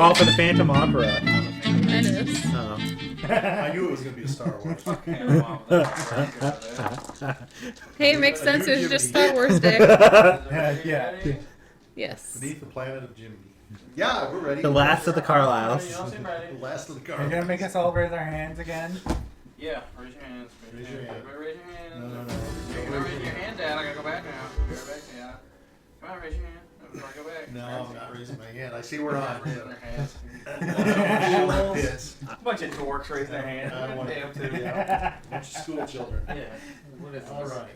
Oh, for the Phantom Opera. Menace. Oh. I knew it was going to be a Star Wars. Hey, it makes sense. It's just Star Wars Day. Yeah. Yes. Beneath the planet of Jiminy. Yeah, we're ready. The last of the Carlyles. The last of the Are car. you gonna make us all raise our hands again? Yeah, raise your hands. Raise your hand. Everybody raise your hand. No. You're gonna raise your hand, Dad. I gotta go back now. Go back now. Come on, raise your hand. Before I go back. No, I'm not raising my hand. I see we're on. Raising their hands. Yes. Bunch of dorks raising their hands. I don't want Damn, to. too. Yeah. Bunch of school children. Yeah. What is All this? right.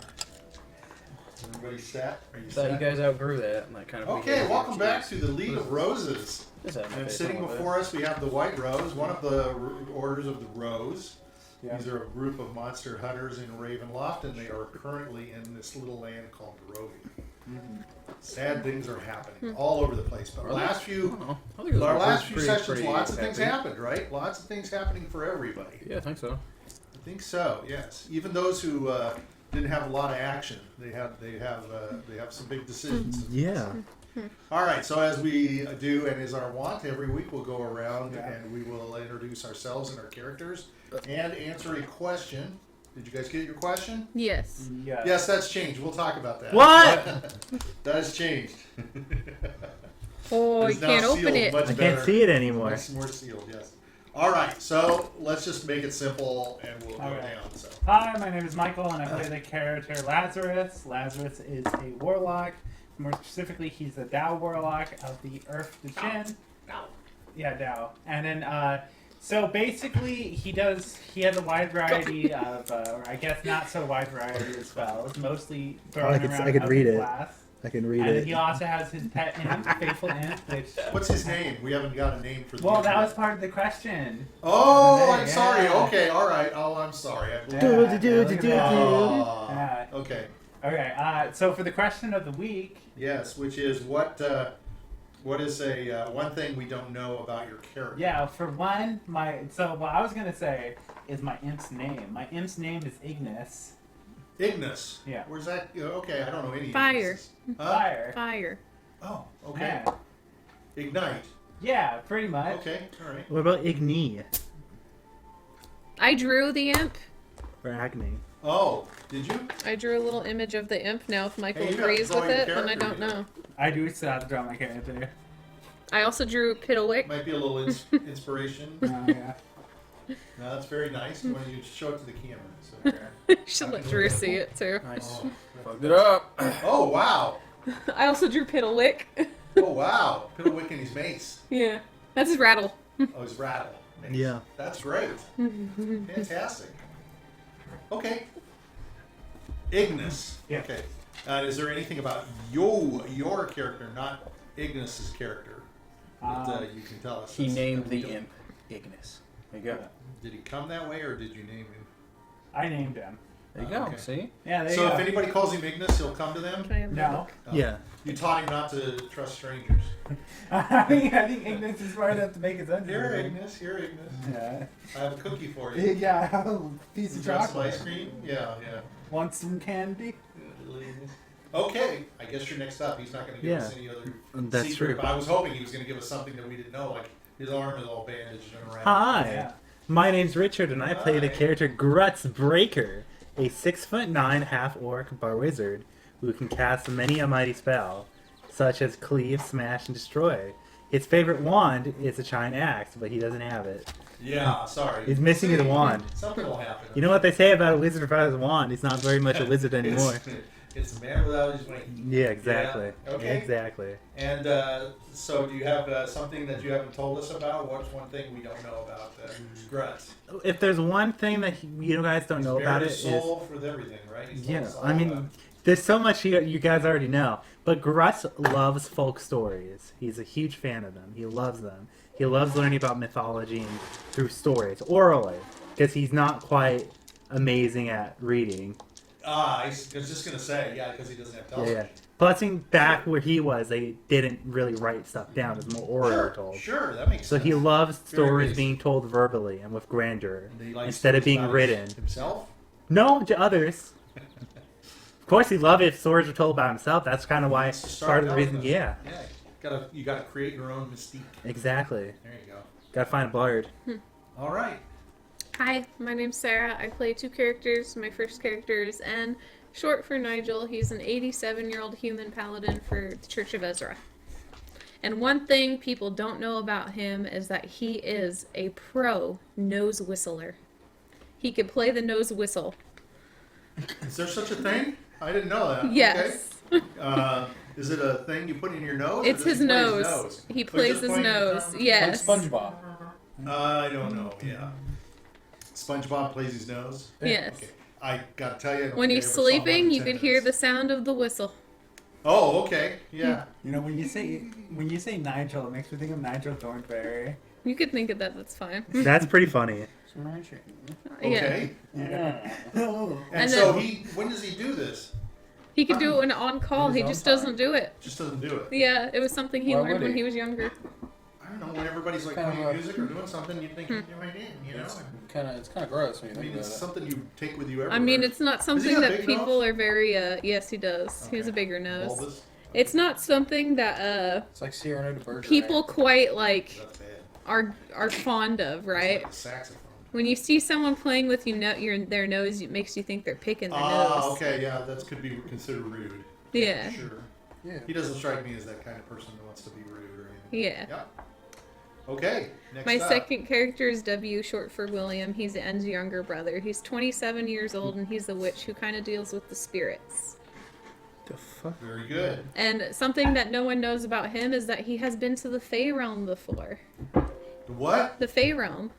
Everybody set? Are you Thought you set? guys outgrew that. Like, kind of. Okay, welcome back to the League of Roses. Just have my And face sitting on my before us, we have the White Rose, one of the orders of the Rose. Yeah. These are a group of monster hunters in Ravenloft, and they are currently in this little land called Roving. Sad things are happening all over the place. But our last few sessions, lots of things happened, right? Lots of things happening for everybody. Yeah, I think so. I think so. Yes. Even those who didn't have a lot of action, they have some big decisions. Yeah. All right, so as we do, and as our wont, every week we'll go around and we will introduce ourselves and our characters and answer a question. Did you guys get your question? Yes. Yeah. Yes, that's changed. We'll talk about that. What? That has changed. Oh, It's you now can't open sealed it. much I can't better. see it anymore. Much more sealed, yes. All right, so let's just make it simple and we'll go Okay. down. So. Hi, my name is Michael, and I play the character Lazarus. Lazarus is a warlock. More specifically, he's a Dao warlock of the Earth to Jinn. Yeah, Dao. And then, so basically, he has a wide variety of, or I guess not so wide variety of spells, mostly thrown around I could read it. class. I can read And then it. he also has his pet imp, Faithful Imp, which... What's his name? We haven't got a name for the Well, that was part of the question. Oh, I'm Yeah. sorry. Okay, all right. Oh, I'm sorry. I believe. Do-do-do-do-do. Oh, Yeah. okay. Okay, so for the question of the week, Yes, which is what is a one thing we don't know about your character? yeah, for one, what I was gonna say is my imp's name. My imp's name is Ignis. Ignis. Yeah. Where's that? Okay, I don't know any. Fire. Ignises. Huh? Fire. Fire. Oh, okay. Yeah. Ignite. Yeah, pretty much. Okay, all right. What about Igni? I drew the imp. Or Agni? Oh, did you? I drew a little image of the imp. Now, if Michael Hey, you gotta agrees draw with your it, then I character, don't you know. know. I do still have to draw my character. I also drew Piddlewick. Might be a little inspiration. Yeah. No, that's very nice. Why don't you show it to the camera? So. Should let Drew see it too. Nice. Oh. Fucked it up. Oh wow! I also drew Piddlewick. Oh wow! Piddlewick and his mace. Yeah, that's his rattle. Oh, his rattle. Mace. Yeah. That's great. Fantastic. Okay. Ignis. Yeah. Okay. Is there anything about your character, not Ignis's character, that you can tell us? He That's- named that we the don't- imp Ignis. There you go. Did he come that way, or did you name him? I named him. There you go. Okay. See? Yeah, there So you if go. anybody calls him Ignis, he'll come to them. Can I have No. Oh. Yeah. You taught him not to trust strangers. I think Ignis is smart enough to make his own Here, decision. Ignis. Here, Ignis. Yeah. I have a cookie for you. Yeah, I have a piece of You got some chocolate. ice cream? Yeah, yeah. Want some candy? Okay, I guess you're next up. He's not going to give us any other That's secret. true. But I was hoping he was going to give us something that we didn't know, like his arm is all bandaged and around. Hi. Yeah. My name's Richard, and I play the Hi. character Grutz Breaker, a 6'9" half-orc bar wizard who can cast many a mighty spell, such as Cleave, Smash, and Destroy. His favorite wand is a giant axe, but he doesn't have it. Yeah, sorry. He's missing his wand. Something will happen. You know what they say about a wizard without his wand? He's not very much a wizard anymore. It's a man without his wing. Yeah, exactly. Yeah, okay. Exactly. And so, do you have something that you haven't told us about? What's one thing we don't know about Grutz? If there's one thing that you guys don't know about it His is... soul for everything, right? He's told Yeah, us all I about mean, there's so much you guys already know. But Grutz loves folk stories. He's a huge fan of them. He loves them. He loves learning about mythology and through stories, orally, because he's not quite amazing at reading. I was just going to say, yeah, because he doesn't have television. Yeah. Plus, back where he was, they didn't really write stuff down. It was more orally told. Sure, that makes So sense. he loves Very stories basic. being told verbally and with grandeur, And he likes instead of stories being about written. Himself? No, to others. Of course, he'd love it if stories were told about himself. That's kind of why Start part of the out reason. with Yeah. Yeah. You gotta create your own mystique. Exactly. There you go. Gotta find a bard. All right. Hi, my name's Sarah. I play 2 characters. My first character is N, short for Nigel. He's an 87-year-old human paladin for the Church of Ezra. And one thing people don't know about him is that he is a pro nose whistler. He could play the nose whistle. Is there such a thing? I didn't know that. Yes. Okay. Is it a thing you put in your nose? It's or does his he play nose. He Or plays just his playing the nose. drum? Yes. Like SpongeBob. I don't know. Yeah. SpongeBob plays his nose. Yes. Okay. I gotta tell you. I don't When think he's I ever saw one sleeping, in you could hear the attendance. sound of the whistle. Oh, okay. Yeah. You know, when you say Nigel, it makes me think of Nigel Thornberry. You could think of that. That's fine. That's pretty funny. Okay. Yeah. And, And so then- when does he do this? He could do it when on call. He just doesn't do it. Just doesn't do it. Yeah, it was something he Why learned would when he? he was younger. I don't know. When everybody's like Kind of playing a- music or doing something, you think you're doing it. You know. It's kind of gross when you I think mean, it's about it. something you take with you everywhere. I mean, it's not something got a that big people nose? are very. Yes, he does. He has a Okay. bigger nose. Bulbous? It's not something that It's like Cyrano de Bergerac. people quite like That's bad. are fond of, right? Like a saxophone. When you see someone playing with their nose, it makes you think they're picking their Ah, nose. okay, yeah, that could be considered rude. Yeah. Sure. Yeah. He doesn't strike me as that kind of person who wants to be rude or anything. Yeah. Yep. Okay. Next My up. second character is W, short for William. He's N's younger brother. He's 27 years old, and he's the witch who kind of deals with the spirits. The fuck? Very good. And something that no one knows about him is that he has been to the Fey Realm before. The what? The Fey Realm.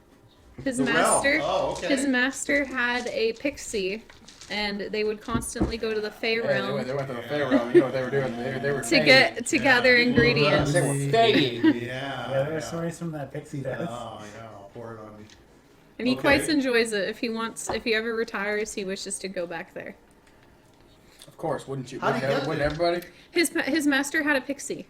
His The realm. master. Oh, okay. His master had a pixie, and they would constantly go to the Fey Yeah, Realm they went to the fair realm. You know what they were doing? They were to get to gather Yeah. ingredients. They were faggy. Yeah. Yeah, there are yeah. stories from that pixie dust. Oh, yeah. Pour it on me. And he Okay. quite enjoys it. If he ever retires, he wishes to go back there. Of course, wouldn't you? How'd he get Wouldn't there? everybody? His master had a pixie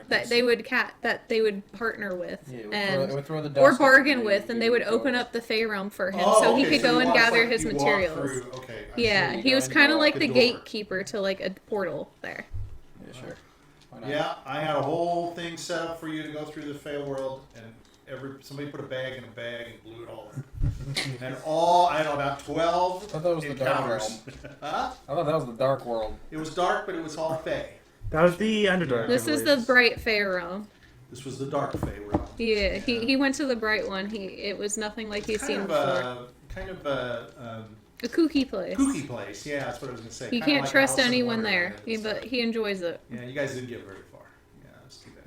that they would partner with Yeah, and they would throw the dust or up bargain and with, and they would open up the Fey Realm for him, Oh, so he okay, could go you and walk gather like- his you walk materials. through- Okay. I Yeah, see. he was and kind of go like out the the door. gatekeeper to like a portal there. Yeah, sure. Why not? Yeah, I had a whole thing set up for you to go through the Fey world, and somebody put a bag in a bag and blew it all up. And I had about 12 I thought that was the dark encounters. Huh? I thought that was the dark world. It was dark, but it was all Fey. That was the Underdark. This is the bright Fey Realm. This was the dark Fey realm. Yeah, he went to the bright one. It was nothing like he's seen before. Kind of a A kooky place. kooky place. Yeah, that's what I was going to say. You Kinda can't like trust Alice in anyone there, Wonderland and but stuff. he enjoys it. Yeah, you guys didn't get very far. Yeah, that's too bad.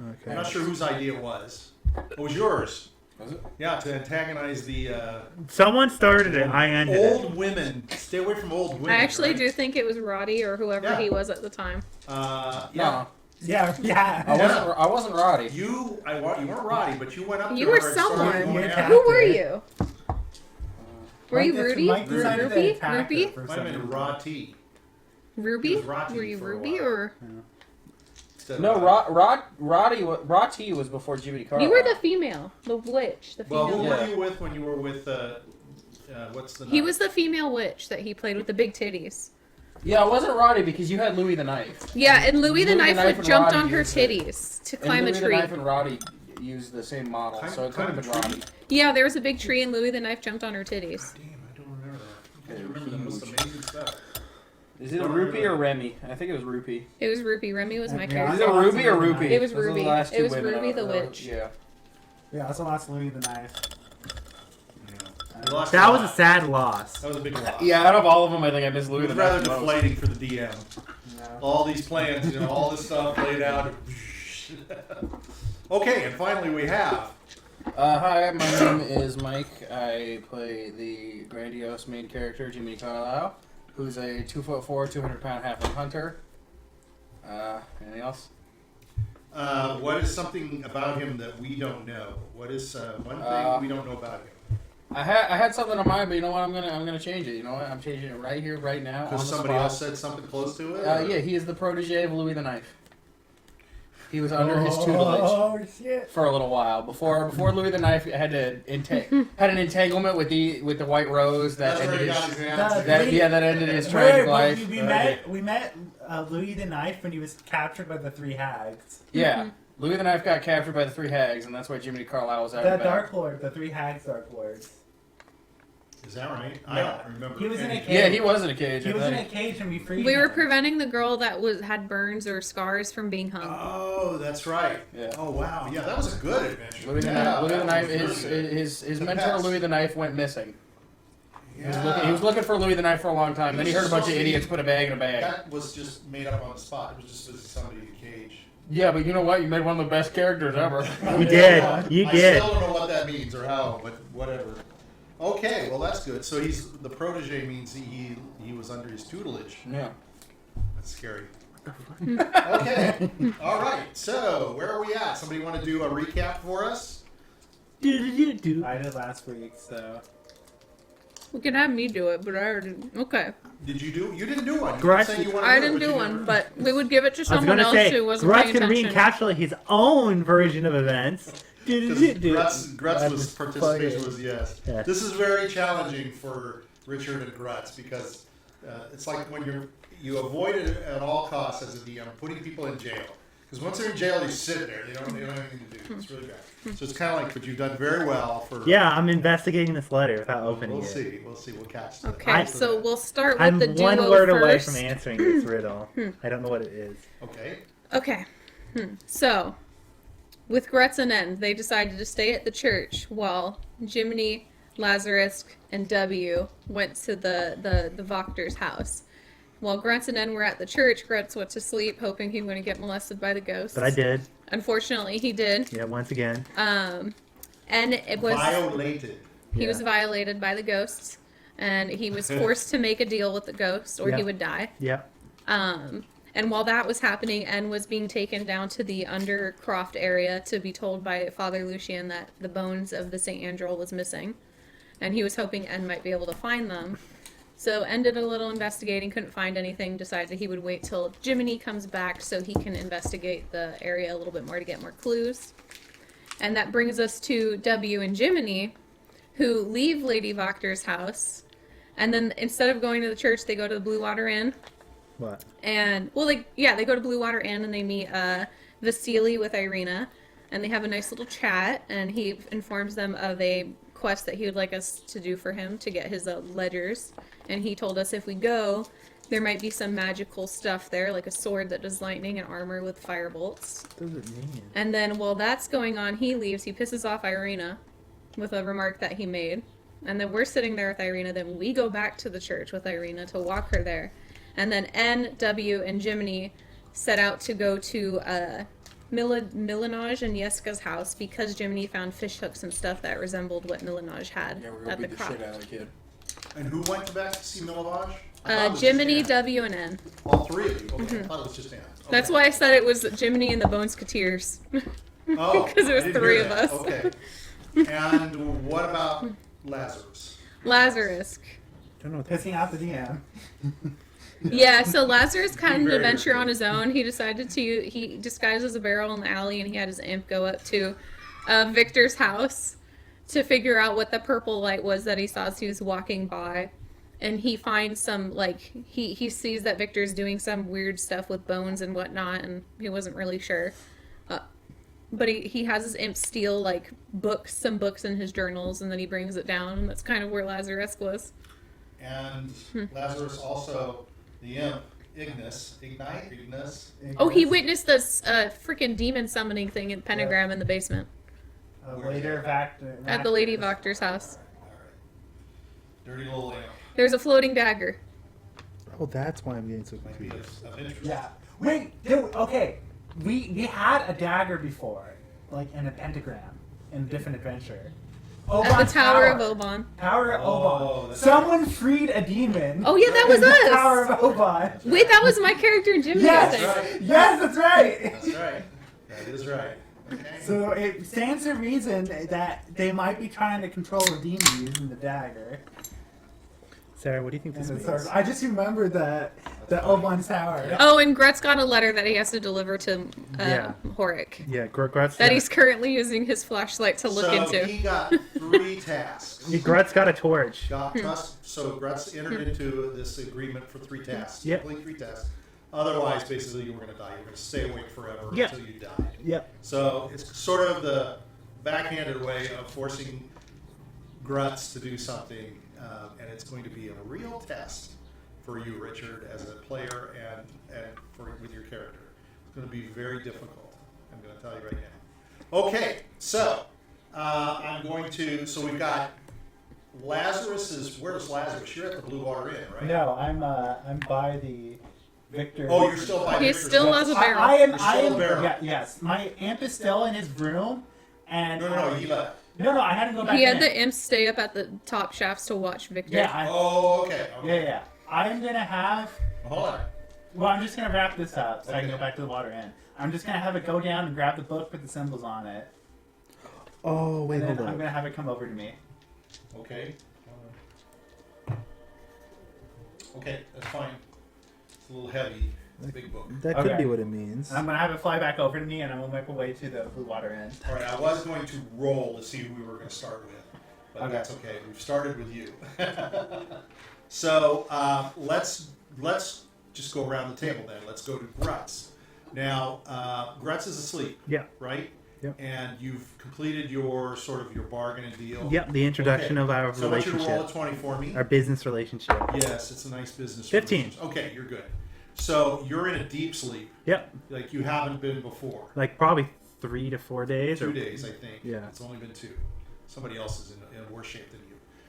I'm Okay. not sure whose idea it was. It was yours. Was it? Yeah, to antagonize the Someone started it. I ended it. old women. Stay away from old women. I actually right? do think it was Roddy or whoever Yeah. he was at the time. Yeah. No, Yeah, yeah. I wasn't Roddy. You weren't Roddy, but you went up. You to were her and started someone. going You at attacked her. Who were you? Were you Mike- Rudy? Mike decided to Ruby? attack Ruby? her for Might have been some Rati. Ruby? It was Roddy Were you for a Ruby while. or instead of No, Roddy. Rati was before Jiminy Carlyle. you were the female, the witch, the Well, female. who witch. were you with when you were with? What's the? He nun? was the female witch that he played with the big titties. Yeah, I wasn't Roddy because you had Louis the Knife. Yeah, and Louis the Knife and jumped Roddy on her used it. titties to And climb Louis a the tree. Knife and Roddy used the same model, Kind- so it could have kind been of Roddy. Yeah, there was a big tree and Louis the Knife jumped on her titties. Damn, I don't remember that. I remember the most amazing stuff. Is it a Rupee or Remy? I think it was Rupee. It was Ruby. Remy was my Yeah. Is character. it Ruby or Rupee? It was Those are the Ruby. last It two was women Ruby I- the witch. Yeah. Yeah, I also lost Louis the Knife. You lost That a was a lot. sad loss. That was a big loss. Yeah, out of all of them, I think I missed It Louis was the rather Knife the most. deflating for the DM. Yeah. All these plans, all this stuff laid out. Okay, and finally we have. Hi, my name is Mike. I play the grandiose main character, Jiminy Carlyle, who's a 2'4", 200-pound halfling hunter. Anything else? What is something about him that we don't know? What is one thing we don't know about him? I had something on mind, but you know what? I'm gonna change it. You know what? I'm changing it right here, right now. Because on the somebody spot. else said something close to it? Yeah, he is the protege of Louis the Knife. He was under his tutelage Oh shit! for a little while before Louis the Knife had to had an entanglement with the White Rose that That's where ended he got his his hands. that ended his Wait, tragic but life. we met Louis the Knife when he was captured by the three hags. Yeah, Louis the Knife got captured by the three hags, and that's why Jiminy Carlyle was out The of Dark Lord, the three hags Dark Lords. Is that right? I Yeah. don't remember. He was in a anything. cage. Yeah, he was in a cage. He I was in a think. cage and we freed We were him. preventing the girl that had burns or scars from being hung. Oh, that's right. Yeah. Oh, wow. Yeah, that was a good adventure. Louis the Yeah, Knife. Louis that the was Knife. really good. His The mentor best. Louis the Knife went missing. Yeah. He was looking for Louis the Knife for a long time. Then he heard a bunch of idiots put a bag in a bag. That was just made up on the spot. It was just somebody in a cage. Yeah, but you know what? You made one of the best characters ever. You did. You I did. still don't know what that means or how, but whatever. Okay, well that's good. So he's the protege means he was under his tutelage. Yeah. That's scary. Okay, all right. So where are we at? Somebody want to do a recap for us? Do. I did last week, so. We can have me do it, but I already. Okay. Did you do? You didn't do one. You Grutz- didn't say you wanted I to didn't but do you one, never- but we would give it to I was someone gonna else say, who wasn't Grutz paying can attention. recapitulate his own version of events. Because Grutz was participation was yes. Yeah. This is very challenging for Richard and Grutz because it's like when you avoid it at all costs as a DM, putting people in jail. Because once they're in jail, they sit there. They don't have anything to do. It's really bad. So it's kind of like, but you've done very well for. Yeah, I'm investigating this letter without opening We'll it. see. We'll see. We'll catch that. Okay, so we'll start with I'm the duo one word first. away from answering this riddle. I don't know what it is. Okay. Okay. So, with Grutz and End, they decided to stay at the church while Jiminy, Lazarus, and W went to the Voctor's house. While Grutz and End were at the church, Grutz went to sleep, hoping he wouldn't get molested by the ghosts. But I did. Unfortunately, he did. Yeah, once again. And it was Violated. he was Yeah. violated by the ghosts, and he was forced to make a deal with the ghost, or he Yeah. would die. Yep. And while that was happening, N was being taken down to the Undercroft area to be told by Father Lucian that the bones of the St. Andrel was missing. And he was hoping N might be able to find them. So N did a little investigating, couldn't find anything, decided he would wait till Jiminy comes back so he can investigate the area a little bit more to get more clues. And that brings us to W and Jiminy, who leave Lady Voctor's house. And then instead of going to the church, they go to the Blue Water Inn. What? And, well, they go to Blue Water Inn and they meet Vasily with Irina. And they have a nice little chat. And he informs them of a quest that he would like us to do for him to get his ledgers. And he told us if we go, there might be some magical stuff there, like a sword that does lightning and armor with fire bolts. What does it mean? And then while that's going on, he leaves. He pisses off Irina with a remark that he made. And then we're sitting there with Irina. Then we go back to the church with Irina to walk her there. And then N, W, and Jiminy set out to go to Milovaj and Yeska's house because Jiminy found fish hooks and stuff that resembled what Milovaj had Yeah, we're gonna at the beat the crop. shit out of the kid. And who went back to see Milovaj? I thought it was Jiminy, just Ann. W, and N. All three of you. Okay. I thought it was just Ann. Okay. That's why I said it was Jiminy and the Bonesketeers. Oh, 'cause there was I didn't three hear of that. us. Okay. And what about Lazarus? Lazarus. Don't know what Pissing out the DM. Yeah, so Lazarus kind of Very adventure good. on his own. He decided he disguised as a barrel in the alley, and he had his imp go up to Victor's house to figure out what the purple light was that he saw as he was walking by. And he finds some, he sees that Victor's doing some weird stuff with bones and whatnot, and he wasn't really sure. But he has his imp steal, some books in his journals, and then he brings it down, and that's kind of where Lazarus was. And Lazarus also, the imp, Ignis. Oh, he witnessed this freaking demon summoning thing in Pentagram in the basement. Later, At the Lady Voctor's house. All right. Dirty little imp. There's a floating dagger. Oh, that's why I'm getting so Might be confused. of interest. Yeah. Wait, dude, okay. We had a dagger before, in a pentagram, in a different adventure. At the Oban's Tower of Oban. Tower of Oh, Oban. that's Someone freed a demon. Oh, yeah, that was in the Tower us! of Oban. Wait, that was my character in Jiminy, Yes! I think. right. Yes, that's right! That's right. That is right. Okay. So it stands to reason that they might be trying to control a demon using the dagger. Sarah, what do you think this And means? I just remembered that The Oblon's Tower. Oh, and Grutz got a letter that he has to deliver to Yeah. Horik. Yeah, Grutz. That he's currently using his flashlight to look so into. he got 3 tasks. Grutz got a torch. So Grutz entered into this agreement for 3 tasks. Yep. Complete 3 tasks. Otherwise, basically, you were going to die. You're going to stay awake forever Yep. until you died. Yep. So it's sort of the backhanded way of forcing Grutz to do something, and it's going to be a real test for you, Richard, as a player and with your character. It's going to be very difficult. I'm going to tell you right now. Okay, so I'm going to. So we've got Lazarus. Where's Lazarus? You're at the Blue Water Inn, right? No, I'm by the Victor. Oh, you're still by He Victor's still house. has a barrel. I am. You're still a barrel. Yeah, yes. My amp is still in his room, and No, he left. No, I had to go back. He had in. the imps stay up at the top shafts to watch Victor. Yeah. Okay. Yeah. I'm gonna have. Hold on. Well, I'm just gonna wrap this up so I can go back to the water inn. I'm just gonna have it go down and grab the book with the symbols on it. Oh, wait, And then hold I'm on. gonna have it come over to me. Okay. Okay, that's fine. It's a little heavy. It's a big book. That could Okay. be what it means. And I'm gonna have it fly back over to me, and I'm gonna make my way to the Blue Water Inn. All right, I was going to roll to see who we were going to start with, but Okay. that's okay. We've started with you. So let's just go around the table then. Let's go to Grutz. Now, Grutz is asleep, Yeah. right? Yep. And you've completed your sort of your bargain and deal. Yep, the introduction Okay. of our So I want you to roll a relationship. 20 for me. Our business relationship. Yes, it's a nice business. 15. relationship. Okay, you're good. So you're in a deep sleep, Yep. like you haven't been before. Like probably 3 to 4 days. 2 or days, I think. Yeah. It's only been 2. Somebody else is in worse shape than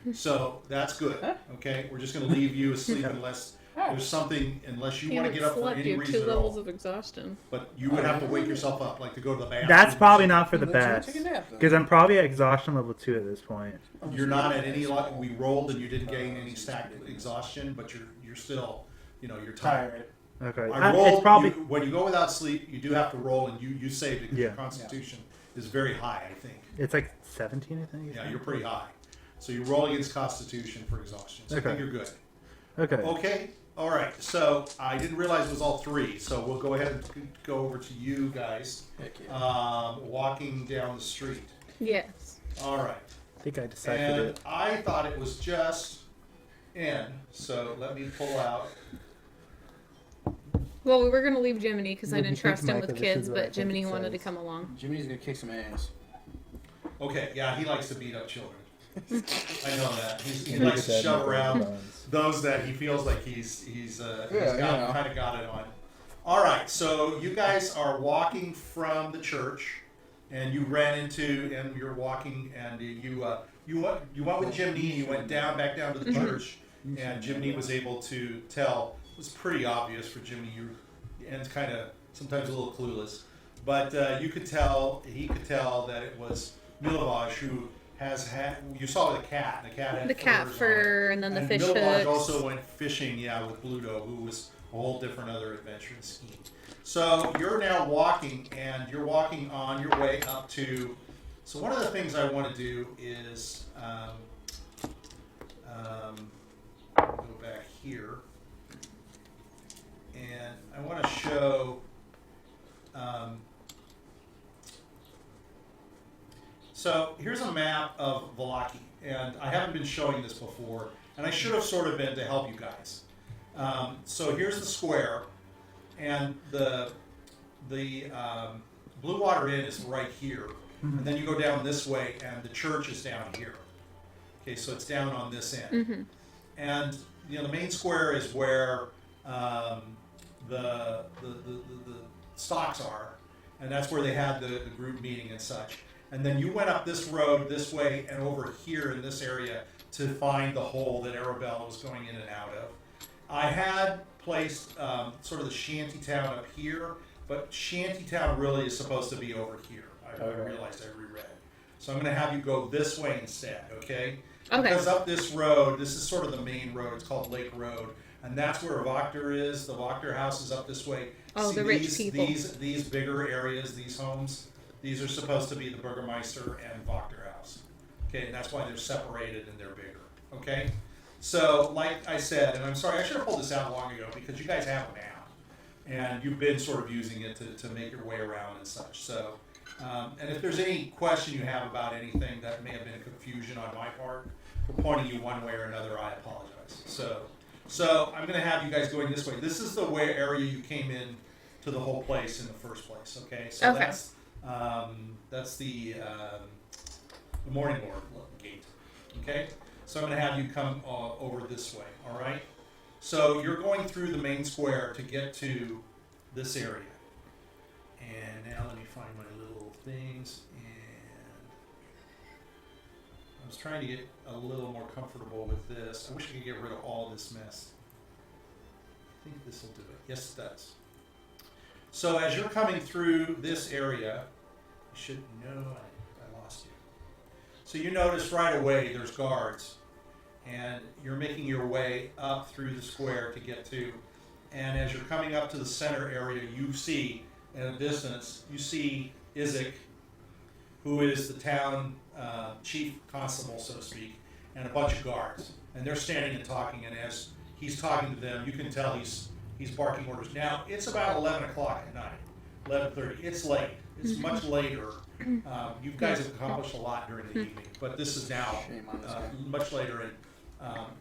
you. So that's good. Okay, we're just going to leave you asleep unless there's something, unless you You want to haven't get up for slept. any You have reason 2 at levels all. of exhaustion. But you would have to wake yourself up, like to go to the bathroom. That's probably not for the Then best. take a nap, then. Because I'm probably at exhaustion level 2 at this point. You're not at any. We rolled and you didn't gain any stacked exhaustion, but you're still, you're tired. Tired. Okay. I rolled. It's probably. When you go without sleep, you do have to roll, and you saved it because your Yeah. constitution is very high. I think. It's like 17, I think. Yeah, you're pretty high. So you roll against constitution for exhaustion. So I Okay. think you're good. Okay. Okay. All right. So I didn't realize it was all 3. So we'll go ahead and go over to you guys, Heck yeah. walking down the street. Yes. All right. I think I deciphered And it. I thought it was just N. So let me pull out. Well, we were going to leave Jiminy because I Would didn't you trust think, him Micah, with this is kids, what I but think Jiminy it wanted to says? come along. Jimmy's gonna kick some ass. Okay. Yeah, he likes to beat up children. I know that. He Look likes at to that shove knuckle around bones. those that he feels like he's Yeah. kind of got it on. All right, so you guys are walking from the church, and you ran into, and you're walking, and you went with Jiminy, and you went back down to the church, and Jiminy was able to tell. It was pretty obvious for Jiminy, and kind of sometimes a little clueless, but he could tell that it was Milovaj who has had. You saw the cat. The cat had The cat furs on it. fur and then the And fish Milovaj hooks. also went fishing, with Bluto, who was a whole different other adventuring scheme. So you're now walking, and you're walking on your way up to. So one of the things I want to do is go back here, and I want to show. So here's a map of Vallaki, and I haven't been showing this before, and I should have sort of been to help you guys. So here's the square, and the Blue Water Inn is right here, and then you go down this way, and the church is down here. Okay, so it's down on this end, and the main square is where the stocks are, and that's where they had the group meeting and such. And then you went up this road this way and over here in this area to find the hole that Arabella was going in and out of. I had placed sort of the shanty town up here, but shanty town really is supposed to be over here. I realized I reread. So I'm going to have you go this way instead, okay? Okay. Because up this road, this is sort of the main road. It's called Lake Road, and that's where Voctor is. The Voctor house is up this way. Oh, See the rich people. These bigger areas, these homes, these are supposed to be the Burgermeister and Voctor house. Okay, and that's why they're separated and they're bigger. Okay, So, like I said, and I'm sorry, I should have pulled this out long ago because you guys have a map, and you've been sort of using it to make your way around and such. So, and if there's any question you have about anything that may have been confusion on my part, for pointing you one way or another, I apologize. So I'm going to have you guys going this way. This is the area you came in to the whole place in the first place. Okay, so Okay. that's the morning lord gate. Okay, so I'm going to have you come over this way. All right. So you're going through the main square to get to this area. And now let me find my little things. And I was trying to get a little more comfortable with this. I wish I could get rid of all this mess. I think this will do it. Yes, it does. So as you're coming through this area, you should know I lost you. So you notice right away there's guards. And you're making your way up through the square to get to. And as you're coming up to the center area, you see, at a distance, you see Isaac, who is the town chief constable, so to speak, and a bunch of guards. And they're standing and talking, and as he's talking to them, you can tell he's barking orders. Now, it's about 11 o'clock at night, 11:30. It's late. It's much later. You guys have accomplished a lot during the evening, but this is now much later.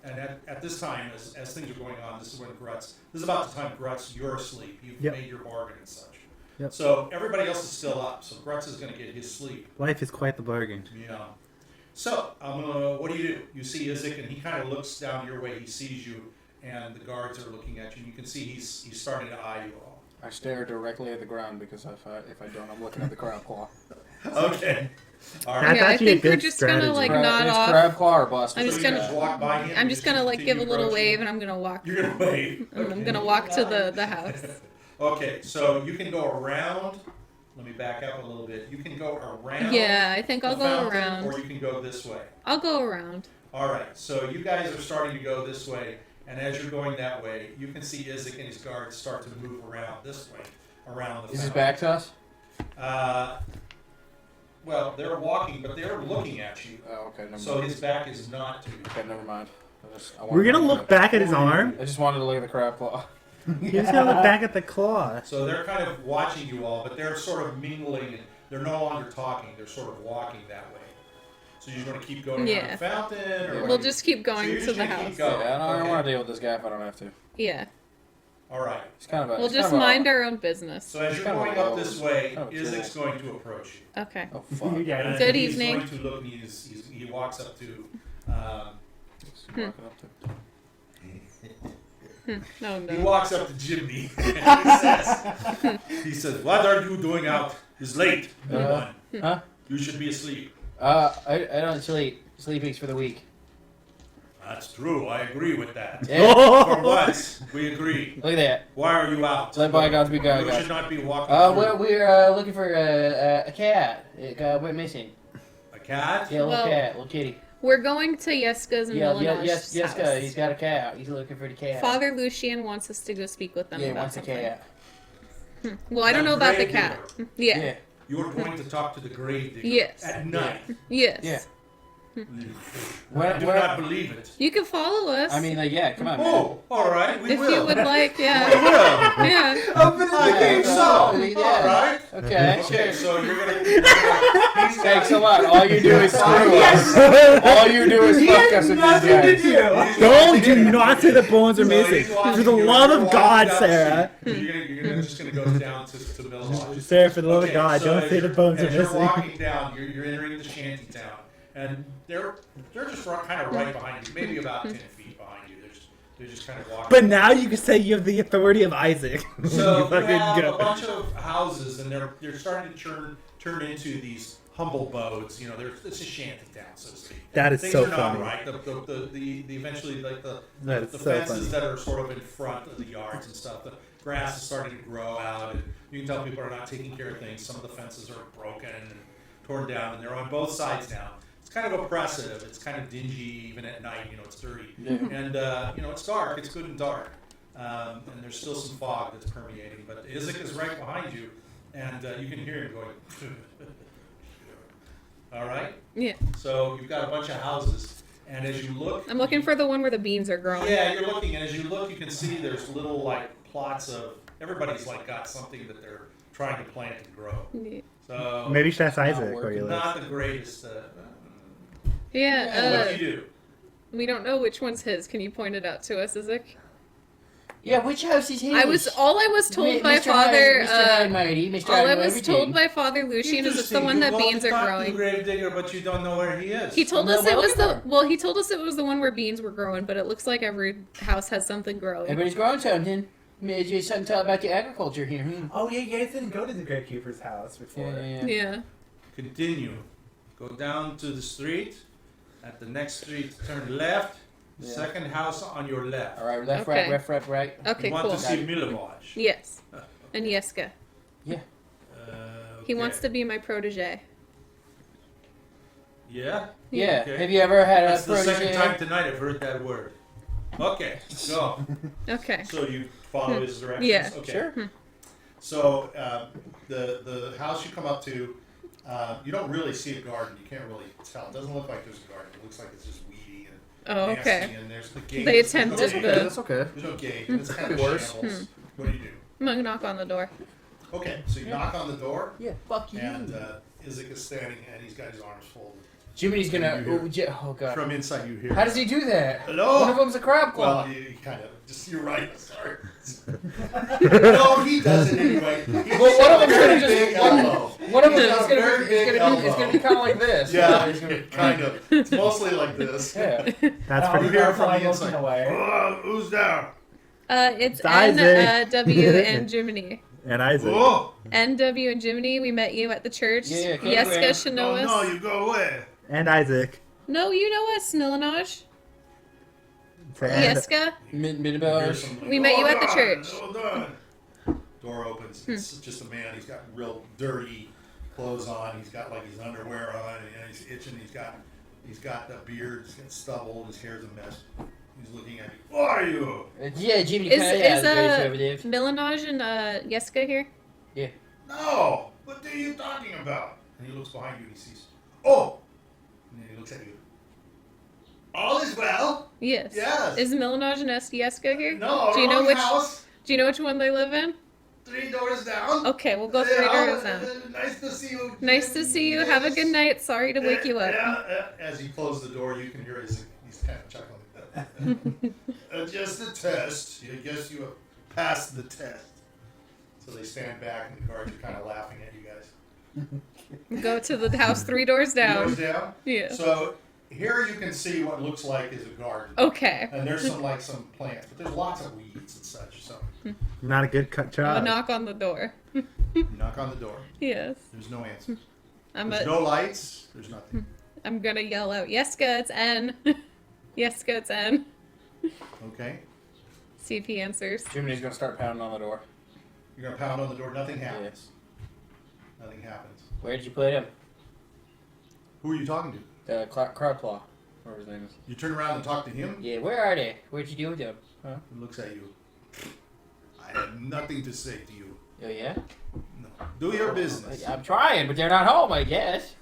And at this time, as things are going on, this is when this is about the time Grutz, you're asleep. You've made your bargain and such. Yep. So everybody else is still up. So Grutz is going to get his sleep. Life is quite the bargain. Yeah. So what do? You see Isaac, and he kind of looks down your way. He sees you, and the guards are looking at you. And you can see he's starting to eye you all. I stare directly at the ground because if I don't, I'm looking at the crab claw. Okay. All That's right. Yeah, I actually a think we're good just strategy. gonna like Crab- nod it's off. crab claw or bust. I'm So just you gonna- walk by him. I'm you just gonna like continue give a little approaching. wave, and I'm gonna walk. You're gonna wave. And I'm gonna walk to the house. Okay, so you can go around. Let me back up a little bit. You can go around. Yeah, I think I'll the go fountain, around. or you can go this way. I'll go around. All right, so you guys are starting to go this way, and as you're going that way, you can see Isaac and his guards start to move around this way, around the Is his fountain. back to us? Well, they're walking, but they're looking at you. Oh, okay. Never So mind. his back is not to you. Okay, never mind. I We're gonna look back at his arm. I just wanted to look at the crab claw. You're just gonna look back at the claw. So they're kind of watching you all, but they're sort of mingling, and they're no longer talking. They're sort of walking that way. So you're going to keep going around Yeah. the fountain? Or We'll just keep going So you're to just the gonna keep house. going. Yeah, I don't Okay. want to deal with this guy if I don't have to. Yeah, All right. It's kind of a. we'll it's just kind of a- mind our own business. So as you're Kind of going a up low- this way, kind of a Isaac's tool. going to approach you. Okay. Oh fuck. Yeah. And Good he's evening. going to look, and he walks up to. Walking up to- No, He no. walks up to Jiminy and he says, "What are you doing out? It's late. Huh? You should be asleep." I don't sleep. Sleeping's for the weak. That's true. I agree with that. Yeah. For once, we agree. Look at that. Why are you out? Let bygones be You bygones. should not be walking. We're through. looking for a cat. It went missing. A cat? Yeah, a little Well- cat, little kitty. We're going to Yeska's and Milonov's Yes, house. he's got a cat. He's looking for the cat. Father Lucian wants us to go speak with them Yeah, he about wants a something. cat. Well, I don't know about the cat. Yeah. Yeah. You're going to talk to the grave digger Yes. at night. Yes. Yeah. I Where- do where- not believe it. You can follow us. I mean, yeah, come on, man. Oh, all right, we if will. you would like, We yeah. will. Yeah. I think so. Yeah. All right. Okay. Okay, so you're gonna. He's Thanks a lot. All you do is screw us. All you do is fuck us with these guys. Don't do not say the bones are So missing. he's walking- For the you're love of walking God, down the Sarah. street. So you're just gonna go down to Milovaj. Sarah, for the love of Okay, God, so don't as say the you're- bones are as you're missing. walking down, you're entering the shanty town, and they're just kind of right behind you, maybe about 10 feet behind you. They're just kind of walking. But now you can say you have the authority of Isaac. So You you fucking have go. a bunch of houses, and they're starting to turn into these humble abodes. You know, it's a shanty town, so to speak. That is Things so are not funny. right. The eventually like the That is the so fences funny. that are sort of in front of the yards and stuff. The grass is starting to grow out, and you can tell people are not taking care of things. Some of the fences are broken and torn down, and they're on both sides now. It's kind of oppressive. It's kind of dingy, even at night. You know, it's dirty, and it's dark. It's good and dark, and there's still some fog that's permeating. But Isaac is right behind you, and you can hear him going. All right. Yeah. So you've got a bunch of houses, And as you look, I'm looking for the one where the beans are growing. Yeah, you're looking, and as you look, you can see there's little like plots of. Everybody's like got something that they're trying to plant and grow. Yeah. So Maybe you should ask Isaac working. where he lives. not the greatest. Yeah, What do you do? we don't know which one's his. Can you point it out to us, Isaac? Yeah, which house is his? I was told by Mr. Father. Mr. Almighty, Mr. All I Almighty, was told by Father Lucian is it's the one that beans are growing. Gravedigger, but you don't know where he is. He told Well, us it was welcome. the well. He told us it was the one where beans were growing, but it looks like every house has something growing. Everybody's growing something. Maybe something to tell about the agriculture here. Oh yeah, you guys didn't go to the Gravekeeper's house before. Yeah. Continue. Go down to the street. At the next street, turn left. The Yeah. second house on your left. All right, left, Okay. right. Okay, you want cool. to see Milovaj. Yes. And Yeska. Yeah. He wants to be my protege. Yeah? Yeah. Okay. Have you ever had That's a the second protege? time tonight I've heard that word. Okay, go. Okay. So you follow his directions? Yeah. Okay. Sure. So the house you come up to, you don't really see a garden. You can't really tell. It doesn't look like there's a garden. It looks like it's just weedy and Oh, nasty. okay. And there's the gate. They There's no attempted gate. the- That's okay. There's no gate. It's kind of Worse. shambles. What do you do? I'm gonna knock on the door. Okay, so you knock on the door, Yeah. Fuck you. and Isaac is standing, and he's got his arms folded. Jimmy's gonna. You hear- Oh god. From inside, you hear. How does he do that? Hello? One of them's a crab claw. Well, you kind of just. You're right. Sorry. No, he does it anyway. Well, one of them's gonna just. Big elbow. One of them He's is got a gonna very be. big It's elbow. gonna be kind of like this. Yeah, He's gonna, kind of. It's mostly like this. Yeah. That's Oh, pretty You hear it from I'm the looking inside. away. Who's there? It's It's Isaac. NW and Jiminy. And Isaac. Oh, NW and Jiminy, we met you at the church. Yeah, okay. Yeska should know us. no, you go away. And Isaac. No, you know us, Milovaj. And Yeska. Midbellers. We met you at the church. Hold on. Door opens. It's just a man. He's got real dirty clothes on. He's got like his underwear on, and he's itching. He's got a beard. He's got stubble. His hair's a mess. He's looking at me. Who are you? Yeah, Jimmy Is kinda is very conservative. Milovaj and Yeska here? No. What are you talking about? And he looks behind you and he sees. Oh. And then he looks at you. All is well. Yes. Yes. Is Milovaj and Yeska here? No. Do you know wrong which? house? Do you know which one they live in? 3 doors down. Okay, we'll go 3 doors down. Nice to see you. Nice to see you. Have a good night. Sorry to wake you up. Yeah, as you close the door, you can hear he's kind of chuckling. Just a test. I guess you have passed the test. So they stand back, and the guards are kind of laughing at you guys. Go to the house 3 doors down. Doors down. Yeah. So here you can see what looks like is a garden. Okay. And there's some plants, but there's lots of weeds and such. So not a good cut I'll job. knock on the door. you knock on the door. Yes. There's no answers. I'm There's no lights. There's nothing. I'm gonna yell out, Yeska, it's N. Yeska, it's N. Okay. See if he answers. Jimmy's gonna start pounding on the door. You're gonna pound on the door. Nothing happens. Yes. Nothing happens. Where did you put him? Who are you talking to? Crab claw. Whatever his name is. You turn around and talk to him. Yeah, where are they? Where'd you do with them? Huh? He looks at you. I have nothing to say to you. Oh, yeah? No. Do your business. I'm trying, but they're not home, I guess.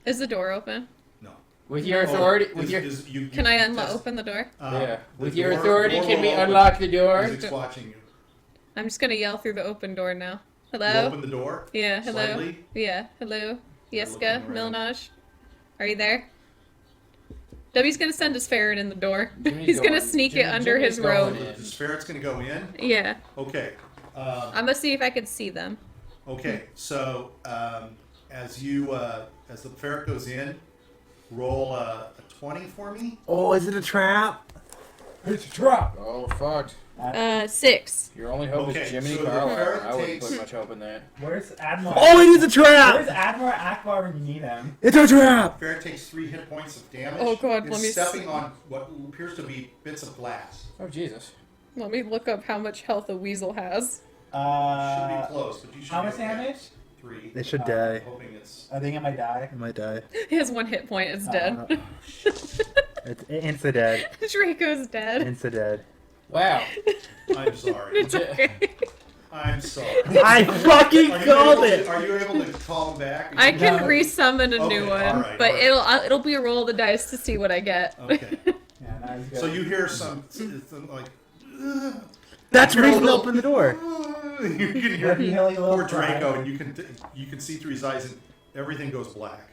Is the door open? No. With your authority, Oh, with your you Can I test- open the door? yeah, the with your door- authority, door can we will open. unlock the door? Isaac's watching you. I'm just gonna yell through the open door now. You Hello? open the door. Yeah, hello? Slightly. Yeah, hello? Yeska, looking around. Milovaj? Are you there? W's gonna send his ferret in the door. Jimmy's He's gonna going- sneak it Jimmy- under Jimmy's his going robe. in. The ferret's gonna go in. Yeah. Okay. I'm gonna see if I can see them. Okay. So as the ferret goes in, roll a 20 for me. Oh, is it a trap? It's a trap. Oh, fuck. 6. Your only hope Okay, is Jiminy so the Carlyle. ferret I wouldn't takes- put much hope in that. Where's Admiral? Oh, it is a trap! Where's Admiral Akbar when you need him? It's a trap! Ferret takes 3 hit points of damage. Oh, God, It's let me stepping see. on what appears to be bits of glass. Oh, Jesus. Let me look up how much health a weasel has. Should be close, but you should. How be much okay. damage? 3. They should Uh, die. Hoping it's. I think I might die. It might die. He has 1 hit point. It's dead. It's insta dead. Draco's dead. Insta dead. Wow. I'm sorry. It's okay. I'm sorry. I fucking called it. Are you able to call him back? I can resummon a new Okay, one, alright, but alright. it'll be a roll of the dice to see what I get. Okay. Yeah, that was good. So you hear some like. That's the reason to open the door. You can hear poor Draco, and you can see through his eyes, and everything goes black.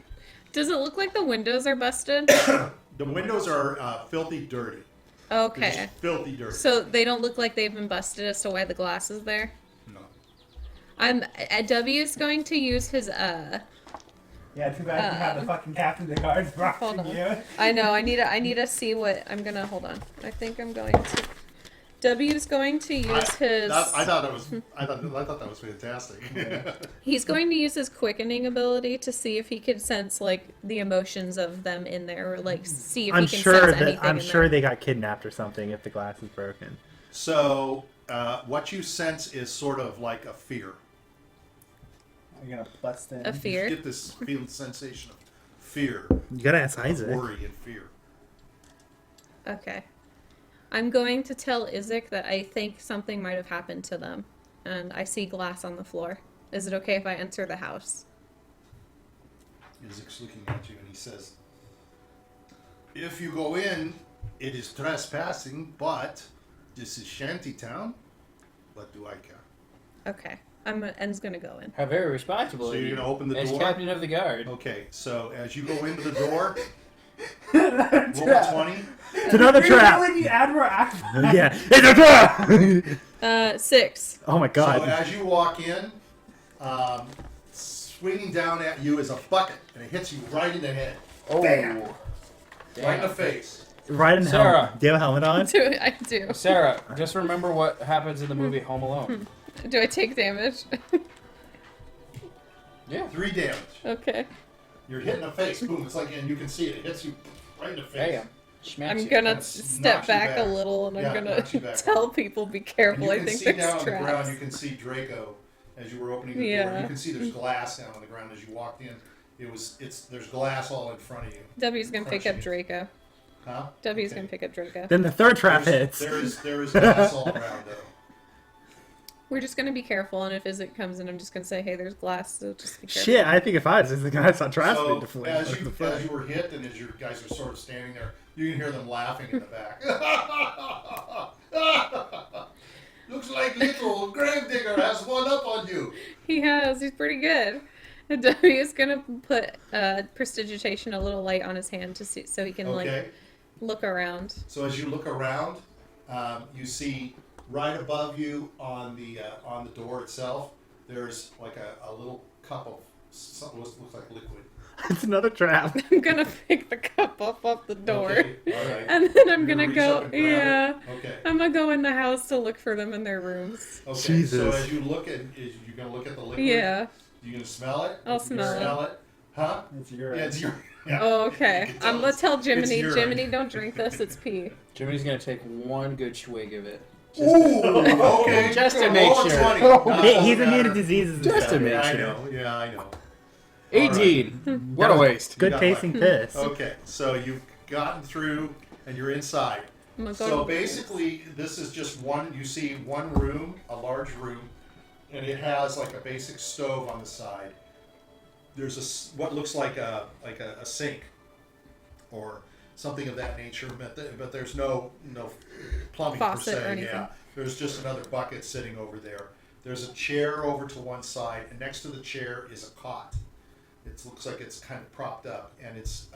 Does it look like the windows are busted? The windows are filthy dirty. They're Okay. just filthy dirty. So they don't look like they've been busted as to why the glass is there? No. W is going to use his Yeah, too bad you have the fucking captain of the guards hold blocking on. you. I know, I need to see what I'm gonna hold on. I think I'm going to W is going to use his I thought that was fantastic. he's going to use his quickening ability to see if he can sense like the emotions of them in there or like see if I'm he can sure sense anything I'm in sure there. they got kidnapped or something if the glass is broken. So what you sense is sort of like a fear. You're gonna bust in. A fear. You get this feeling sensation of fear, You gotta ask Isaac. worry, and fear. Okay. I'm going to tell Isaac that I think something might have happened to them, and I see glass on the floor. Is it okay if I enter the house? Isaac's looking at you and he says, "If you go in, it is trespassing, but this is shantytown. What do I care?" Okay. En's gonna go in. How very responsible. So you're of you gonna open the as door? captain of the guard. Okay, so as you go into the door, roll a 20. It's another trap. When you Admiral Akbar. Yeah, it's a trap. 6. Oh my So god. as you walk in, swinging down at you is a bucket, and it hits you right in the head. Oh. Bam! Damn. Right in the face. Right in Sarah. helmet. Do you have a helmet on? I do. Sarah, just remember what happens in the movie Home Alone. Do I take damage? Yeah. 3 damage. Okay. You're hit in the face. Boom. It's like, and you can see it. It hits you right in the face. Damn. Smacks I'm you. gonna Knocks step you back a back. little and Yeah, I'm knocks you gonna back. tell people be And careful. you I can think see there's down on the ground, traps. you can see Draco as you were opening the door. Yeah. You can see there's glass down on the ground as you walked in. There's glass all in front of you. W's gonna pick up Crushing Draco. Huh? W's Okay. gonna pick up Draco. Then the third trap There's- hits. There is glass all around though. We're just gonna be careful, and if Isaac comes in, I'm just gonna say, "Hey, there's glass." So just be careful. Shit, I think if I was just the guy I saw traps being So deflated. as you were hit and as you guys are sort of standing there, you can hear them laughing in the back. Looks like little Gravedigger has one up on you. He has. He's pretty good. And W is gonna put prestidigitation, a little light on his hand to see, so he can Okay. like look around. So as you look around, you see right above you on the door itself, there's like a little cup of something that looks like liquid. It's another trap. I'm gonna pick the cup up off the door, Okay, all right. and then I'm You're gonna reach go. up and grab Yeah, it? Okay. I'm gonna go in the house to look for them in their rooms. Okay. So Jesus. as you look at, you're gonna look at the liquid. Yeah. You gonna smell it? I'll You smell it. it. Huh? It's your. Yeah, it's your. Yeah. Oh, okay. You can I'm gonna tell it's Jiminy. urine. Jiminy, don't drink this. It's pee. Jimmy's gonna take one good swig of it. Ooh, okay. Just to Roll make a sure. 20. No, it He's doesn't immune to matter. diseases and Just stuff. to make Yeah, I sure. know. Yeah, I know. 18. What a waste. Good got tasting one. piss. Okay, so you've gotten through and you're inside. I'm gonna go So to- basically, this is just one. You see one room, a large room, and it has like a basic stove on the side. There's what looks like a sink or something of that nature, but there's no plumbing Faucet per or se. anything. Yeah, there's just another bucket sitting over there. There's a chair over to one side, and next to the chair is a cot. It looks like it's kind of propped up, and it's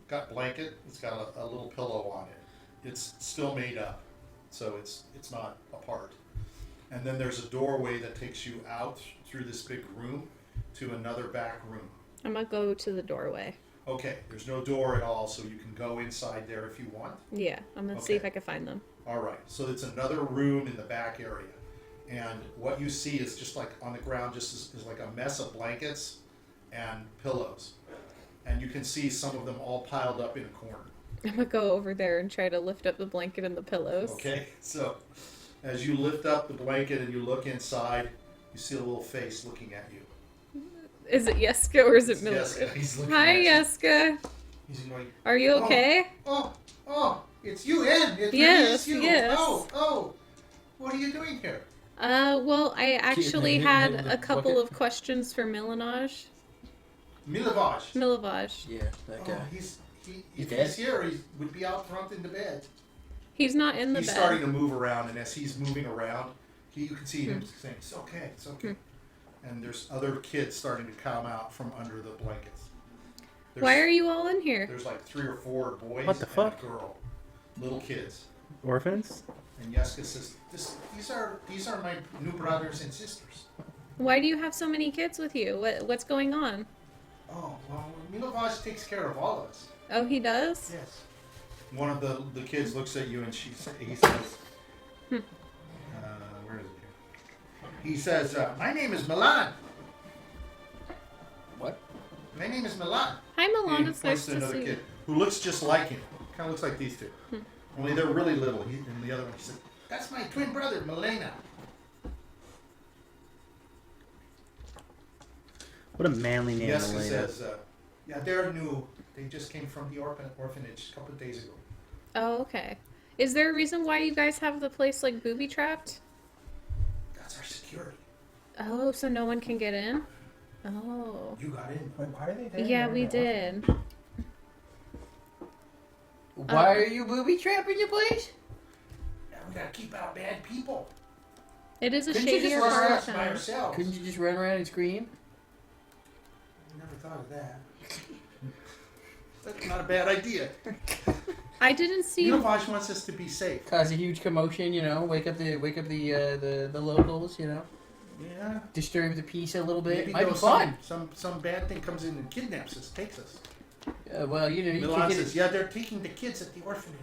got blanket. It's got a little pillow on it. It's still made up, so it's not apart. And then there's a doorway that takes you out through this big room to another back room. I'm gonna go to the doorway. Okay, there's no door at all, so you can go inside there if you want. Yeah, I'm gonna see Okay. if I can find them. All right, so it's another room in the back area. And what you see is just like on the ground, just is like a mess of blankets and pillows. And you can see some of them all piled up in a corner. I'm gonna go over there and try to lift up the blanket and the pillows. Okay, so as you lift up the blanket and you look inside, you see a little face looking at you. Is it Yeska or is it It's Miller? Yeska. He's looking Hi, at you. Yeska. He's going, Are you Oh. okay? oh, it's you, Ed. It really Yes, is you. yes. Oh, what are you doing here? Well, I actually had a couple of questions for Milovaj. Milovaj. Yeah, that guy. Oh, if He's he's here, he would be out front in the bed. He's not in the He's bed. starting to move around, and as he's moving around, you can see him saying, "It's okay, it's okay." And there's other kids starting to come out from under the blankets. Why are you all in here? There's like 3 or 4 boys What the and fuck? a girl, little kids. Orphans? And Yeska says, "These are my new brothers and sisters." Why do you have so many kids with you? What's going on? Oh well, Milovaj takes care of all of us. Oh, he does? Yes. One of the kids looks at you and he says, where is it here? He says, "My name is Milan." What? My name is Milan. Hi, Milan. And he It's points nice to another see kid you. who looks just like him. Kind of looks like these two. Only they're really little. And the other one, he said, "That's my twin brother, Milena." What a manly name, Yes, he Elena. says, "Yeah, they're new. They just came from the orphanage a couple of days ago." Oh, okay. Is there a reason why you guys have the place like booby trapped? That's our security. Oh, so no one can get in? Oh. You got in. Wait, why are they there? Yeah, we did. Why are you booby trapping your place? Now we gotta keep out bad people. It is a Couldn't you shadier just part of Us by town. ourselves. Couldn't you just run around and scream? We never thought of that. That's not a bad idea. I didn't see. Milovaj wants us to be safe. Cause a huge commotion, you know. Wake up the locals, you know. Yeah. Disturb the peace a little bit. Maybe Might be though fun. some bad thing comes in and kidnaps us, takes us. Well, you know, you Milan can get says, it. "Yeah, they're taking the kids at the orphanage.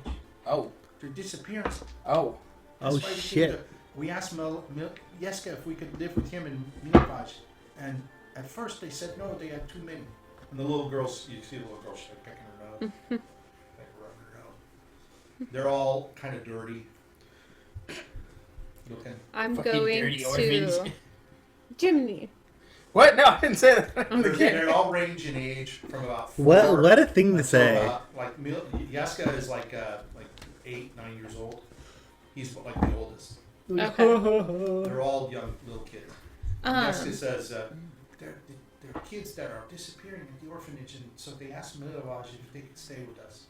Oh, They're disappearing." oh. That's Oh, why we came shit. to- We asked Yeska if we could live with him and Milovaj, and at first they said no, they had too many. And the little girls, you see the little girl, she's like picking her nose, like rubbing her nose. They're all kind of dirty looking. I'm Fucking going dirty to orphans. Jiminy. What? No, I didn't say that. They all range in age from about 4. What a thing to until say. about, like Yeska is like 8, 9 years old. He's like the oldest. They're all young little kids. Yeska says they're kids that are disappearing at the orphanage, and so they asked Milovaj if they could stay with us.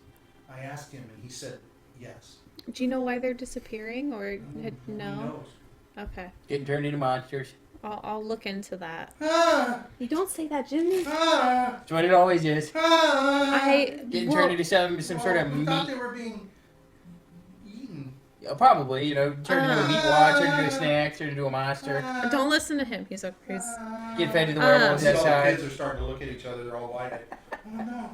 I asked him, and he said yes. Do you know why they're disappearing, or He no? knows. Okay, Getting turned into monsters. I'll look into that. Ah, You don't say that, Jimmy. ah, That's what it always is. ah. Getting turned into some sort of we thought meat. they were being eaten. Yeah, probably, you know, turn into a meat wad, turn into a snack, turn into a monster. Don't listen to him. He's a Get fed to the werewolves See, all the outside. kids are starting to look at each other. They're all wide-eyed. Oh no.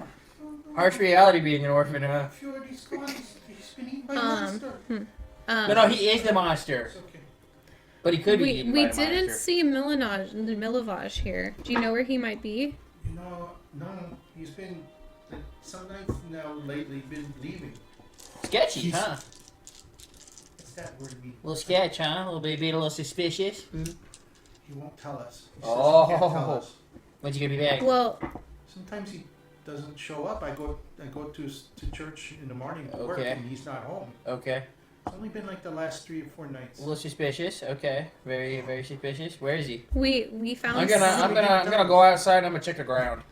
Harsh reality being an orphan, huh? Fjordy's gone. He's been eaten by a monster. No, he is the monster. It's okay. But he could be we eaten we by a didn't monster. see Milovaj here. Do you know where he might be? You know, no, he's been some nights now lately been leaving. Sketchy, huh? What's that word mean? A little sketch, huh? A little bit, being a little suspicious. He won't tell us. He says Oh. he can't tell us. When's he gonna be back? Well, Sometimes he doesn't show up. I go to church in the morning to work, Okay. and he's not home. Okay. It's only been like the last 3 or 4 nights. A little suspicious. Okay. Very, very suspicious. Where is he? we found. I'm gonna go outside and I'm gonna check the ground.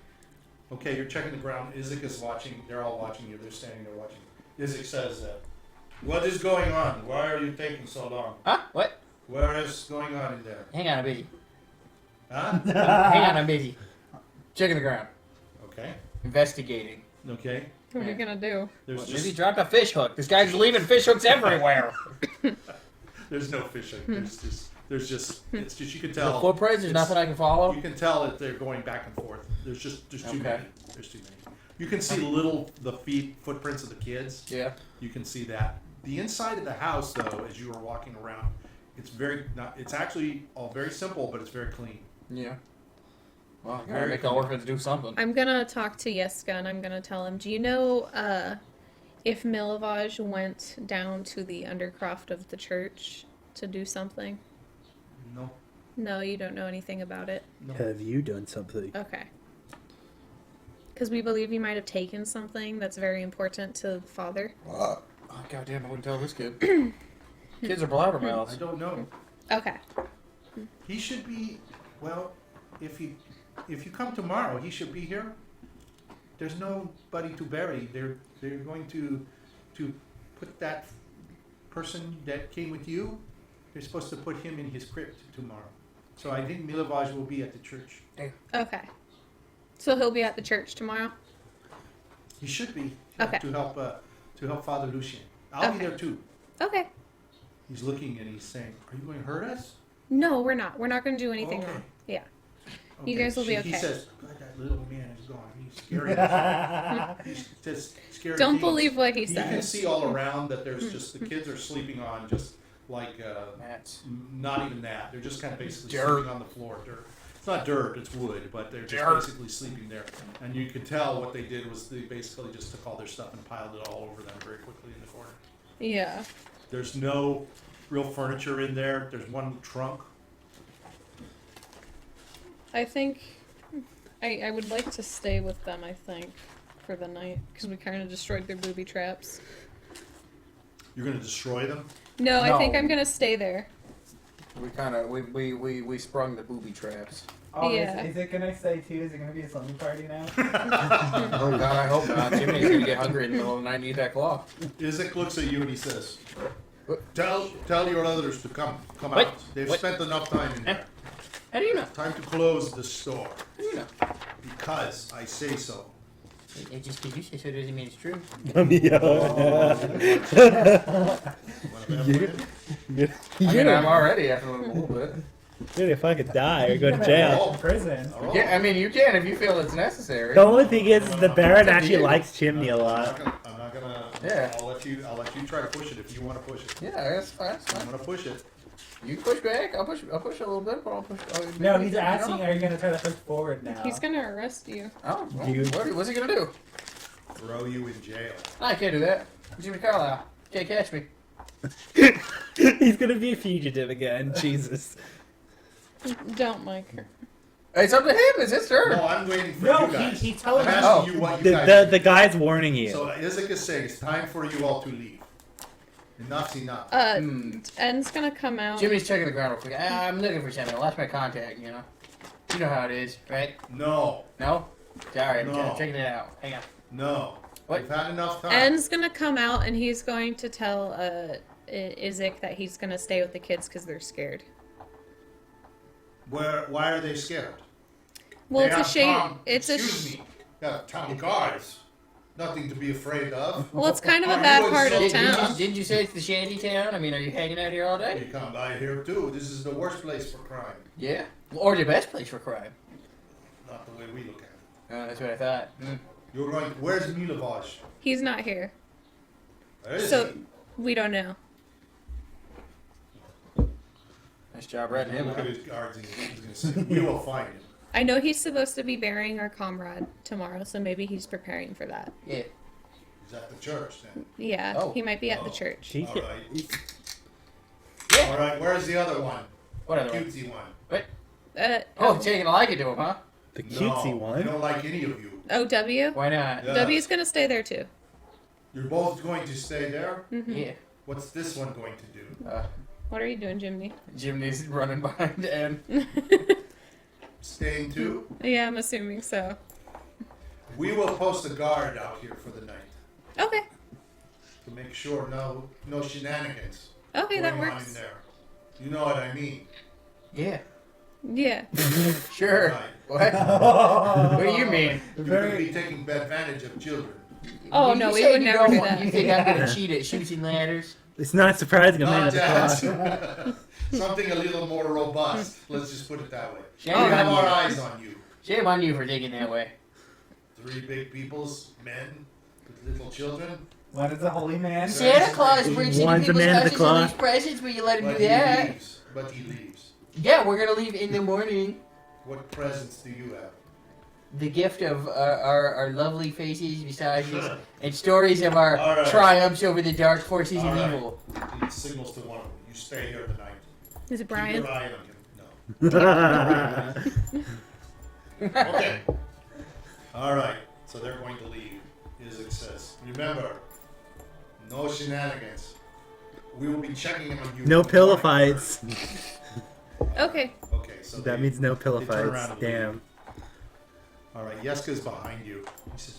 Okay, you're checking the ground. Isaac is watching. They're all watching you. They're standing there watching. Isaac says, "What is going on? Why are you taking so long? Huh? What? What is going on in there? Hang on, I'm busy. Huh?" Hang on, I'm busy. Checking the ground. Okay. Investigating. Okay. What are you gonna do? There's Well, just maybe he dropped a fish hook. This guy's leaving fish hooks everywhere. there's no fishing. There's just it's just you can The tell. footprints. There's nothing I can follow. You can tell that they're going back and forth. There's too Okay. many. There's too many. You can see the footprints of the kids. Yeah. You can see that. The inside of the house, though, as you were walking around, it's actually all very simple, but it's very clean. Yeah. Well, I gotta Very make the cool. orphans do something. I'm gonna talk to Yeska and I'm gonna tell him. Do you know if Milovaj went down to the undercroft of the church to do something? No. No, you don't know anything about it. No. Have you done something? Okay. Because we believe he might have taken something that's very important to Father. Oh, goddamn, I wouldn't tell this kid. Kids are blabbermouths. I don't know. Okay. He should be, well, if you come tomorrow, he should be here. There's nobody to bury. They're going to put that person that came with you, they're supposed to put him in his crypt tomorrow. So I think Milovaj will be at the church. Okay. So he'll be at the church tomorrow? He should be, Okay. to help Father Lucien. I'll be there too. Okay. He's looking and he's saying, "Are you going to hurt us?" No, we're not. We're not going to do anything Okay. wrong. Yeah. You guys will be He okay. says, "God, that little man is gone. He's scary." He says scary Don't things. believe what he You can says. see all around that there's just the kids are sleeping on just like Mats. not even that. They're just kind of basically Dirt. sleeping on the floor. Dirt. It's not dirt. It's wood, but they're just Dirt. basically sleeping there. And you can tell what they did was they basically just took all their stuff and piled it all over them very quickly in the corner. Yeah. There's no real furniture in there. There's one trunk. I think I would like to stay with them, I think, for the night. Because we kind of destroyed their booby traps. You're going to destroy them? No, I think No. I'm going to stay there. We sprung the booby traps. Oh, Yeah. is it gonna stay too? Is it gonna be a slumber party now? Oh God, I hope not. Jimmy's gonna get hungry in the middle of the night and eat that claw. Isaac looks at you and he says, What? Tell your others to come What? out. They've What? spent enough time in there. How do you know? Time to close the store. How do you know? Because I say so. It just because you say so doesn't mean it's true. Wanna have one? I mean, I'm already after a little bit. Dude, if I could die or go to Go jail. to prison. All right. Yeah, I mean, you can if you feel it's necessary. The only thing is, the Baron actually likes Chimney a I'm lot. not gonna. Yeah. I'll let you try to push it if you want to push it. Yeah, that's fine. That's I'm fine. gonna push it. You push back. I'll push a little bit, but I'll push. No, he's asking, are you gonna try to push forward now? He's going to arrest you. Oh, well, You- what's he gonna do? Throw you in jail. I can't do that. Jiminy Carlyle can't catch me. He's gonna be a fugitive again. Jesus. Don't, Mike. It's up to him. It's his turn. No, I'm waiting for No, you guys. he's telling I'm us. asking you what you guys. The guy's warning you. So Isaac is saying it's time for you all to leave. Enough's enough. En's going to come out. Jimmy's checking the ground real quick. I'm looking for something. I lost my contact. You know how it is, right? No, No. All right, No. I'm checking it out. Hang on. no. What? We've had enough time. En's going to come out and he's going to tell Isaac that he's going to stay with the kids because they're scared. Why are they scared? Well, They it's a have shame. town- It's a excuse me. They have town guards. Nothing to be afraid of. Well, it's kind of Are a you bad part of insulting town. us? Didn't you say it's the shanty town? I mean, are you hanging out here all day? You come by here too. This is the worst place for crime. Yeah. Or the best place for crime. Not the way we look at it. Oh, that's what I thought. You're going. Where's Milovaj? He's not here. Where is So, he? we don't know. Nice job, Red. He's gonna look at his guards and he's going to say, "We will find him." I know he's supposed to be burying our comrade tomorrow, so maybe he's preparing for that. Yeah. He's at the church then. Yeah, Oh. he might be at the Oh. church. He All can- right. Yeah. All right. Where's the other one? What other one? Cutesy one. Oh, taking a liking to him, huh? The cutesy No, I one. don't like any of you. Oh, W? Why not? Yeah. W's gonna stay there too. You're both going to stay there. Yeah. What's this one going to do? What are you doing, Jimmy? Jimmy's running behind and Staying too? Yeah, I'm assuming so. We will post a guard out here for the night Okay. to make sure no shenanigans Okay, that going on works. in there. You know what I mean? yeah, Yeah. sure. Right. What? What do you mean? You're going to be taking advantage of children. Oh, Did no, you we say would you never don't do want- that. You think I'm gonna cheat at shooting ladders? It's not surprising a man Not at the that. cross. Something a little more robust. Let's just put it that way. Shame We have on our you. eyes on you. Shame on you for thinking that way. 3 big peoples, men with little children. One is a holy man. Santa Claus breaks into One's a people's man at the houses and clock. leaves presents, but you let him But do he that. leaves. But he leaves. Yeah, we're gonna leave in the morning. What presents do you have? The gift of our lovely faces, massages, and stories of our All right. triumphs over the dark forces All of right. evil. He signals to one of them. You stay here tonight. Is it Keep Brian? your eye on him. No. Okay. All right. So they're going to leave. Isaac says, "Remember, no shenanigans. we will be checking in on you. No pillow fights. Okay. Okay, so That means no pillow they turn fights. around and Damn. leave. All right, Yeska's behind you. He says,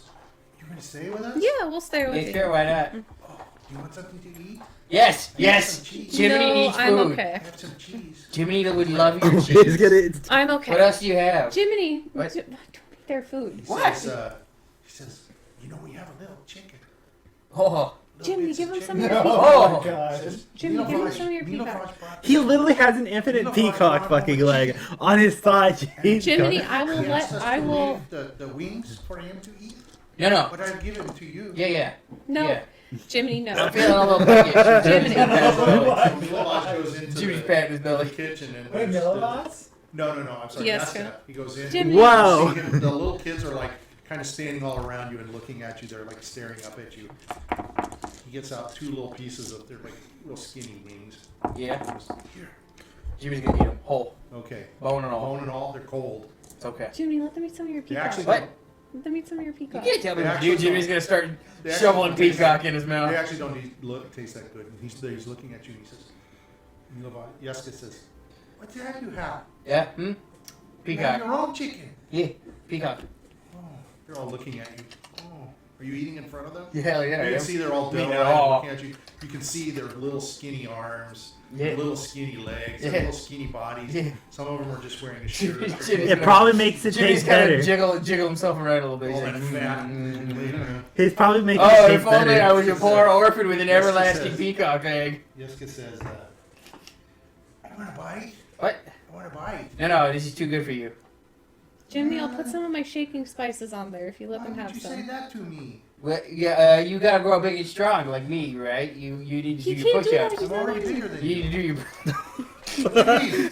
"You gonna stay with us? Yeah, we'll stay with Yeah, you. sure, why not? Oh, you want something to eat? Yes, Some yes. cheese. Jiminy no, needs I'm food. okay. Have some cheese. Jiminy would love your He's cheese. gonna. I'm okay. What else do you have? Jiminy, What? don't eat their food. He What? says, you know, we have a little chicken. Oh, Little Jiminy, bits give of him some chicken." of your Oh. peacock. He God. says, Jiminy, give me Milovaj- some of your Milovaj peacock. brought He literally has an infinite peacock fucking leg on his thigh. He's Jiminy, gonna- I will He asked us I to will. leave the wings for him to eat, no. but I've given to you. Yeah. No, Yeah. Jiminy, I'm no. feeling a little bucket. Jiminy. So Milovaj goes into Jimmy's the patting his belly. kitchen and Wait, Milovaj? No, I'm sorry. Yes, Yeska. He goes in. Jimmy. Whoa. You see him, the little kids are like kind of standing all around you and looking at you. They're like staring up at you. He gets out 2 little pieces of they're like real skinny wings. Yeah. He goes, Here. Jimmy's gonna eat them whole, Okay. bone and all. Bone and all, they're cold. It's okay. Jiminy, let them eat some of your They peacock. actually What? don't- Let them eat some of your You peacock. can't tell me They what to actually do. Jimmy's don't- gonna start they actually shoveling don't taste peacock that- in his They mouth. actually don't taste that good. And he's looking at you and he says, Milovaj, Yeska says, what did you have? Yeah. You have Peacock. your own chicken. Yeah. Peacock. Oh, they're all looking at you. Oh, are you eating in front of them? Yeah, hell yeah. You yeah. can see they're all I mean, doe-eyed they're all- looking at you. You can see their little skinny arms, Yeah. their little skinny legs, their Yeah. little skinny bodies. Yeah. Some of them are just wearing a shirt. Jimmy's It probably makes it Jimmy's taste kind better. of jiggle himself around a little bit. all He's that like, fat. mm. He's probably making it Oh, taste if only better. I was a poor orphan with an Yes, it everlasting says. peacock egg. Yeska says, I want to bite. What? I want to bite. No, this is too good for you. Jiminy, I'll put some of my shaking spices on there if you let Why them would have you say some. that to me? Well, yeah, you gotta grow big and strong like me, right? You need to do You your can't do that push-ups. if I'm already bigger than You need you. to do your. What do you mean?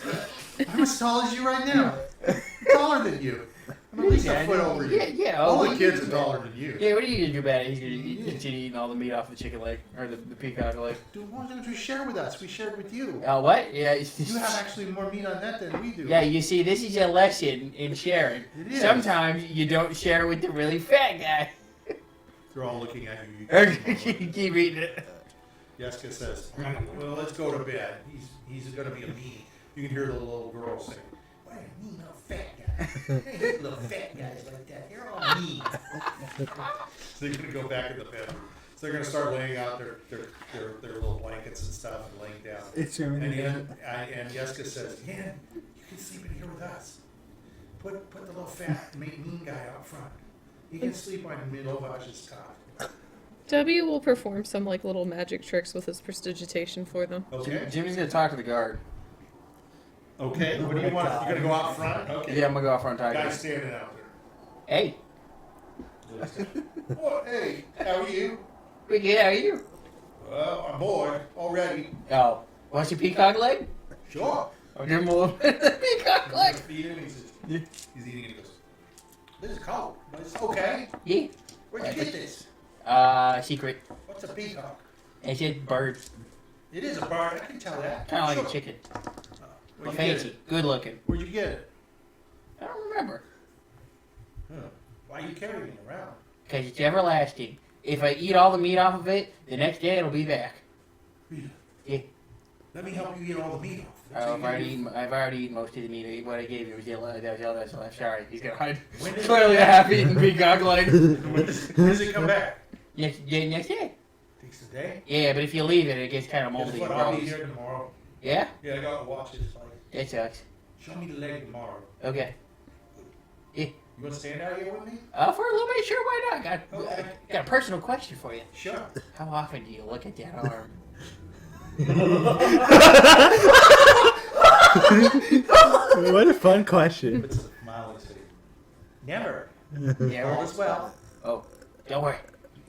I'm as tall as you right now. I'm taller than you. I'm at least a foot over you. Yeah. All what the do you kids are do? taller than you. Yeah, what are you gonna do about it? He's gonna continue eating all the meat off the chicken leg or the peacock leg. Dude, why don't you share with us? We shared with you. What? Yeah. You have actually more meat on that than we do. Yeah, you see, this is a lesson in sharing. It is. Sometimes you don't share with the really fat guy. They're all looking at you. You keep eating it. Yeska says, well, let's go to bed. He's going to be a meanie. You can hear the little girl say, what a mean little fat guy. I hate little fat guys like that. They're all mean. So they're going to go back in the bed. So they're going to start laying out their little blankets and stuff and laying down. It's Jiminy. And Yeska says, yeah, you can sleep in here with us. Put the little fat mean guy out front. He can sleep on Milovaj's top. W will perform some like little magic tricks with his prestidigitation for them. Okay? Jimmy's gonna talk to the guard. Okay, what do you want? You're gonna go out front? Okay. Yeah, I'm gonna go out front and talk to Guy's him. standing out Hey, there. Oh, hey, how are you? pretty good, how are you? Well, I'm bored already. Oh, wants your peacock leg? Sure. I'll give him a little bit of the peacock leg. Feed him. He's eating it. He goes, this is cold, but it's okay. Yeah. Where'd you get this? Secret. What's a peacock? It's a bird. It is a bird. I can tell that. Kind of like Sure. a chicken. Where'd you get Fancy. it? Good looking. Where'd you get it? I don't remember. Huh. Why are you carrying it around? Because it's everlasting. If I eat all the meat off of it, the next day it'll be back. Really? Yeah. Let me help you eat all the meat off. I've already eaten most of the meat. What I gave you was the last left. Sorry, he's gonna hide. When does- Clearly a half-eaten peacock leg. When does it come back? Next day. Takes a day. Yeah, but if you leave it, it gets kind of Guess moldy. what? and I'll be gross. here tomorrow. Yeah? Yeah, I gotta watch this fight. That sucks. Show me the leg tomorrow. Okay. Yeah. You wanna stand out here with me? For a little bit, sure, why not? Okay. Got a personal question for you. Sure. How often do you look at that arm? What a fun question. Puts a smile on his face. Never. Yeah, All is well. Oh, don't worry.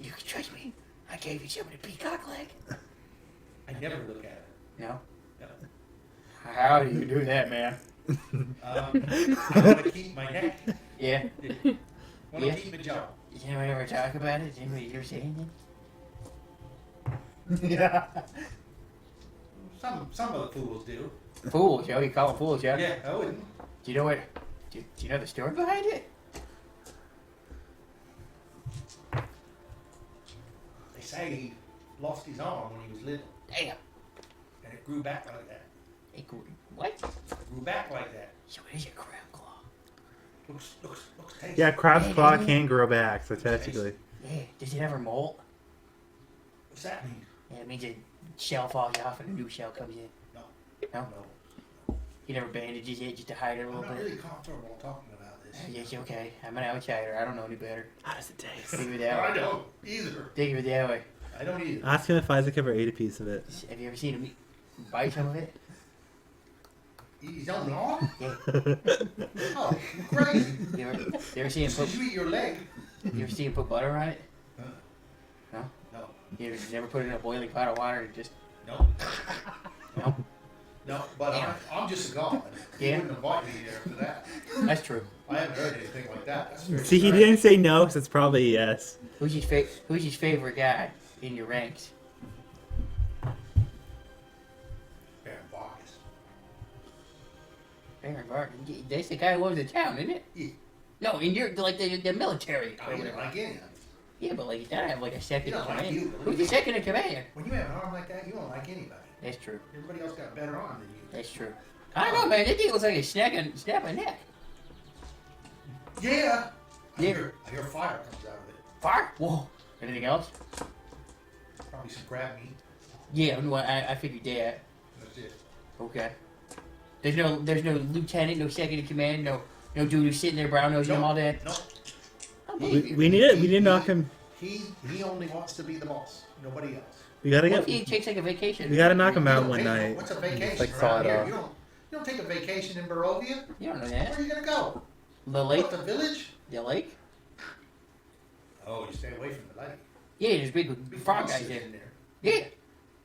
You can trust me. I gave you some of the peacock leg. I never look at it. No? No. How do you do that, man? I want to keep my neck. Yeah. I want to Yeah. keep the job. Did anyone ever talk about it? Did anybody ever say anything? Yeah. Some of the fools do. Fools, yo. You call them fools, yeah? Yeah, I wouldn't. Do you know what? Do you know the story behind it? They say he lost his arm when he was little. Damn. It grew back like that. It grew, what? Grew back like that. So it is a crab claw. Looks tasty. Yeah, crab's claw can grow back, so technically. Yeah. Does it ever molt? What's that mean? Yeah, it means a shell falls off and a new shell comes in. No. No? No. You never bandages it just to hide it a I'm little not bit? really comfortable talking about this. Yes, okay. I'm an outsider. I don't know any better. How does it taste? Think of it I that way. don't either. Think of it that way. I don't either. Ask him if Isaac ever ate a piece of it. Have you ever seen him bite some of it? He's on long? Yeah. Oh, crazy. You ever see him put? Did you eat your leg? You ever see him put butter on it? No. No. You never put it in a boiling pot of water and just No. no. No, but I'm just a god. He Yeah. wouldn't invite me there for that. That's true. I haven't heard anything like that. That's very See, he strange. didn't say no, so it's probably a yes. Who's your favorite guy in your ranks? Baron Vargas. Baron Barton. That's the guy who owns the town, isn't it? Yeah. No, in your like the military. I mean, like any of them. Yeah, but like you gotta have like a second You in don't like command. you. Who's the second in command? When you have an arm like that, you don't like anybody. That's true. Everybody else got a better arm than you. That's true. I don't know, man. That thing looks like a snap a neck. Yeah. I Yeah. hear fire comes out of it. Fire? Whoa. Anything else? Probably some crab meat. Yeah, no, I figured that. That's it. Okay. There's no lieutenant, no second in command, no dude who's sitting there brown nosing him all day. No. I believe We, you. we need it. We need to knock him. He only wants to be the boss. Nobody else. We gotta What if get. he takes like a vacation? We gotta knock him You out don't one take- night. What's a vacation Like, thaw around it here? off. You don't take a vacation in Barovia? You don't know Where that. are you gonna go? The lake? What, the village? The lake? Oh, you stay away from the lake. Yeah, there's big frog guys monsters there. in there. Yeah.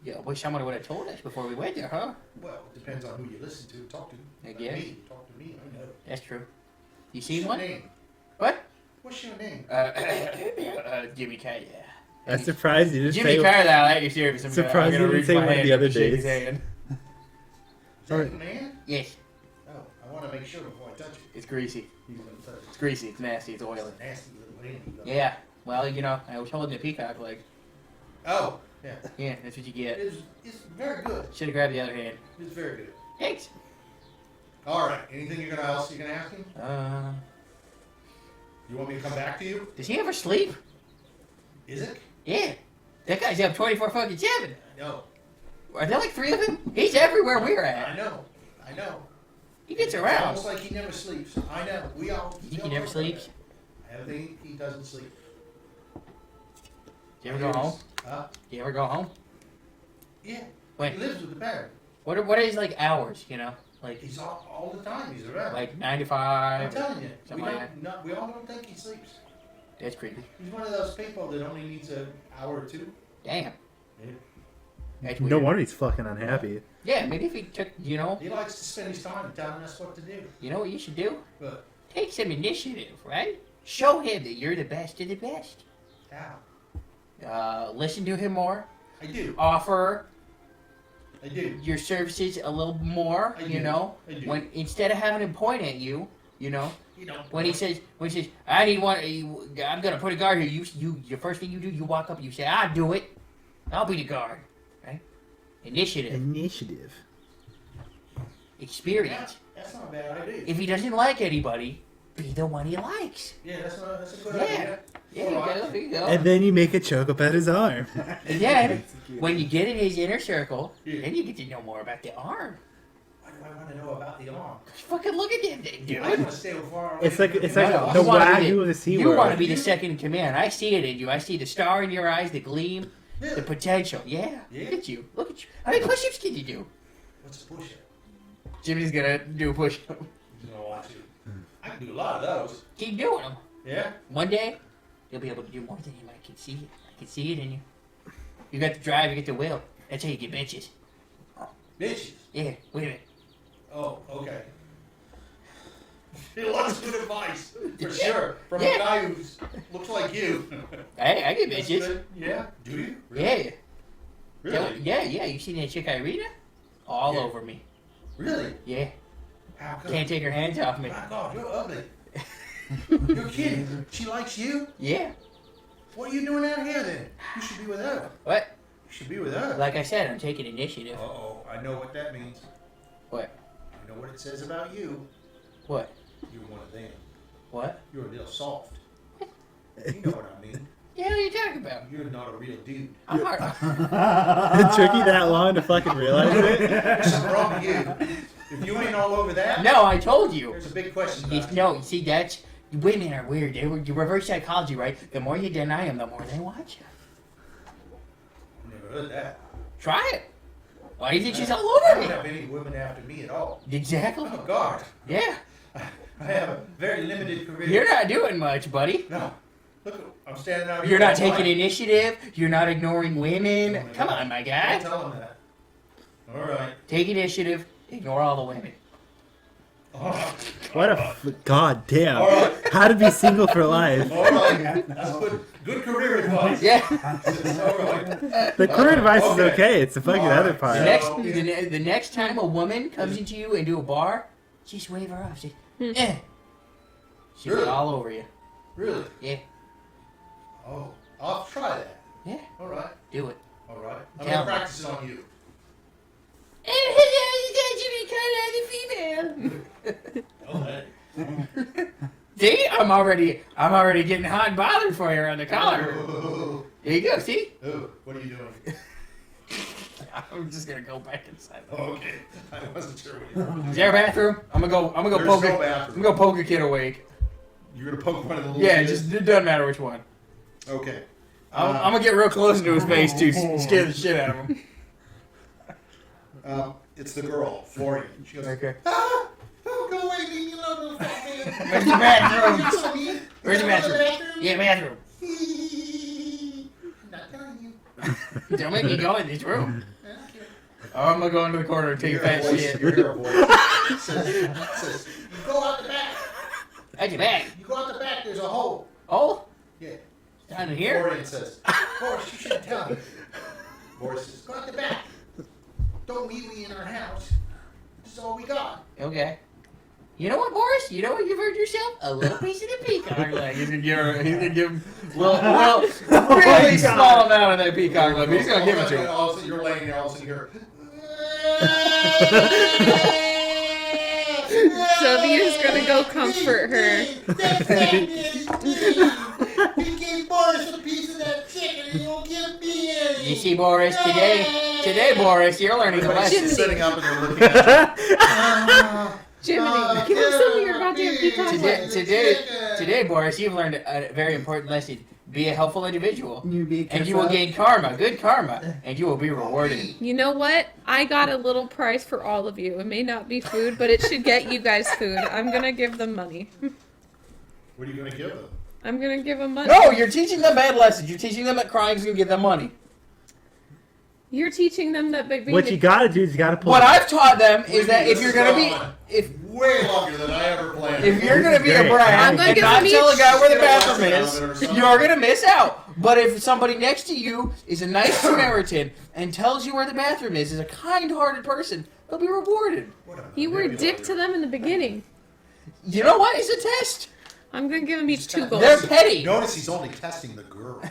Yeah, I wish someone would have told us before we went there, huh? Well, it depends on who you listen to and talk to. I Like guess. Me, talk to me, I know. That's true. You What's seen your one? name? What? What's your name? Jimmy Carlyle. I'm surprised you didn't Jimmy say. Carlyle, that you're serious. I'm Surprised gonna you didn't reach say my one of hand the other and shake his days. hand. Is that Alright. your man? Yes, Oh, I want to make sure before I touch it. it's greasy. You want to touch it. It's greasy. It's nasty. It's oily. It's a nasty little hand you got. Yeah. Well, you know, I was holding a peacock leg. Oh, yeah. Yeah, that's what you get. It's very good. Should have grabbed the other hand. It's very good. Thanks. All right. Anything else you're gonna ask him? You want me to come back to you? Does he ever sleep? Is it? Yeah. That guy's up 24 fucking 7. No. Are there like 3 of him? He's everywhere we're I at. know. I know. He gets It's around. almost like he never sleeps. I know. We all. You think we he all never know sleeps? that. I think he doesn't sleep. Do you ever go home? Huh? Do you ever go home? Yeah. Wait. He lives with the Baron. What are his like hours, you know? Like He's all the time. He's around. 9 to I'm 5? telling you. something like We all don't think he sleeps. That's creepy. He's one of those people that only needs an hour or two. Damn. Yeah. That's No weird. wonder he's fucking unhappy. Yeah, maybe if he took, He likes to spend his time telling us what to do. you know what you should do? But Take some initiative, right? Show him that you're the best of the best. how? Listen to him more. I do. Offer I do. your services a little more. I You do. know, I do. when instead of having him point at you, you know, You know. when he says, I need one, I'm gonna put a guard here. Your first thing you do, you walk up, and you say, I'll do it. I'll be the guard, right? Initiative, Initiative. experience. That's not a bad idea. If he doesn't like anybody, be the one he likes. Yeah, that's a good Yeah. idea. Yeah, there you go. And then you make a choke up at his arm. And then, when you get in his inner circle, Yeah. then you get to know more about the arm. Why do I want to know about the arm? Fucking look at that thing, dude. I want to stay far away. It's like from it's the like boss. the You wanna be wagyu of the sea You want to world. be the second in command. I see it in you. I see the star in your eyes, the gleam, the Really? potential. Yeah. Yeah? Look at you. Look at you. How many push-ups can you do? What's a push-up? Jimmy's gonna do a push-up. You don't want to. I can do a lot of those. Keep doing them. Yeah? One day, you'll be able to do more than him. I can see it. I can see it in you. You got the drive. You get the will. That's how you get bitches. Bitches. Yeah. Wait a minute. Oh, okay. He loves good advice, for sure. From Yeah. a guy who looks like you. Hey, I get That's bitches. good. Yeah? Do you? Yeah. Really? Yeah. You seen that chick Irina? All Yeah. over me. Really? Yeah. How come? Can't take her hands off me. My God, you're ugly. You're kidding. She likes you? Yeah. What are you doing out here then? You should be with her. What? You should be with us. Like I said, I'm taking initiative. Uh-oh, I know what that means. What? I know what it says about you. What? You're one of them. What? You're a little soft. You know what I mean. Yeah, what are you talking about? You're not a real dude. I'm hard. It took you that long to fucking realize it? There's something wrong with you. If you ain't all over that, No, I told you. there's a big question You, about it. no, see, that's women are weird. They were reverse psychology, right? The more you deny them, the more they watch you. Never heard that. Try it. Why do you think she's all I over don't me? have any women after me at all. Exactly. Oh, God. Yeah. I have a very limited career. You're not doing much, buddy. No. Look, I'm standing out here. You're not all taking night. initiative. You're not ignoring women. No, no, Come no. on, my Don't guy. tell him that. All right. Take initiative. Ignore all the women. Oh, What a god damn. all right. How to be single for life. All right. That's good career advice. Yeah. All right. The career advice is Okay. okay. It's the fucking All right. other The part. next, the next time a woman comes into you into a bar, just wave her off. Just, she'll be Really? all over you. Really? Yeah. Oh, I'll try that. Yeah. All right. Do it. All right. I'm Tell gonna me. practice it on you. All right. See, I'm already getting hot and bothered for you around the collar. Oh, There you go. See, what are you doing? I'm just gonna go back inside. Okay. I wasn't sure what you were doing. Is there a bathroom? I'm gonna go There's poke no it. I'm bathroom. gonna go poke a kid awake. You're gonna poke one of the little Yeah, kids? just it doesn't matter which one. Okay. I'm gonna get real close into his face too, scare the shit out of him. It's the girl, Florian. She goes, Okay. ah, oh, go away, leave me alone, little fat man. Where's the bathroom? You're so mean. Where's the You wanna go to bathroom? the Yeah, bathroom. I'm not telling you. Don't make me go in this room. I don't care. Oh, I'm gonna go into the corner and take a Your fat voice- shit. Your voice says, you go out the back. At your back. You go out the back, there's a hole. Oh, Yeah. down in here. Florian says, Boris, you shouldn't tell me. Boris says, go out the back. Don't leave me in our house. This is all we got. Okay. You know what, Boris? You know what you've earned yourself? A little piece of the peacock leg. He's gonna give him really small amount of that peacock leg. But he's gonna give it to him. All of a sudden, you're laying there, all of a sudden, you're... Sylvia's gonna go comfort her. He gave Boris a piece of that chicken and he won't give me any. You see, Boris, today, Boris, you're learning a Everybody's lesson. just sitting up and they're looking at you. Jiminy, give him some of your goddamn peacock leg. Today, Boris, you've learned a very important lesson. Be a helpful individual, You be and you will gain karma, good karma, and you will be rewarded. You know what? I got a little prize for all of you. It may not be food, but it should get you guys food. I'm gonna give them money. What are you going to give them? I'm gonna give them money. No, you're teaching them bad lessons. You're teaching them that crying is gonna give them money. You're teaching them that by being What you gotta do is you gotta pull. What I've taught them is that if you're gonna be, if Way longer than I ever planned. if you're gonna be a Great. I'm brat gonna and give not them tell a each- guy where the Get a bathroom lesson is, out of it or something. you're gonna miss out. But if somebody next to you is a nice Samaritan and tells you where the bathroom is a kind-hearted person, they'll be rewarded. What a You were a dick to them in the beginning. You know what? It's a test. I'm gonna give them each 2 They're gold. petty. Notice he's only testing the girl.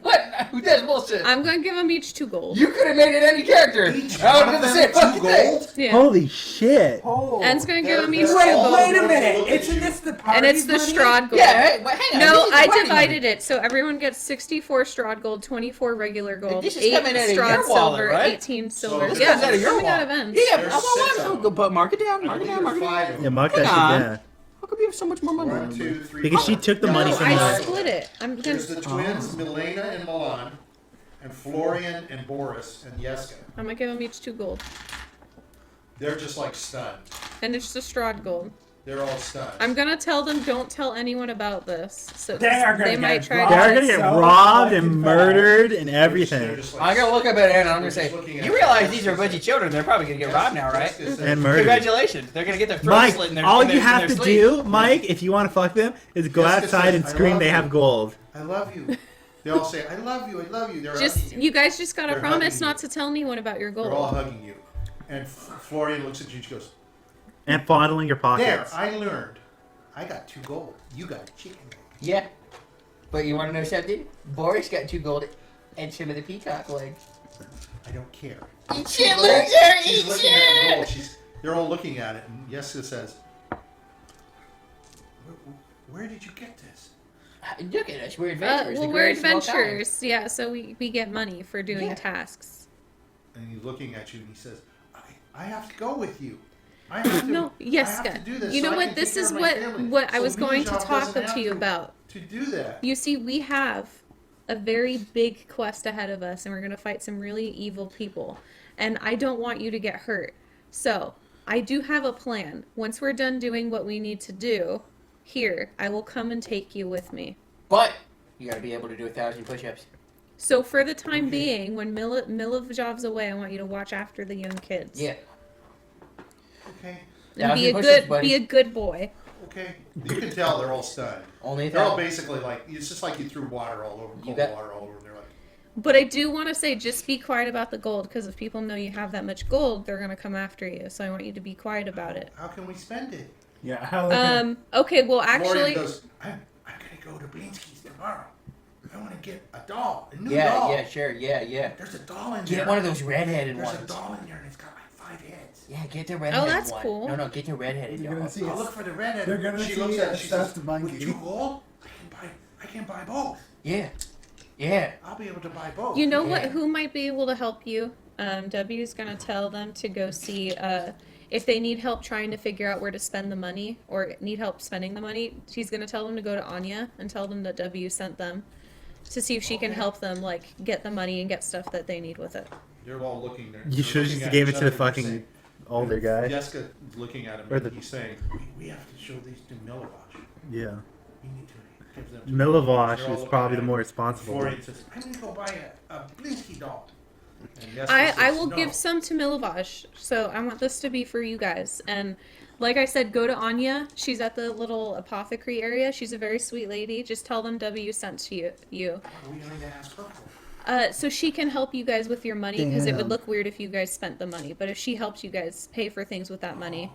What? Who does bullshit? I'm gonna give them each 2 gold. You could have made it any character. Each I one would of have them said fucking 2 thing. gold? Yeah. Holy shit. Oh. En's gonna give them each 2 Wait, gold. Wait a Look minute! at Isn't you. this the party And it's the money? Strahd gold. Yeah, hey, well, hang on. No, this is I party divided money. it so everyone gets 64 Strahd gold, 24 regular gold, This is 8 coming out of Strahd your wallet, silver, right? 18 silver. this Yeah, comes out of it's your coming out wallet. of En's. Yeah, There's I 6 want of to them. go mark it down. I Mark it think down. Mark there's it down. 5 of Yeah, them. mark that Hang on. shit down. How come you have so much more money? 1, 2, 3. Because she took the money No, from I the. split it. I'm There's gonna, the twins, Milena and Milan, and Florian and Boris and Yeska. I'm gonna give them each 2 gold. They're just like stunned. And it's the Strahd gold. They're all stunned. I'm gonna tell them don't tell anyone about this. So They are gonna they might get try They're to. gonna get So robbed and fucking murdered and They're everything. just like I'm gonna look up at Anna and I'm gonna They're say, just looking at you it. realize these are a bunch of children. They're probably gonna get robbed now, right? Yeska says, And murdered. Congratulations. They're gonna get their throats Mike, slit in their all in their- you in have their to sleep. do, Mike, if you want to fuck them, is go Jessica outside says, and "I scream love they you." have gold. I love you. They all say, I love you, I love you. They're Just hugging you guys just gotta They're promise hugging not to tell anyone about your They're all gold. hugging you. And Florian looks at you and she goes, And fondling your there, pockets. I learned. I got 2 gold. You got a chicken. Yeah. But you wanna know something? Boris got 2 gold and some of the peacock legs. I don't care. Eat shit, loser! She's Eat looking at the gold. shit! They're all looking at it, and Jessica says, "Where did you get this?" Look at us, we're adventurers. Well, the we're greatest of all time. adventurers, yeah. So we get money for doing Yeah. tasks. And he's looking at you, and he says, "I have to go with you. I have to. No, yes, I have to do this you so know I what? can This take is care of my family." what I So was going to Milovaj talk doesn't to you have about. to do that. You see, we have a very big quest ahead of us, and we're going to fight some really evil people. And I don't want you to get hurt. So, I do have a plan. Once we're done doing what we need to do, here, I will come and take you with me. But you gotta be able to do 1,000 push-ups. So, for the time being, when Milovajov's away, I want you to watch after the young kids. Yeah. Okay. And be 1,000 a push-ups, buddy. be a good boy. Okay. You can tell they're all stunned. Only They're all 1,000. basically like, it's just like you threw water all over, cold got- water all over. They're like, But I do want to say, just be quiet about the gold, because if people know you have that much gold, they're going to come after you. So I want you to be quiet about it. how can we spend it? Yeah, how like Okay, well, Morgan actually, goes, I'm going to go to Blinsky's tomorrow. I want to get a doll, a new Yeah, doll. yeah, sure, yeah. There's a doll in there. Get one of those red-headed There's ones. a doll in there, and it's got like 5 heads. Yeah, get the redheaded that's one. cool. No, get the redheaded You're gonna dog. see I'll look for the redhead. They're gonna she see looks a at it. She stuffed says, monkey. with 2 gold, I can buy both. Yeah. Yeah. I'll be able to buy both. you know Yeah. what? Who might be able to help you? W's going to tell them to go see if they need help trying to figure out where to spend the money or need help spending the money. She's going to tell them to go to Anya and tell them that W sent them to see if she can help them like get the money and get stuff that they need with it. They're all looking there. You They're should have looking just at gave it each to the other, they're fucking saying- older guy. Jessica looking at him, Or and the- he's saying, we have to show these to Milovaj. Yeah. We need to give them to Milovaj They're all is looking probably at the more him. responsible. Before he says, I'm going to go buy a Blinsky doll. And Jessica I says, will no. give some to Milovaj, so I want this to be for you guys. And like I said, go to Anya. She's at the little apothecary area. She's a very sweet lady. Just tell them W sent to you. What are we going to ask her for? So she can help you guys with your money because it would Damn. look weird if you guys spent the money. But if she helps you guys pay for things with that money,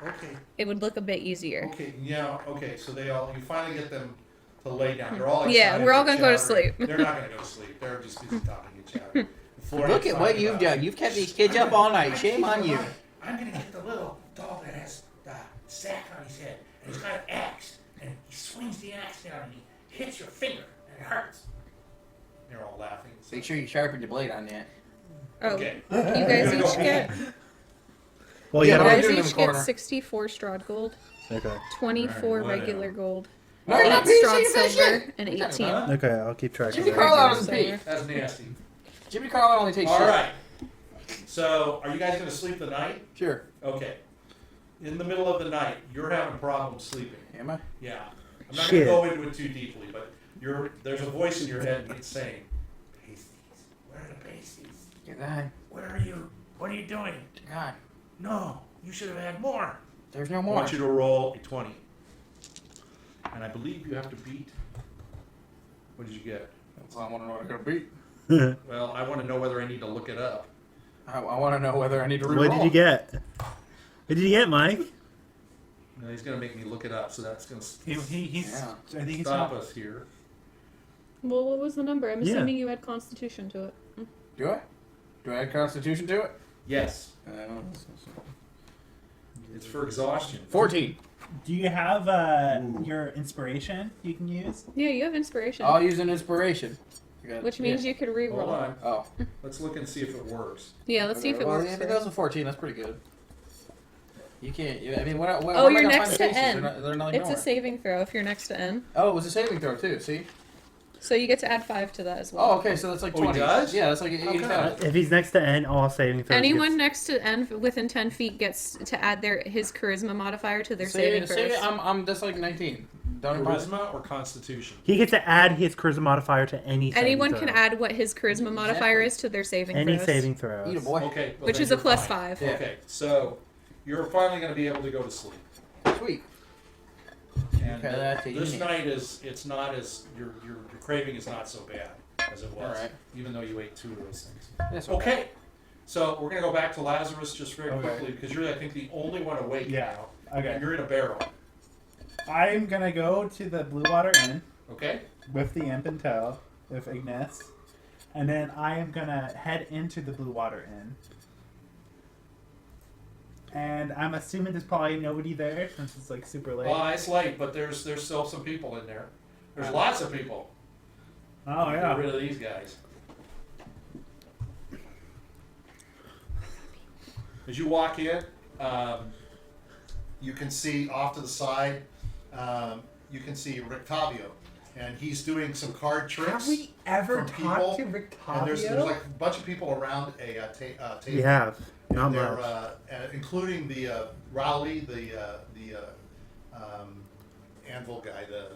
Okay. it would look a bit easier. Okay, yeah, okay, so you finally get them to lay down. They're all excited. Yeah, we're all they're gonna go to chattering. sleep. They're not going to go to sleep. They're just busy talking and chattering. Florian's Look at what talking you've about, done. You've kept these kids up all night. Shame on you. I'm going to get the little doll that has the sack on his head, and he's got an axe, and he swings the axe down, and he hits your finger, and it hurts. They're all laughing. Make sure you sharpen the blade on that. Oh, Okay. you guys each get Well, you yeah. what are you guys doing in each the get corner? 64 Strahd gold, Okay. 24 Alright, regular gold, No, 8 you're not being Strahd serious about silver, shit. and What are you 18. talking about? Okay, I'll keep track of Jimmy that. Carlyle Regular doesn't peek. silver. That's nasty. Jimmy Carlyle only takes All shit. right. So, are you guys going to sleep the night? Sure. Okay. In the middle of the night, you're having problems sleeping. Am I? Yeah. I'm not Shit. going to go into it too deeply, but there's a voice in your head and it's saying, pasties. Where are the pasties? Dear God. Where are you? What are you doing? Dear God. No, you should have had more. There's no I more. want you to roll a 20. And I believe you have to beat. What did you get? That's all I want to know what I'm going to beat. Well, I want to know whether I need to look it up. I want to know whether I need to reroll. What did you get? What did you get, Mike? No, he's going to make me look it up, so that's going to he's. Yeah. I think he's stop not. us here. Well, what was the number? I'm Yeah. assuming you had Constitution to it. Do I? Do I add Constitution to it? Yes, it's for exhaustion. 14. Do you have your inspiration you can use? Yeah, you have inspiration, I'll use an inspiration. which means you could Hold reroll. on. Oh. Let's look and see if it works. Yeah, let's see if it Well, works. if it for goes a 14, that's pretty good. You can't. I mean, what? Oh, am I you're gonna next find the to faces? N. They're not It's a nowhere. saving throw if you're next to N. Oh, it was a saving throw too. See? So you get to add 5 to that as well. Oh, okay. So that's like Oh, he 20. does? Yeah, that's like 85. If he's next to N, all saving throws. Anyone next to N within 10 feet gets to add his charisma modifier to their saving throws. That's like 19. Don't bother. Charisma or Constitution? He gets to add his charisma modifier to any. saving Anyone throw. can add what his charisma modifier is to their saving any throws. saving throws. Eat a boy. Okay. well, Which then is a you're plus fine. 5. Yeah. Okay, so you're finally going to be able to go to sleep. Sweet. And Okay, that's a this unit. night it's not as your craving is not so bad as it was, Alright. even though you ate 2 of those things. That's Okay, so we're gonna go back to Lazarus just very Okay. quickly because you're I think the only one awake Yeah. now. Okay. And you're in a barrel. I'm gonna go to the Blue Water Inn Okay. with the imp in tow, with Ignis. And then I am gonna head into the Blue Water Inn. And I'm assuming there's probably nobody there since it's like super late. It's late, but there's still some people in there. There's lots of people. Oh yeah. Get rid of these guys. As you walk in, You can see off to the side, you can see Rictavio, and he's doing some card tricks. Have we ever from talked to people, Rictavio? And there's like a bunch of people around a table. We have. Not They're, much. including the Rowley, the anvil guy, the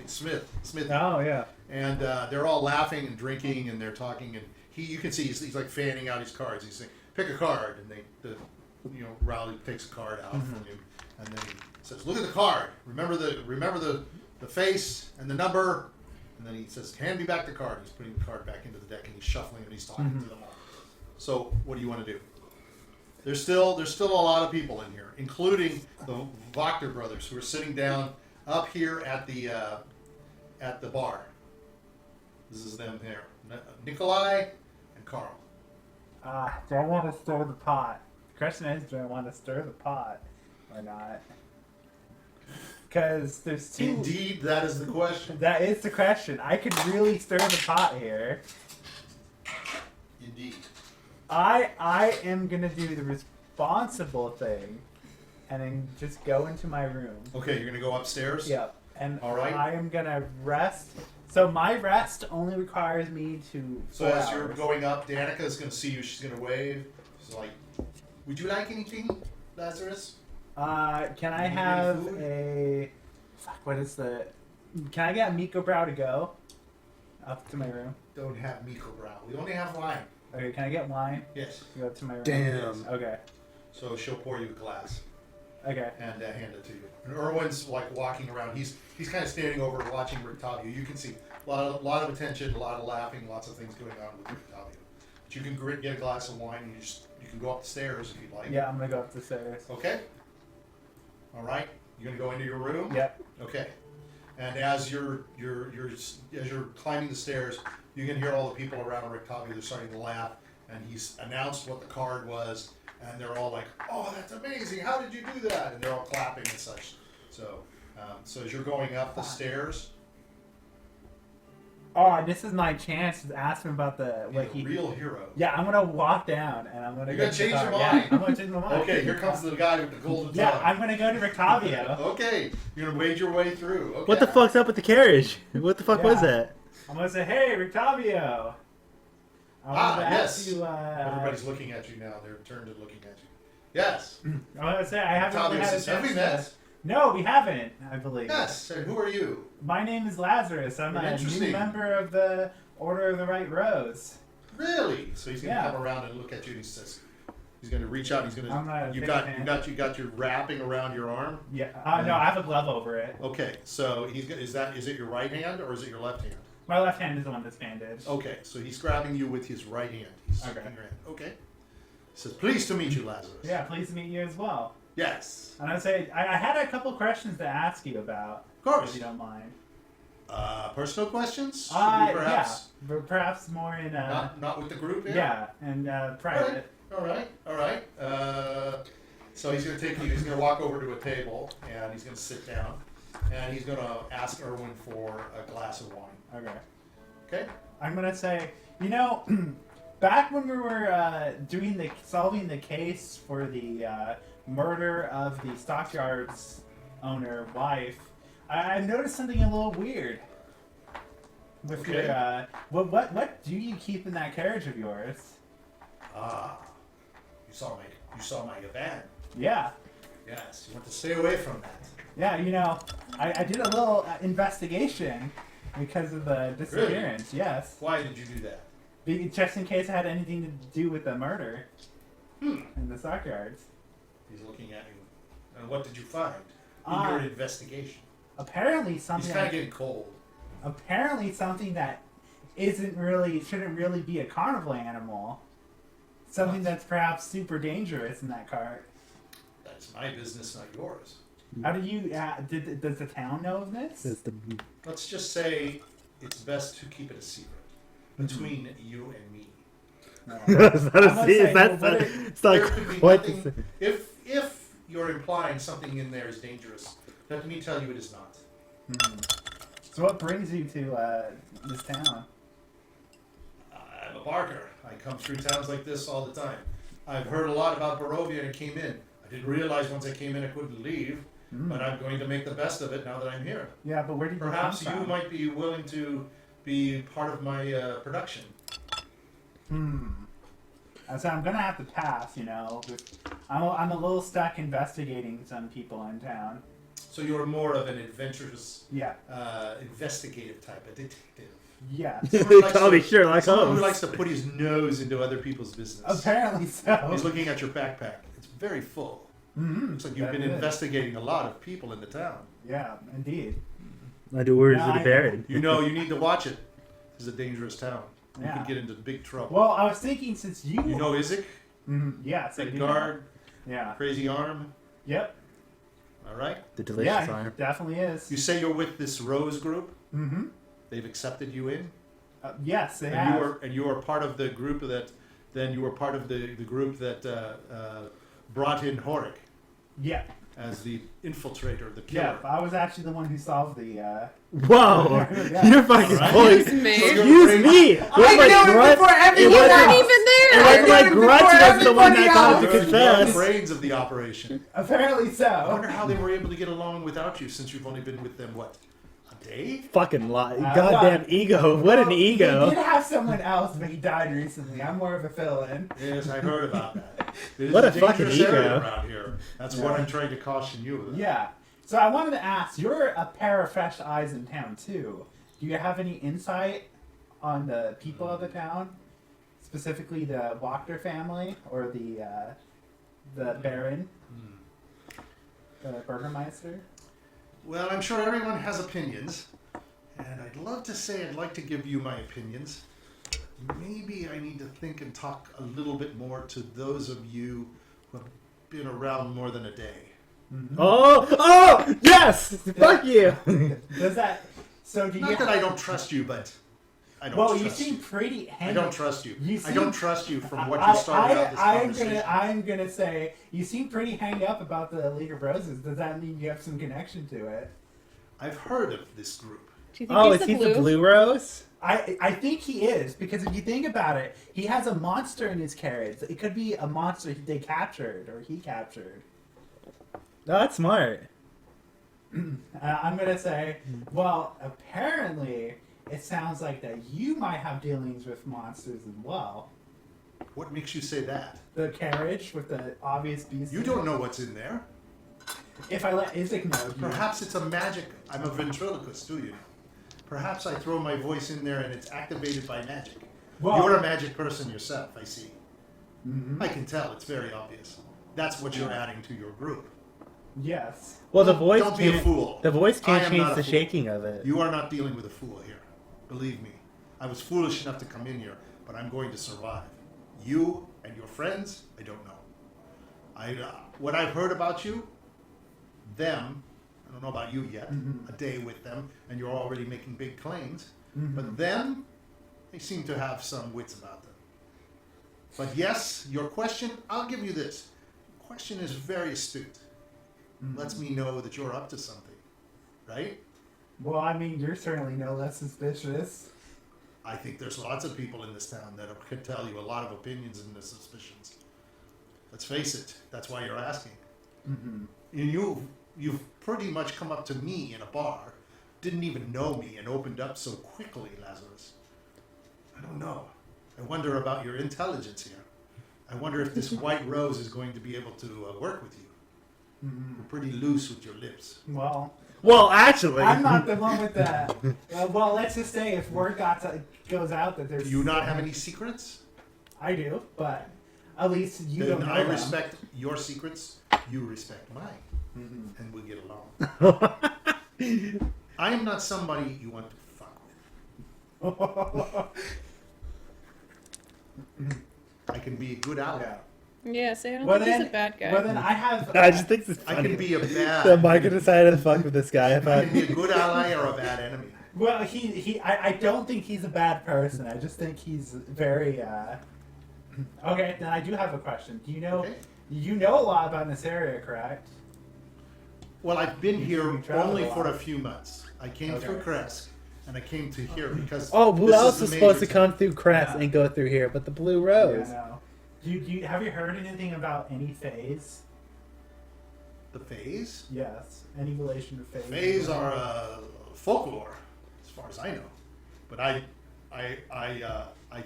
Smith. Oh yeah. And they're all laughing and drinking, and they're talking, and you can see he's like fanning out his cards. He's saying, "Pick a card," and Rowley takes a card out from him, and then he says, "Look at the card. Remember the face and the number." And then he says, "Hand me back the card." He's putting the card back into the deck, and he's shuffling, and he's talking to them all. So, what do you want to do? There's still a lot of people in here, including the Wachter brothers, who are sitting down up here at the bar. This is them here, Nikolai and Carl. Do I want to stir the pot? The question is, do I want to stir the pot or not? Because there's two. Indeed, that is the question. That is the question. I could really stir the pot here. Indeed. I am gonna do the responsible thing, and then just go into my room. Okay, you're gonna go upstairs. Yep. And All right. I am gonna rest. So my rest only requires me to. So 4 as you're hours. going up, Danica is gonna see you. She's gonna wave. She's like, "Would you like anything, Lazarus?" Can I You need have food? a? Fuck. What is the? Can I get a Miko Brow to go up to my room? Don't have Miko Brow. We only have wine. Okay. Can I get wine Yes. to go up to my room? Damn. Okay. So she'll pour you a glass Okay. and hand it to you. And Erwin's like walking around. He's kind of standing over watching Rictavio. You can see a lot of attention, a lot of laughing, lots of things going on with Rictavio. But you can get a glass of wine and you can go up the stairs if you'd like. Yeah, I'm gonna go up the stairs. Okay. All right. You're gonna go into your room. Yep. Okay. And as you're climbing the stairs, you can hear all the people around Rictavio. They're starting to laugh, and he's announced what the card was, and they're all like, "Oh, that's amazing! How did you do that?" And they're all clapping and such. So, so as you're going up the stairs, Oh, this is my chance to ask him about the you're what a he. real hero. Yeah, I'm gonna walk down and I'm gonna. You're go gonna to change the your bar. mind? Yeah, I'm gonna change my mind. Okay, here comes the guy with the golden Yeah, tongue. I'm gonna go to Rictavio. Okay, you're gonna wade your way through. Okay. What the fuck's up with the carriage? What the fuck was Yeah. that? I'm gonna say, "Hey, Rictavio." I wanted to ask yes. you. Everybody's looking at you now. They're turned and looking at you. Yes. I'm gonna say I haven't really Rictavio had a says, "Have we chance met?" to- No, we haven't. I believe. Yes. And who are you? My name is Lazarus. I'm a new Interesting. member of the Order of the Right Rose. Really? So he's gonna Yeah. come around and look at you, and he says, he's gonna reach out. And he's I'm gonna. gonna You take got his hand. your wrapping around your arm. Yeah. No, I have a glove over it. Okay. So is it your right hand or is it your left hand? My left hand is the one that's bandaged. Okay. So he's grabbing you with his right hand. He's Okay. shaking your hand. Okay. He says, "Pleased to meet you, Lazarus." Yeah, pleased to meet you as well. Yes. And I say, I had a couple questions to ask you about, Of course. if you don't mind. Personal questions? Should we perhaps yeah, but perhaps more in not with the group here? yeah, and private. All right. So he's going to take you. He's going to walk over to a table and he's going to sit down and he's going to ask Erwin for a glass of wine. Okay. Okay. I'm gonna say, back when we were solving the case for the murder of the stockyards owner wife, I noticed something a little weird. With Okay. your, what do you keep in that carriage of yours? You saw my van. Yeah, Yes. You want to stay away from that. yeah. I did a little investigation because of the disappearance. Yes, Why did you do that? just in case it had anything to do with the murder in the stockyards. He's looking at you. And what did you find in Ah. your investigation? Apparently He's something. kind of getting cold. Apparently something that shouldn't really be a carnival animal. Something that's perhaps super dangerous in that cart. That's my business, not yours. How do you? Does the town know of this? Says the Let's just say it's best to keep it a secret. between you and me. It's like There could be what? nothing- If you're implying something in there is dangerous, let me tell you it is not. So what brings you to this town? I'm a barker. I come through towns like this all the time. I've heard a lot about Barovia and came in. I didn't realize once I came in I couldn't leave, but I'm going to make the best of it now that I'm here. Yeah, but where did Perhaps you come you from? might be willing to be part of my production. So I'm gonna have to pass. I'm a little stuck investigating some people in town. So you're more of an adventurous, Yeah. investigative type, a detective. Yeah. Call me Sherlock Someone who Holmes. likes to put his nose into other people's business. Apparently so. He's looking at your backpack. It's very full. Looks like you've That been is. investigating a lot of people in the town. Yeah, indeed. My doors Yeah, are I- buried. You know, you need to watch it. This is a dangerous town. You Yeah. could get into big trouble. Well, I was thinking since you. You know Isaac? Yes, I Big do. guard, Yeah. crazy arm. Yep. All right. The delicious Yeah, arm. it definitely is. You say you're with this Rose group. Mm-hmm. They've accepted you in. Yes, they And have. you are part of the group that. Then you were part of the group that brought in Horik Yeah. as the infiltrator, the killer. Yeah, I was actually the one who solved the. Whoa! Yeah. You're fucking Alright. boy. Excuse me. Excuse me. I knew it before everybody It You're wasn't- not else. even It there. wasn't like I knew it Grutz before was the one that everybody got else. to You're the confess. brains of the operation. Apparently I so. wonder how they were able to get along without you since you've only been with them, what, a day? Fucking lie. Uh, Goddamn ego. What an Well, ego. They did have someone else, but he died recently. I'm more of a fill-in. Yes, I heard about that. It is What a dangerous fucking ego. area around here. That's what Yeah. I'm trying to caution you with. Yeah. So I wanted to ask, you're a pair of fresh eyes in town too. Do you have any insight on the people of the town, specifically the Wachter family or the Baron, the Burgermeister? Well, I'm sure everyone has opinions, and I'd love to say I'd like to give you my opinions. Maybe I need to think and talk a little bit more to those of you who have been around more than a day. Oh! Yes! Fuck you! Does that? So do you? Not that I don't trust you, but I don't Well, you trust seem you. pretty. I don't trust you. You I seem- don't trust you from what you started out this conversation. I'm gonna say you seem pretty hanged up about the League of Roses. Does that mean you have some connection to it? I've heard of this group. Do you think Oh, he's is the he blue? the blue rose? I think he is, because if you think about it, he has a monster in his carriage. It could be a monster they captured or he captured. Oh, that's smart. I'm gonna say, well, apparently it sounds like that you might have dealings with monsters as well. What makes you say that? The carriage with the obvious beast. You don't know what's in there. If I let Isaac know, you- Perhaps it's a magic. I'm a ventriloquist, too, you know. Perhaps I throw my voice in there and it's activated by magic. Well- You're a magic person yourself, I see. Mhm. I can tell. It's very obvious. That's what you're adding to your group. Yes. Well, the voice Don't be a can't. fool. The voice I can't am change not a the fool. shaking of it. You are not dealing with a fool here. Believe me. I was foolish enough to come in here, but I'm going to survive. You and your friends, I don't know. What I've heard about you, them, I don't know about you yet, a day with them, and you're already making big claims, but them, they seem to have some wits about them. But yes, your question, I'll give you this. Question is very astute. Lets me know that you're up to something, right? Well, I mean, you're certainly no less suspicious. I think there's lots of people in this town that can tell you a lot of opinions and suspicions. Let's face it, that's why you're asking. And you've pretty much come up to me in a bar, didn't even know me, and opened up so quickly, Lazarus. I don't know. I wonder about your intelligence here. I wonder if this white rose is going to be able to work with you. You're pretty loose with your lips. Well, actually, I'm not the one with the. Well, let's just say if word goes out that there's. Do you not have any secrets? I do, but at least you Then don't know I them. respect your secrets, you respect mine, and we get along. I am not somebody you want to fuck with. I can be a good ally. Yeah. Yeah, say I don't Well think he's then, a bad guy. well then I have. I just think it's I funny can be a bad. that Micah decided to fuck with this guy. I can be a good ally or a bad enemy. Well, I don't think he's a bad person. I just think he's very. Okay, then I do have a question. Do you know? Okay. You know a lot about this area, correct? Well, I've been here You travel only a for lot. a few months. I came Okay. through Kresk, and I came to here because. Oh, who this else is was the supposed to major- come through Crest Yeah. and go through here but the Blue Rose? Yeah, no. Have you heard anything about any phase? The Fays? Yes. Any relation to phase? Fays are folklore, as far as I know. But I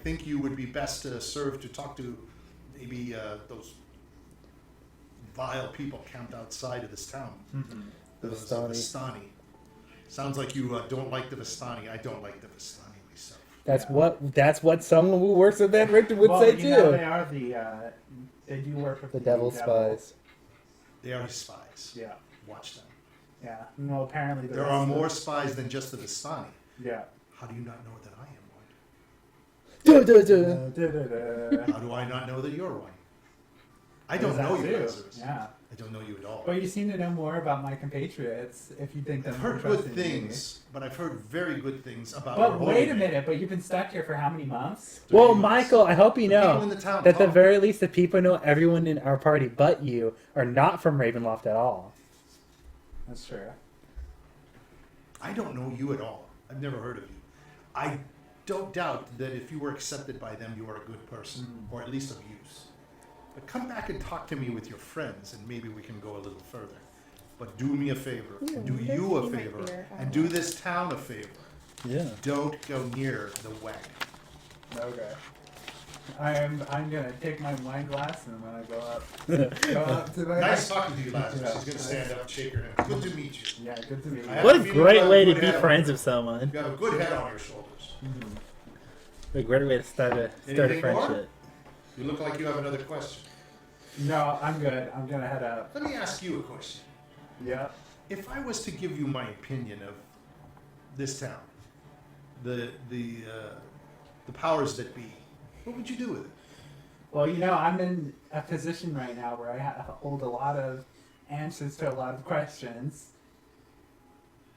think you would be best served to talk to maybe those vile people camped outside of this town. Mm-hmm. The Vistani. Sounds like you don't like the Vistani. I don't like the Vistani myself. That's what someone who works with Van Richter would Well, say you know, too. they are they do work with The devil's spies. They are spies. Yeah. Watch them. Yeah. No, apparently There are more spies than just the Vistani. Yeah. How do you not know that I am one? Duh, duh, duh. How do I not know that you're one? I There's don't know that you, too. Lazarus. Yeah. I don't know you at all. But you seem to know more about my compatriots if you think them I've heard interesting good to me. things, but I've heard very good things about. But your wait a home. minute, but you've been stuck here for how many months? Well, 30 months. Michael, I hope you The people know in the town that at the talk. very least the people who know everyone in our party but you are not from Ravenloft at all. That's true. I don't know you at all. I've never heard of you. I don't doubt that if you were accepted by them, you are a good person, or at least of use. But come back and talk to me with your friends, and maybe we can go a little further. But do me a favor, and do you a favor, and do this town a favor. Yeah. Don't go near the wagon. Okay. I'm gonna take my wine glass and I'm gonna go up to my Nice talking to you, Lazarus. He's going to stand up and shake your hand. Good to meet you. Yeah, good to meet you. I have What a feeling you great have way to good be head on friends you. with someone. You have a good head on your shoulders. A great way to start a Anything more? friendship. You look like you have another question. No, I'm good. I'm gonna head up. Let me ask you a question. Yeah. If I was to give you my opinion of this town, the powers that be, what would you do with it? Well, you know, I'm in a position right now where I hold a lot of answers to a lot of questions.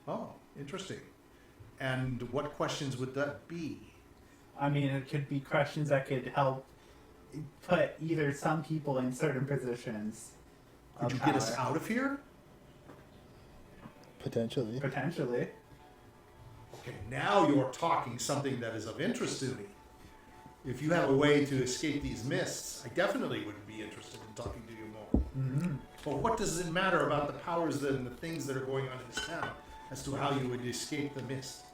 Oh, interesting. And what questions would that be? I mean, it could be questions that could help put either some people in certain positions. Could of you get us power. out of here? Potentially. Potentially. Okay, now you're talking something that is of interest to me. If you have a way to escape these mists, I definitely would be interested in talking to you more. Mm-hmm. But what does it matter about the powers and the things that are going on in this town as to how you would escape the mist?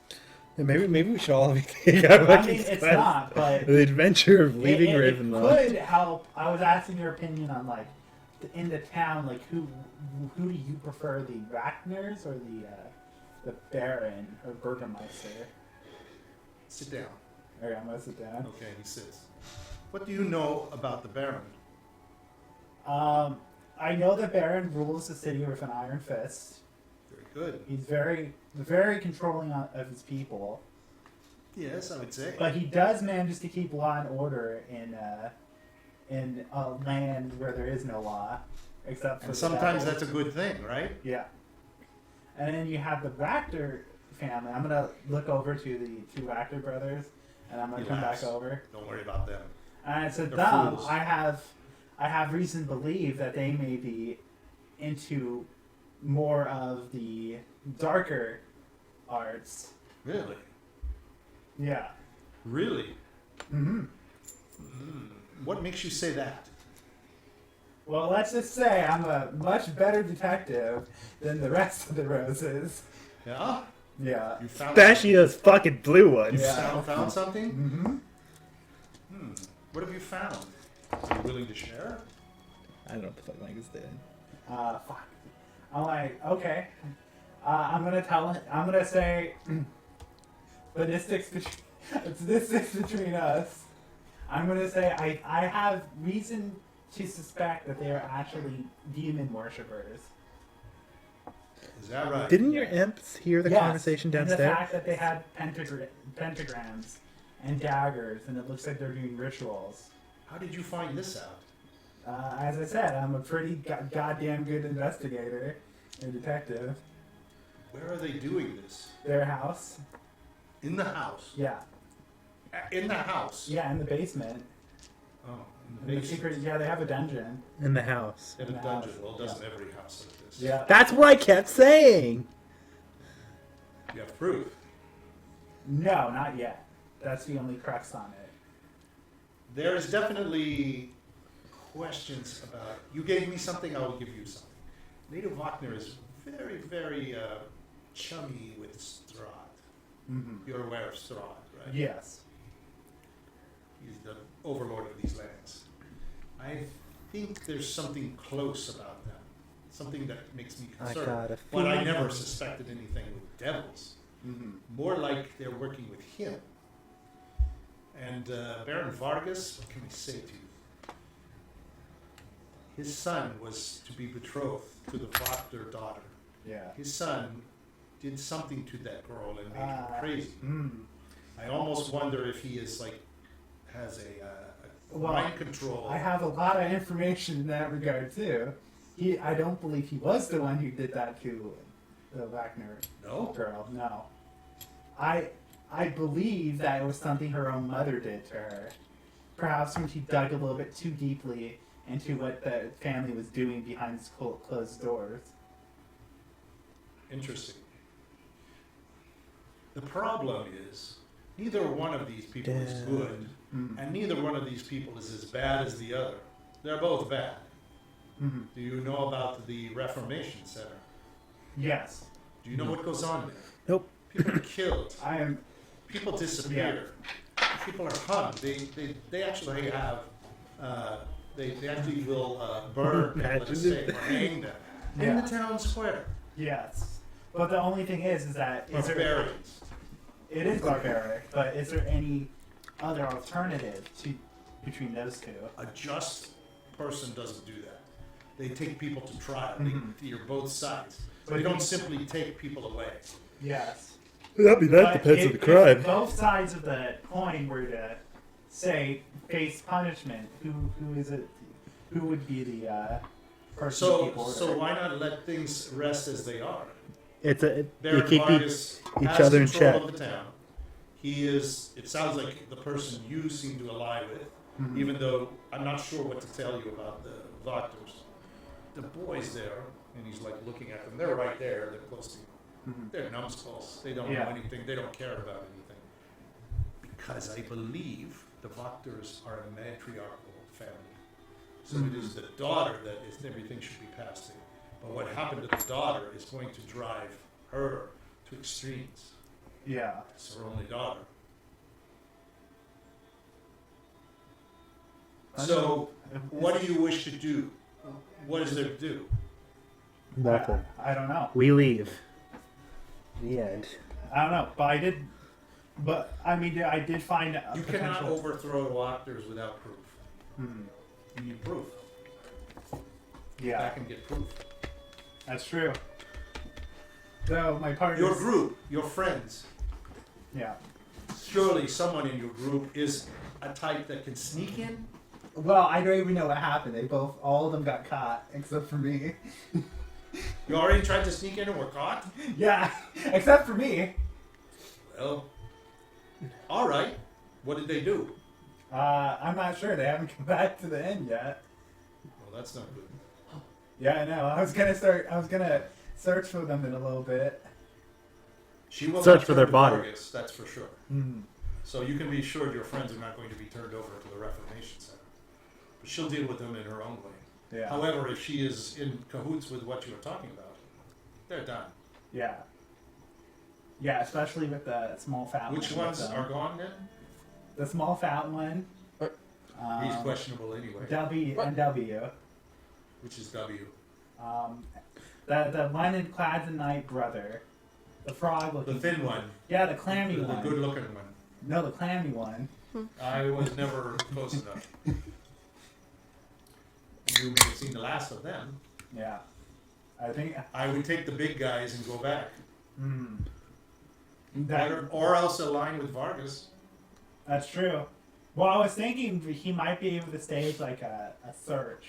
Yeah, maybe we should all be I mean, it's not, but the adventure of leaving it Ravenloft. could help. I was asking your opinion on like in the town, like who do you prefer, the Ragnars or the Baron or Burgermeister? Sit down. Okay, I'm gonna sit down. Okay, he sits. What do you know about the Baron? I know the Baron rules the city with an iron fist. Very good. He's very controlling of his people, Yes, I would say. but he does manage to keep law and order in a land where there is no law, except for And the sometimes devils. that's a good thing, right? Yeah. And then you have the Ractor family. I'm gonna look over to the two Ractor brothers, and I'm gonna He come laughs. back over. Don't worry about them. And I said, They're "Them, fools. I have reason to believe that they may be into more of the darker arts." Really? Yeah. Really? Mm-hmm. What makes you say that? Well, let's just say I'm a much better detective than the rest of the Roses. Yeah? Yeah. You found Especially those fucking blue ones. You found something? Mm-hmm. What have you found? Are you willing to share? I don't know what the fuck Mike is doing. Fuck. I'm like, okay. I'm gonna say statistics between us. I'm gonna say I have reason to suspect that they are actually demon worshippers. Is that right? Didn't your imps hear the Yes, conversation and the downstairs? fact that they had pentagrams and daggers, and it looks like they're doing rituals. How did you find this out? As I said, I'm a pretty goddamn good investigator and detective. Where are they doing this? Their house. In the house. Yeah. In the house. Yeah, in the basement. Oh, in In the the basement. secret. Yeah, they have a dungeon. In the house. In a In the dungeon. house. Well, doesn't every house like this? Yeah. That's what I kept saying. You have proof. No, not yet. That's the only crux on it. There is definitely questions about. You gave me something, I will give you something. Native Wagner is very, very chummy with Strahd. Mm-hmm. You're aware of Strahd, right? Yes. He's the overlord of these lands. I think there's something close about them. Something that makes me I concerned. got a But I feeling. never suspected anything with devils. Mm-hmm. More like they're working with him. And Baron Vargas, what can I say to you? His son was to be betrothed to the Wagner daughter. Yeah. His son did something to that girl and made her crazy. Mm. I almost wonder if he is like has a Well, mind control. I have a lot of information in that regard too. I don't believe he was the one who did that to the Wagner No? girl. No. I believe that it was something her own mother did to her. Perhaps when she dug a little bit too deeply into what the family was doing behind closed doors. Interesting. The problem is neither one of these people is good, Mm. and neither one of these people is as bad as the other. They're both bad. Mm-hmm. Do you know about the Reformation Center? Yes. Do you know what goes on there? Nope. People are killed. I am. People disappear. People are hung. They actually have. They actually will burn people at the stake or hang them in Yeah. the town square. Yes. But the only thing is that Barbarians. it is barbaric. But is there any other alternative between those two? A just person doesn't do that. They take people to trial. Mhm. They hear both sides. But They don't you- simply take people away. Yes. That But depends on if- the crime. If both sides of the coin were to say face punishment, who is it? Who would be the person to keep order? So why not let things rest as they are? It's a you Baron keep Vargas each has other in control check. of the town. He is. It sounds like the person you seem to ally with, Mhm. even though I'm not sure what to tell you about the Wagners. The boys there, and he's like looking at them. They're right there. They're close to you. Mhm. They're numbskulls. They don't Yeah. know anything. They don't care about anything. Because I believe the Wagners are a matriarchal family. So it is the daughter that is everything should be passed to. But what happened to the daughter is going to drive her to extremes. Yeah. It's her only daughter. So, what do you wish to do? What is there to do? Exactly. I don't know. We leave. The end. I don't know. But I did. But I mean, I did find a You potential. cannot overthrow Wachters without proof. Mhm. You need proof. Yeah, Back and get proof. that's true. So my partner. Your group, your friends. Yeah. Surely someone in your group is a type that can sneak in. Well, I don't even know what happened. All of them got caught except for me. You already tried to sneak in and were caught? Yeah, except for me. Well, all right. What did they do? I'm not sure. They haven't come back to the end yet. Well, that's not good. Yeah, I know. I was gonna search for them in a little bit. She will Search not for their turn to body. Vargas, that's for sure. Hmm. So you can be sure your friends are not going to be turned over to the Reformation Center. But she'll deal with them in her own way. Yeah. However, if she is in cahoots with what you are talking about, they're done. Yeah. Yeah, especially with the small fat Which one. ones are gone then? The small fat one. What? He's questionable anyway. W What? and W. Which is W. The linen clad knight brother. The frog The looking. thin one. Yeah, the clammy The one. good looking one. No, the clammy one. I was never close enough. You may have seen the last of them. Yeah. I think. I would take the big guys and go back. Hmm. Or else align with Vargas. That's true. Well, I was thinking he might be able to stage like a search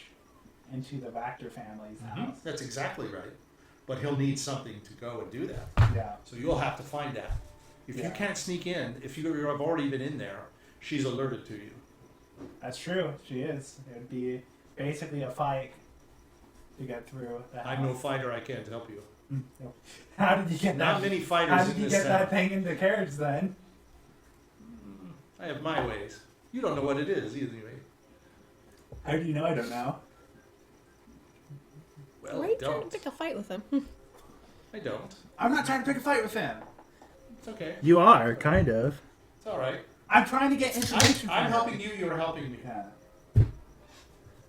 into the Vactor family's house. That's exactly right. But he'll need something to go and do that. Yeah. So you'll have to find that. If Yeah. you can't sneak in, if you have already been in there, she's alerted to you. That's true. She is. It would be basically a fight to get through the house. I'm no fighter. I can't help you. How did you get Not that? many fighters How did in you this get that town. thing in the carriage then? I have my ways. You don't know what it is either, mate. How do you know I don't know? Well, Why are I you trying to don't. pick a fight with him? I don't. I'm not trying to pick a fight with him. It's okay. You are, kind of. It's all right. I'm trying to get information I'm from helping him. you. You're helping me. Yeah.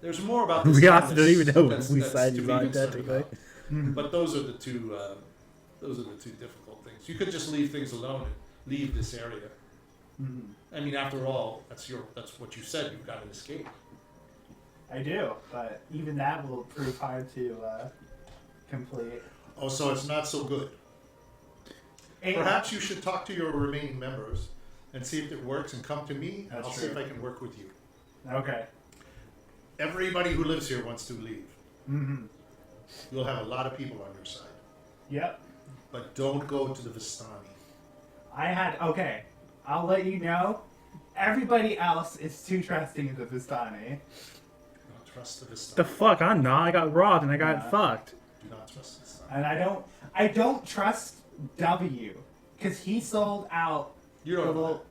There's more about this. We town also don't even know that's whose to side be he's on, concerned technically. about. But those are the two. Those are the two difficult things. You could just leave things alone and leave this area. Mhm. I mean, after all, that's what you said. You've got an escape. I do, but even that will prove hard to complete. Oh, so it's not so good. Perhaps you should talk to your remaining members and see if it works and come to me, and That's I'll see if true. I can work with you. Okay. Everybody who lives here wants to leave. Mm-hmm. You'll have a lot of people on your side. Yep. But don't go to the Vistani. Okay, I'll let you know. Everybody else is too trusting in the Vistani. Do not trust the Vistani. The fuck? I'm not. I got robbed and I got Yeah. fucked. Do not trust the Vistani. And I don't trust W, because he sold out You the don't. little...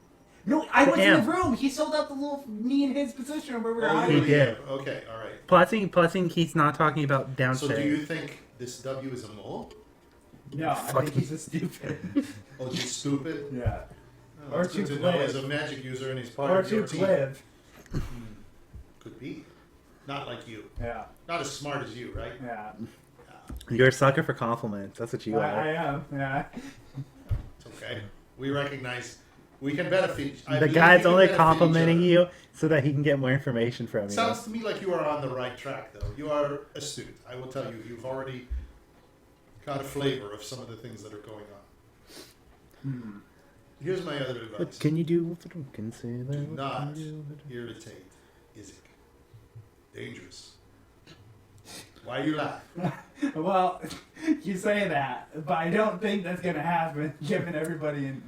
No, I was in Damn. the room. He sold out the little me in his position where we were Oh, He you hiding. did. Okay, all right. Plus, he's not talking about So downstairs. do you think this W is a mole? No, I think he's just stupid. Oh, he's stupid? Yeah. Oh, Or it's good too to know glib. as a magic user and he's part Or of too your team. glib. Could be. Not like you. Yeah, Not as smart as you, right? yeah. You're a sucker for compliments. That's what you I are. am, yeah. It's okay. We recognize we can benefit. I The believe guy's we can only benefit each complimenting other. you so that he can get more information from you. Sounds to me like you are on the right track, though. You are astute. I will tell you, you've already got a flavor of some of the things that are going on. Here's my other advice. What can you do with it? Can say that. Do What not can you do with it? irritate Izzy. Dangerous. Why do you laugh? Well, you say that, but I don't think that's going to happen, given everybody in...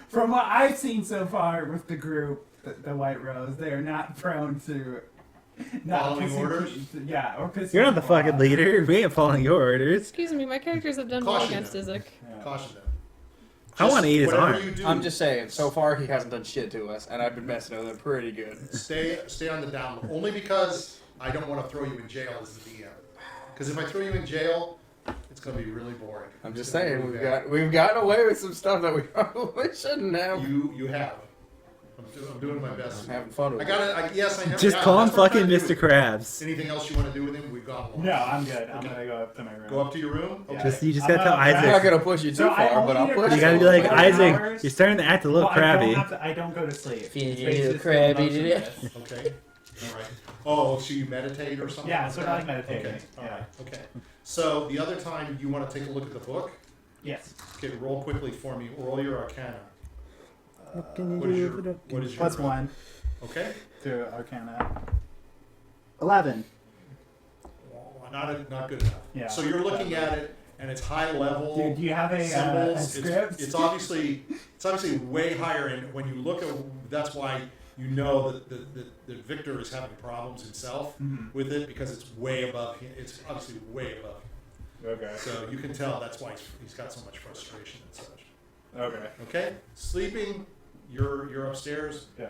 From what I've seen so far with the group, the White Rose, they are not prone to... Following pissing orders? pe- Yeah, or pissing You're not the people fucking off. leader. We ain't following your orders. Excuse me, my characters have done well Caution against them. Izek. Yeah. Caution them. I wanna eat his whatever arm. you do, I'm just saying, so far he hasn't done shit to us, and I've been messing with him pretty good. stay on the down low. Only because I don't want to throw you in jail as the DM. Because if I throw you in jail, it's going to be really boring. I'm It's just gonna be saying, really we've gotten away with some stuff that we probably shouldn't bad. have. You have. I'm doing my best. I'm having fun with I got it. Yes, I know. Just yeah, call him that's what I'm fucking trying to do. Mr. Krabs. Anything else you want to do with him? We've got along. No, I'm good. I'm Okay. going to go up to my room. Go up to your room. Yeah. Okay. You just I'm gotta tell not- I'm not Isaac. gonna push you too So I far, but only I'll need push to You gotta be like, Wait, Isaac, hours? you're starting to act a little Well, crabby. I don't go to sleep. Feed It's you basically crabby still today. motionless. Okay. All right. Oh, so you meditate or something? Yeah, so I like meditating. Okay. All Yeah. right. Okay. So the other time you want to take a look at the book, Yes. okay, roll quickly for me. Roll your Arcana. What can you What is do your with it? what is your Plus 1 Okay. to Arcana. 11. Not good enough. Yeah. So you're looking at it, and it's high level. Do you have a symbols. script? It's obviously way higher, and when you look at, that's why you know that Victor is having problems himself Mhm. with it because it's way above. It's obviously way above. Okay. So you can tell that's why he's got so much frustration and such. Okay. Okay, sleeping. You're upstairs. Yeah.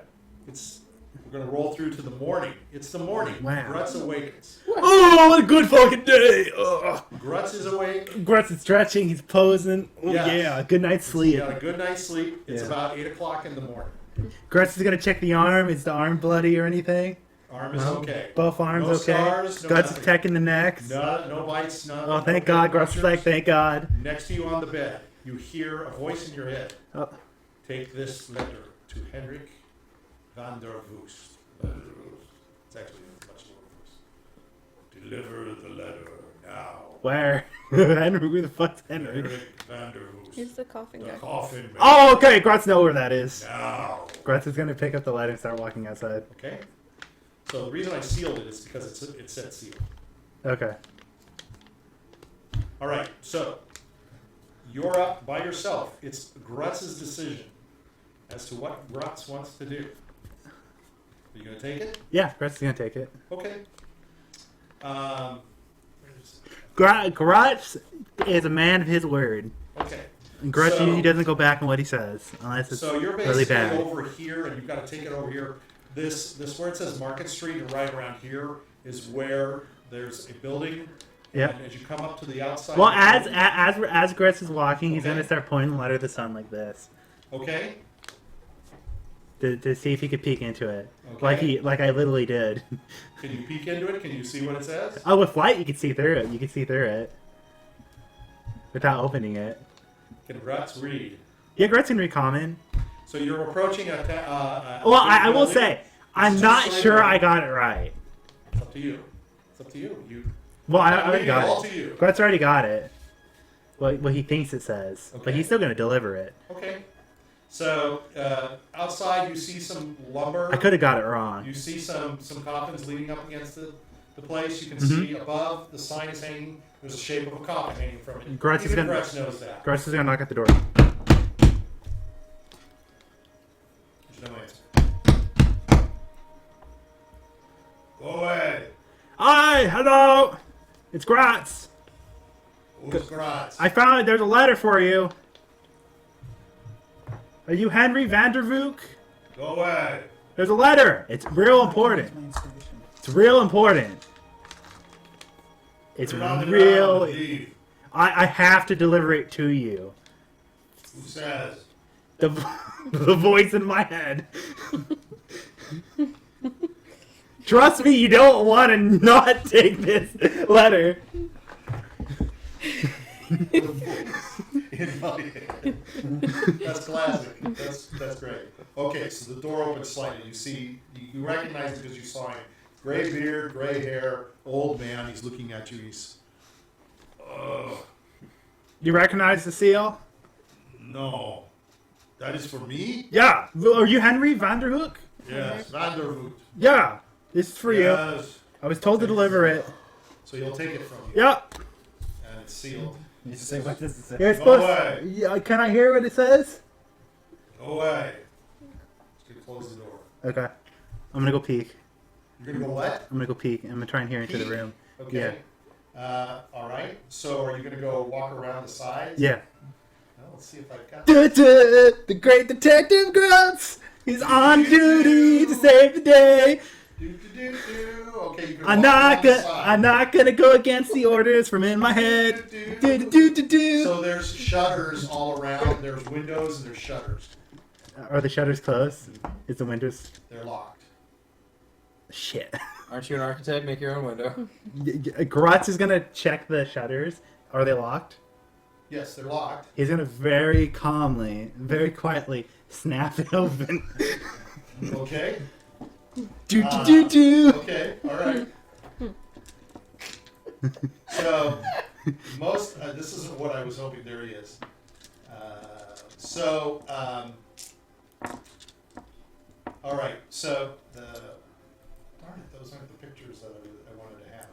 We're gonna roll through to the morning. It's the morning. Wow. Grutz awakens. Oh, what a good fucking day! Ugh. Grutz is awake. Grutz is stretching, he's posing. Oh, Yeah. yeah, good night's He sleep. got a good night's sleep. It's Yeah. about 8 o'clock in the morning. Grutz is gonna check the arm. Is the arm bloody or anything? Arm is No. okay. Both arms No okay? scars, no Grutz is nothing. checking the necks. No bites, none. Oh, thank no God. Grutz is punctures. like, thank God. Next to you on the bed, you hear a voice in your head. Oh. Take this letter to Henrik van der Voos. It's actually a much lower voice. Deliver the letter now. Where? Henry, who the fuck's Henry? Henrik van der Voos. He's the coughing The guy. coffin man. Oh, okay. Grutz know where that is. Now. Grutz is gonna pick up the letter and start walking outside. Okay? So the reason I sealed it is because it said sealed. Okay. All right, so you're up by yourself. It's Grutz's decision as to what Grutz wants to do. Are you going to take it? Yeah, Grutz is gonna take it. Okay. Where's- Grutz is a man of his word. Okay. And Grutz So- usually doesn't go back on what he says unless it's So you're really basically bad. over here, and you've got to take it over here. This where it says Market Street, and right around here is where there's a building. Yep. And as you come up to the outside. Well, of the as building- Grutz is walking, he's Okay. gonna start pointing the letter of the sun like this Okay. to see if he could peek into it, Okay. like I literally did. Can you peek into it? Can you see what it says? Oh, with light you can see through it. You can see through it without opening it. Can Grutz read? Yeah, Grutz can read common. So you're approaching a. Well, I will building. say I'm It's not just sure right I got it right. It's up to you. It's up to you. Well, I I'm already leaving it all got to it. you. Grutz already got it. What he thinks it says, but Okay. he's still gonna deliver it. Okay. So outside you see some lumber. I could have got it wrong. You see some coffins leaning up against the place. You can Mhm. see above the sign is hanging. There's a shape of a coffin hanging from it. Grutz is Even gonna- Grutz knows that. Grutz is gonna knock at the door. There's no answer. Go away. Hi, hello. It's Grutz. Who's Grutz? I found there's a letter for you. Are you Henry Vandervook? Go away. There's a letter. It's real important. It's real important. It's Put it on the real. ground and leave. I have to deliver it to you. Who says? The the voice in my head. Trust me, you don't want to not take this letter. In my head. That's classic. That's great. Okay, so the door opens slightly. You see, you recognize him because you saw him. Gray beard, gray hair, old man. He's looking at you. He's, You recognize the seal? no, that is for me. Yeah. Are you Henry Vanderhook? Yes, Vandervoot. Yeah. This is for you. Yes. I was told to deliver it. So he'll take it from you. Yep. And it's sealed. You say what does it say? You're Go supposed. away. Yeah. Can I hear what it says? Go away. Just gonna close the door. Okay. I'm gonna go peek. You're gonna go what? I'm gonna go peek. I'm gonna try and hear into the Peek? room. Okay. All right. So are you gonna go walk around the sides? Yeah. Well, let's see if I've got. The great detective Grutz. He's on duty to save the day. Okay, you can I'm walk not around the gonna. side. I'm not gonna go against the orders from in my head. Do. So there's shutters all around. There's windows and there's shutters. Are the shutters closed? Is the windows? They're locked. Shit. Aren't you an architect? Make your own window. Grutz is gonna check the shutters. Are they locked? Yes, they're locked. He's gonna very calmly, very quietly snap it open. Okay. Do. Okay. All right. So most. This isn't what I was hoping. There he is. All right. So darn it, those aren't the pictures that I wanted to have.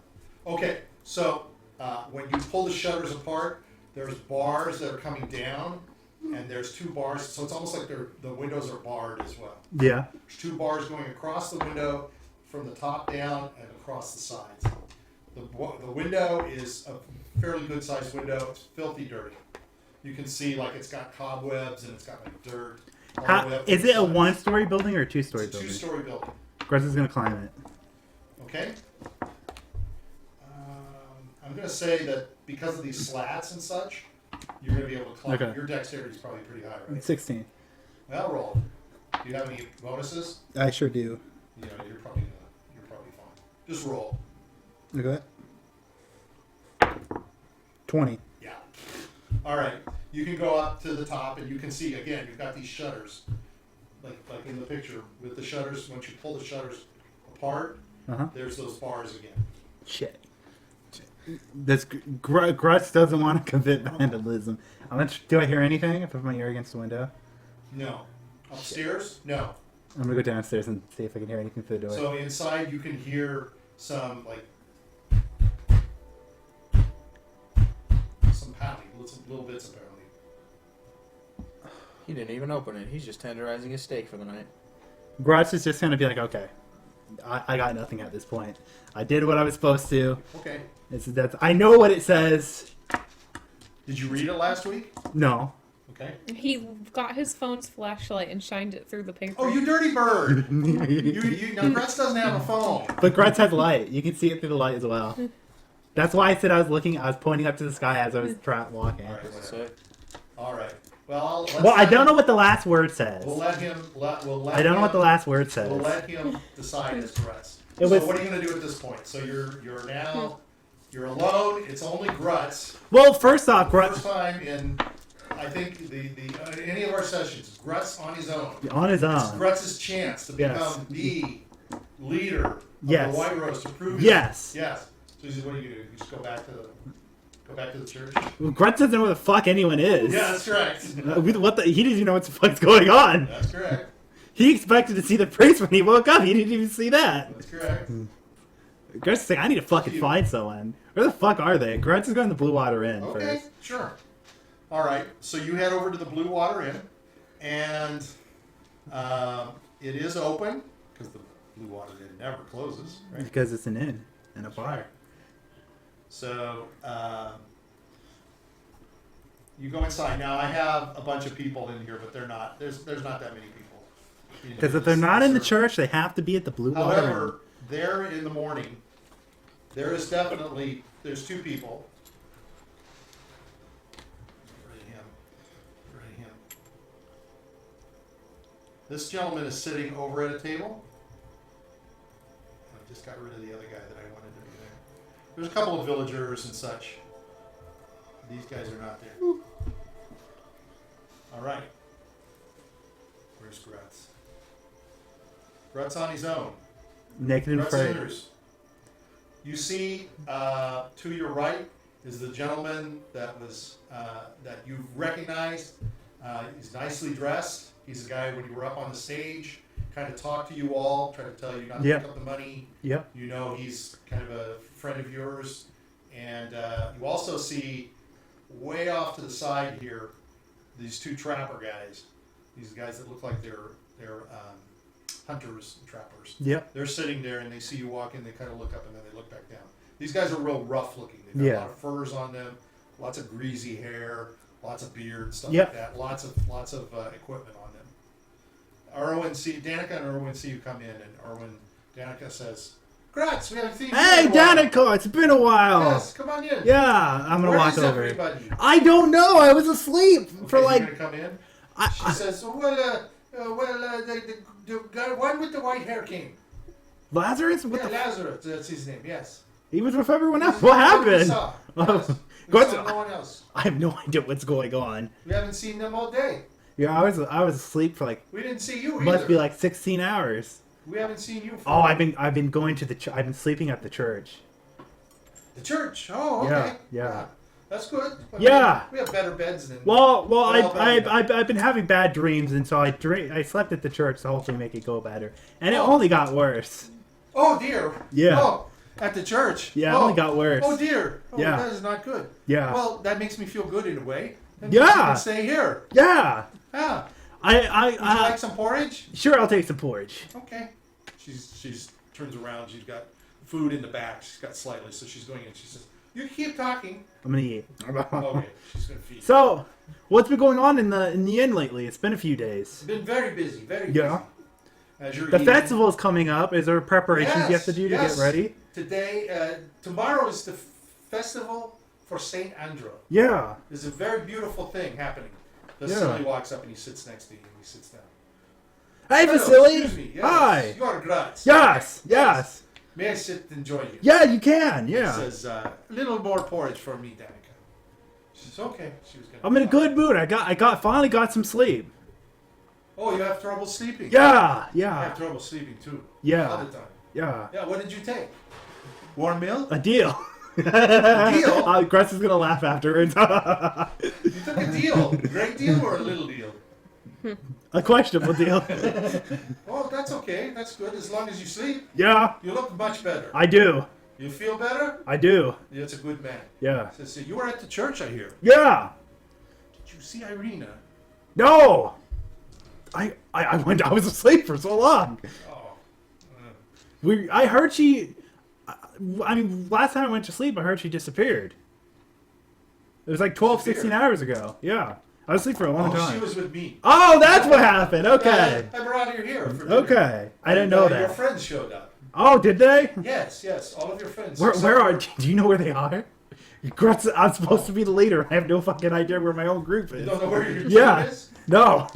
Okay. So when you pull the shutters apart, there's bars that are coming down, and there's two bars. So it's almost like the windows are barred as well. Yeah. There's two bars going across the window from the top down and across the sides. The window is a fairly good sized window. It's filthy dirty. You can see like it's got cobwebs and it's got like dirt. all the way up to Is the it a sides. one-story building or a two-story It's a building? two-story building. Grutz is gonna climb it. Okay. I'm going to say that because of these slats and such, you're going to be able to climb. Okay. Your dexterity is probably pretty high, right? 16. Well, roll. Do you have any bonuses? I sure do. Yeah, you're probably fine. Just roll. Okay. 20. Yeah. All right. You can go up to the top, and you can see again. You've got these shutters, like in the picture with the shutters. Once you pull the shutters apart, there's those bars again. Shit. This Grutz doesn't want to commit vandalism. Do I hear anything if I put my ear against the window? No. Upstairs? No. I'm gonna go downstairs and see if I can hear anything through the door. So inside, you can hear some some pounding, little bits apparently. He didn't even open it. He's just tenderizing his steak for the night. Grutz is just gonna be like, okay, I got nothing at this point. I did what I was supposed to. Okay. I know what it says. Did you read it last week? No. Okay. He got his phone's flashlight and shined it through the paper. Oh, you dirty bird! Now, Grutz doesn't have a phone. But Grutz has light. You can see it through the light as well. That's why I said I was pointing up to the sky as I was walking. All right. What's whatever. it? All right. Well, Well, I don't know what the last word says. We'll let him. I don't know what the last word says. We'll let him decide as to rest. It So was- what are you going to do at this point? So you're now you're alone. It's only Grutz. Well, first off, First Grutz time in I think the any of our sessions, Grutz on his own. on his It's own. Grutz's chance to Yes. become the leader of Yes. the White Rose to prove. Yes. Yes. So he says, what do? You just go back to the church. Well, Grutz doesn't know who the fuck anyone is. Yeah, that's correct. He didn't even know what the fuck's going on. That's correct. He expected to see the priest when he woke up. He didn't even see that. That's correct. Grutz is saying, I need to fucking find someone. Where the fuck are they? Grutz is going to Blue Water Inn Okay, first. sure. All right, so you head over to the Blue Water Inn, and it is open because the Blue Water Inn never closes, right? Because it's an inn and a bar. So you go inside. Now I have a bunch of people in here, but they're not. There's not that many people. Because if they're not in the church, they have to be at the Blue Water Inn. However, there in the morning, there's two people. Right him. This gentleman is sitting over at a table. I just got rid of the other guy that I wanted to be there. There's a couple of villagers and such. These guys are not there. All right. Where's Grutz? Grutz on his own. Naked and Grutz afraid. enters. You see to your right is the gentleman that you've recognized. He's nicely dressed. He's the guy when you were up on the stage, kind of talked to you all, tried to tell you not to pick up the money. Yep. You know he's kind of a friend of yours. And you also see way off to the side here these two trapper guys. These guys that look like they're hunters and trappers. Yep. They're sitting there and they see you walk in, they kind of look up and then they look back down. These guys are real rough looking. They've got a lot of furs on them, lots of greasy hair, lots of beard, stuff like that. Lots of equipment on them. Danica and Erwin see you come in, and Danica says, Grutz, we haven't seen you Hey, in a while." Danica, it's been a while. Yes, come on in. Yeah, I'm gonna Where walk is over. everybody? I don't know. I was asleep for Okay, like. you're gonna come in. She says, the guy, one with the white hair came. Lazarus? What the? Lazarus, that's his name. Yes. He was with everyone else. This is What the one we happened? saw. Yes. We Grutz- saw no one else. I have no idea what's going on. We haven't seen them all day. Yeah, I was asleep for like We didn't see you either. must be like 16 hours. We haven't seen you. For Oh, I've been going to the I've been sleeping at the church. the church. Oh, okay. Yeah. That's good. Yeah. We have better beds than. Well, Well, I've been having bad dreams, and so I slept at the church to hopefully make it go better, and it only got worse. Oh dear. Yeah. Oh, at the church. Yeah, it only got worse. Oh dear. Oh, Yeah. that is not good. Yeah. Well, that makes me feel good in a way. That Yeah. means you can stay here. Yeah. Yeah. I Would you like some porridge? Sure, I'll take some porridge. Okay. She's turns around. She's got food in the back. She's got slightly, so she's going in. She says, "You keep talking." I'm gonna eat. Okay. She's gonna feed. So, what's been going on in the inn lately? It's been a few days. Been very busy. Very Yeah. busy. As you're The eating. festival is coming up. Is there preparations you have to do to Yes. get ready? Today, tomorrow is the festival for Saint Andrew. Yeah. There's a very beautiful thing happening. Yeah. Vasily walks up and he sits next to you and he sits down. Hey, Hello, Vasily. Excuse me. Yes. Hi. You are Grutz. Yes. Yes. May I sit and join you? Yeah, you can. He Yeah. says, a little more porridge for me, Danica. She says, okay. She was gonna I'm in a good mood. I finally got some sleep. Oh, you have trouble sleeping? Yeah. I Yeah. have trouble sleeping too. Yeah. All the time. Yeah. Yeah, what did you take? Warm milk? A deal. deal? Grutz is gonna laugh afterwards. You took a deal. Great deal or a little deal? A questionable deal. Oh, that's okay. That's good. As long as you sleep, Yeah, you look much better. I do. You feel better? I do. That's a good man. Yeah. Says, you were at the church, I hear. Yeah. Did you see Irina? No! I was asleep for so long. Oh. I heard she... I mean, last time I went to sleep, I heard she disappeared. It was like 12, 16 hours ago. Yeah. I was asleep for a long time. She was with me. Oh, that's what happened. Okay. I brought her here for dinner. Okay. I didn't know that. Your friends showed up. Oh, did they? Yes, all of your friends. Where are... Do you know where they are? Grutz, I'm supposed to be the leader. I have no fucking idea where my own group is. You don't know where your Yeah. team is? No.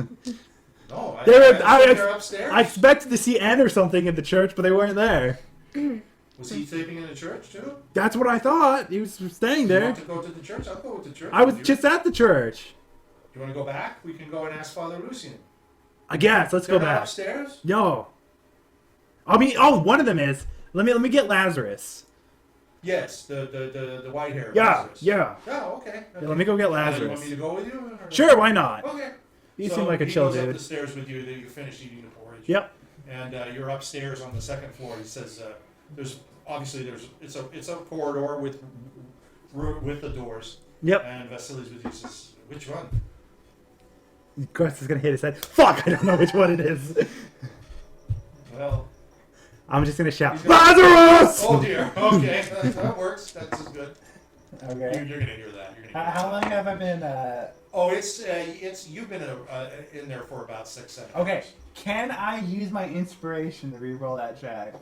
No, They're upstairs. I expected to see Ann or something in the church, but they weren't there. Was he sleeping in the church too? That's what I thought. He was staying Do you there. want to go to the church? I'll go with the church. I was with you. just at the church. You want to go back? We can go and ask Father Lucian. I guess. Let's They're go not back. upstairs? No. I mean, one of them is. Let me get Lazarus. Yes, the white hair. Yeah, Lazarus. yeah. Oh, okay. Yeah, let me go get You want Lazarus. me to go with you? Or? Sure, why not? Okay. You So seem like a he chill goes up dude. the stairs with you. That you finish eating the porridge. Yep. And you're upstairs on the second floor. He says, "There's it's a corridor with the doors." Yep. And Vasily's with you. He says, "Which one?" Grutz is gonna hit his head. Fuck! I don't know which one it is. Well, I'm just gonna shout, he's gonna- Lazarus! Oh dear. Okay, that works. That's as good. Okay. You're gonna hear that. You're gonna hear How that. long have I been? Oh, it's you've been in there for about 6-7 Okay. hours. Can I use my inspiration to reroll that check?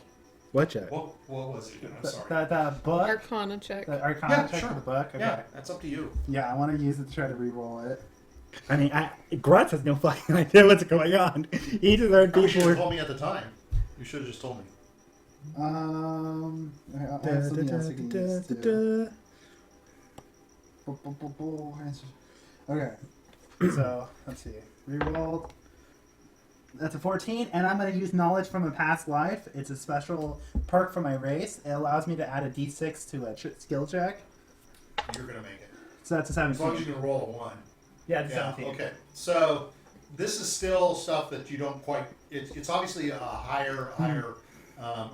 What check? What was it? I'm The, sorry. the book. Arcana check. The Arcana Yeah, check sure. for the book. Okay. Yeah, that's up to you. Yeah, I want to use it to try to reroll it. I mean, Grutz has no fucking idea what's going on. He just heard You should people have were... told me at the time. You should have just told me. I have something else I can use too. Okay. So, let's see. Reroll. That's a 14, and I'm going to use knowledge from a past life. It's a special perk for my race. It allows me to add a d6 to a skill check. You're gonna make it. So that's a As long as 17. you can roll a 1. Yeah, it's Yeah. 17. Okay. So this is still stuff that you don't quite. It's obviously a higher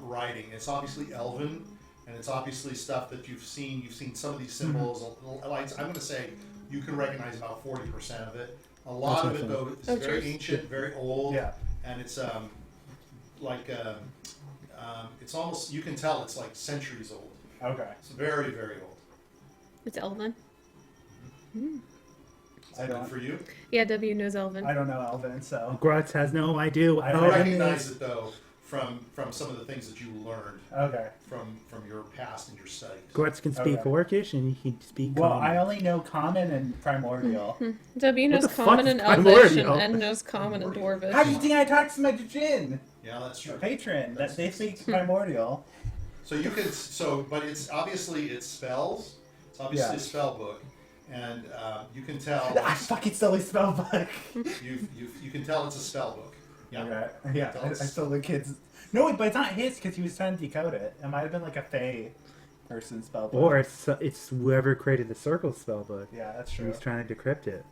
writing. It's obviously Elven, and it's obviously stuff that you've seen. You've seen some of these symbols. Like I'm going to say you can recognize about 40% of it. A lot That's of it though is Oh, very true. ancient, very old, Yeah. and it's it's almost you can tell it's like centuries old. Okay. It's very very old. It's Elven. Is that good for you? Yeah, W knows Elven. I don't know Elven, so. Grutz has no idea what I You Elven recognize is. it though from some of the things that you learned Okay. from your past and your studies. Grutz can speak Okay. Orcish and he can speak Well, Common. I only know Common and Primordial. W knows the fuck Common is and Elvish, and primordial? N knows Common and Dwarvish. How do you think I talk to my Jin? Yeah, that's true. Patron. That they speak Primordial. So you can but it's obviously it's spells. It's obviously Yeah. a spell book, and you can tell I fucking stole his spell book. you can tell it's a spell book. Yeah. Okay. Yeah, I stole the kid's. No, wait, but it's not his because he was trying to decode it. It might have been like a Fey person's spell book. Or it's whoever created the circle spellbook. Yeah, that's true. He's trying to decrypt it.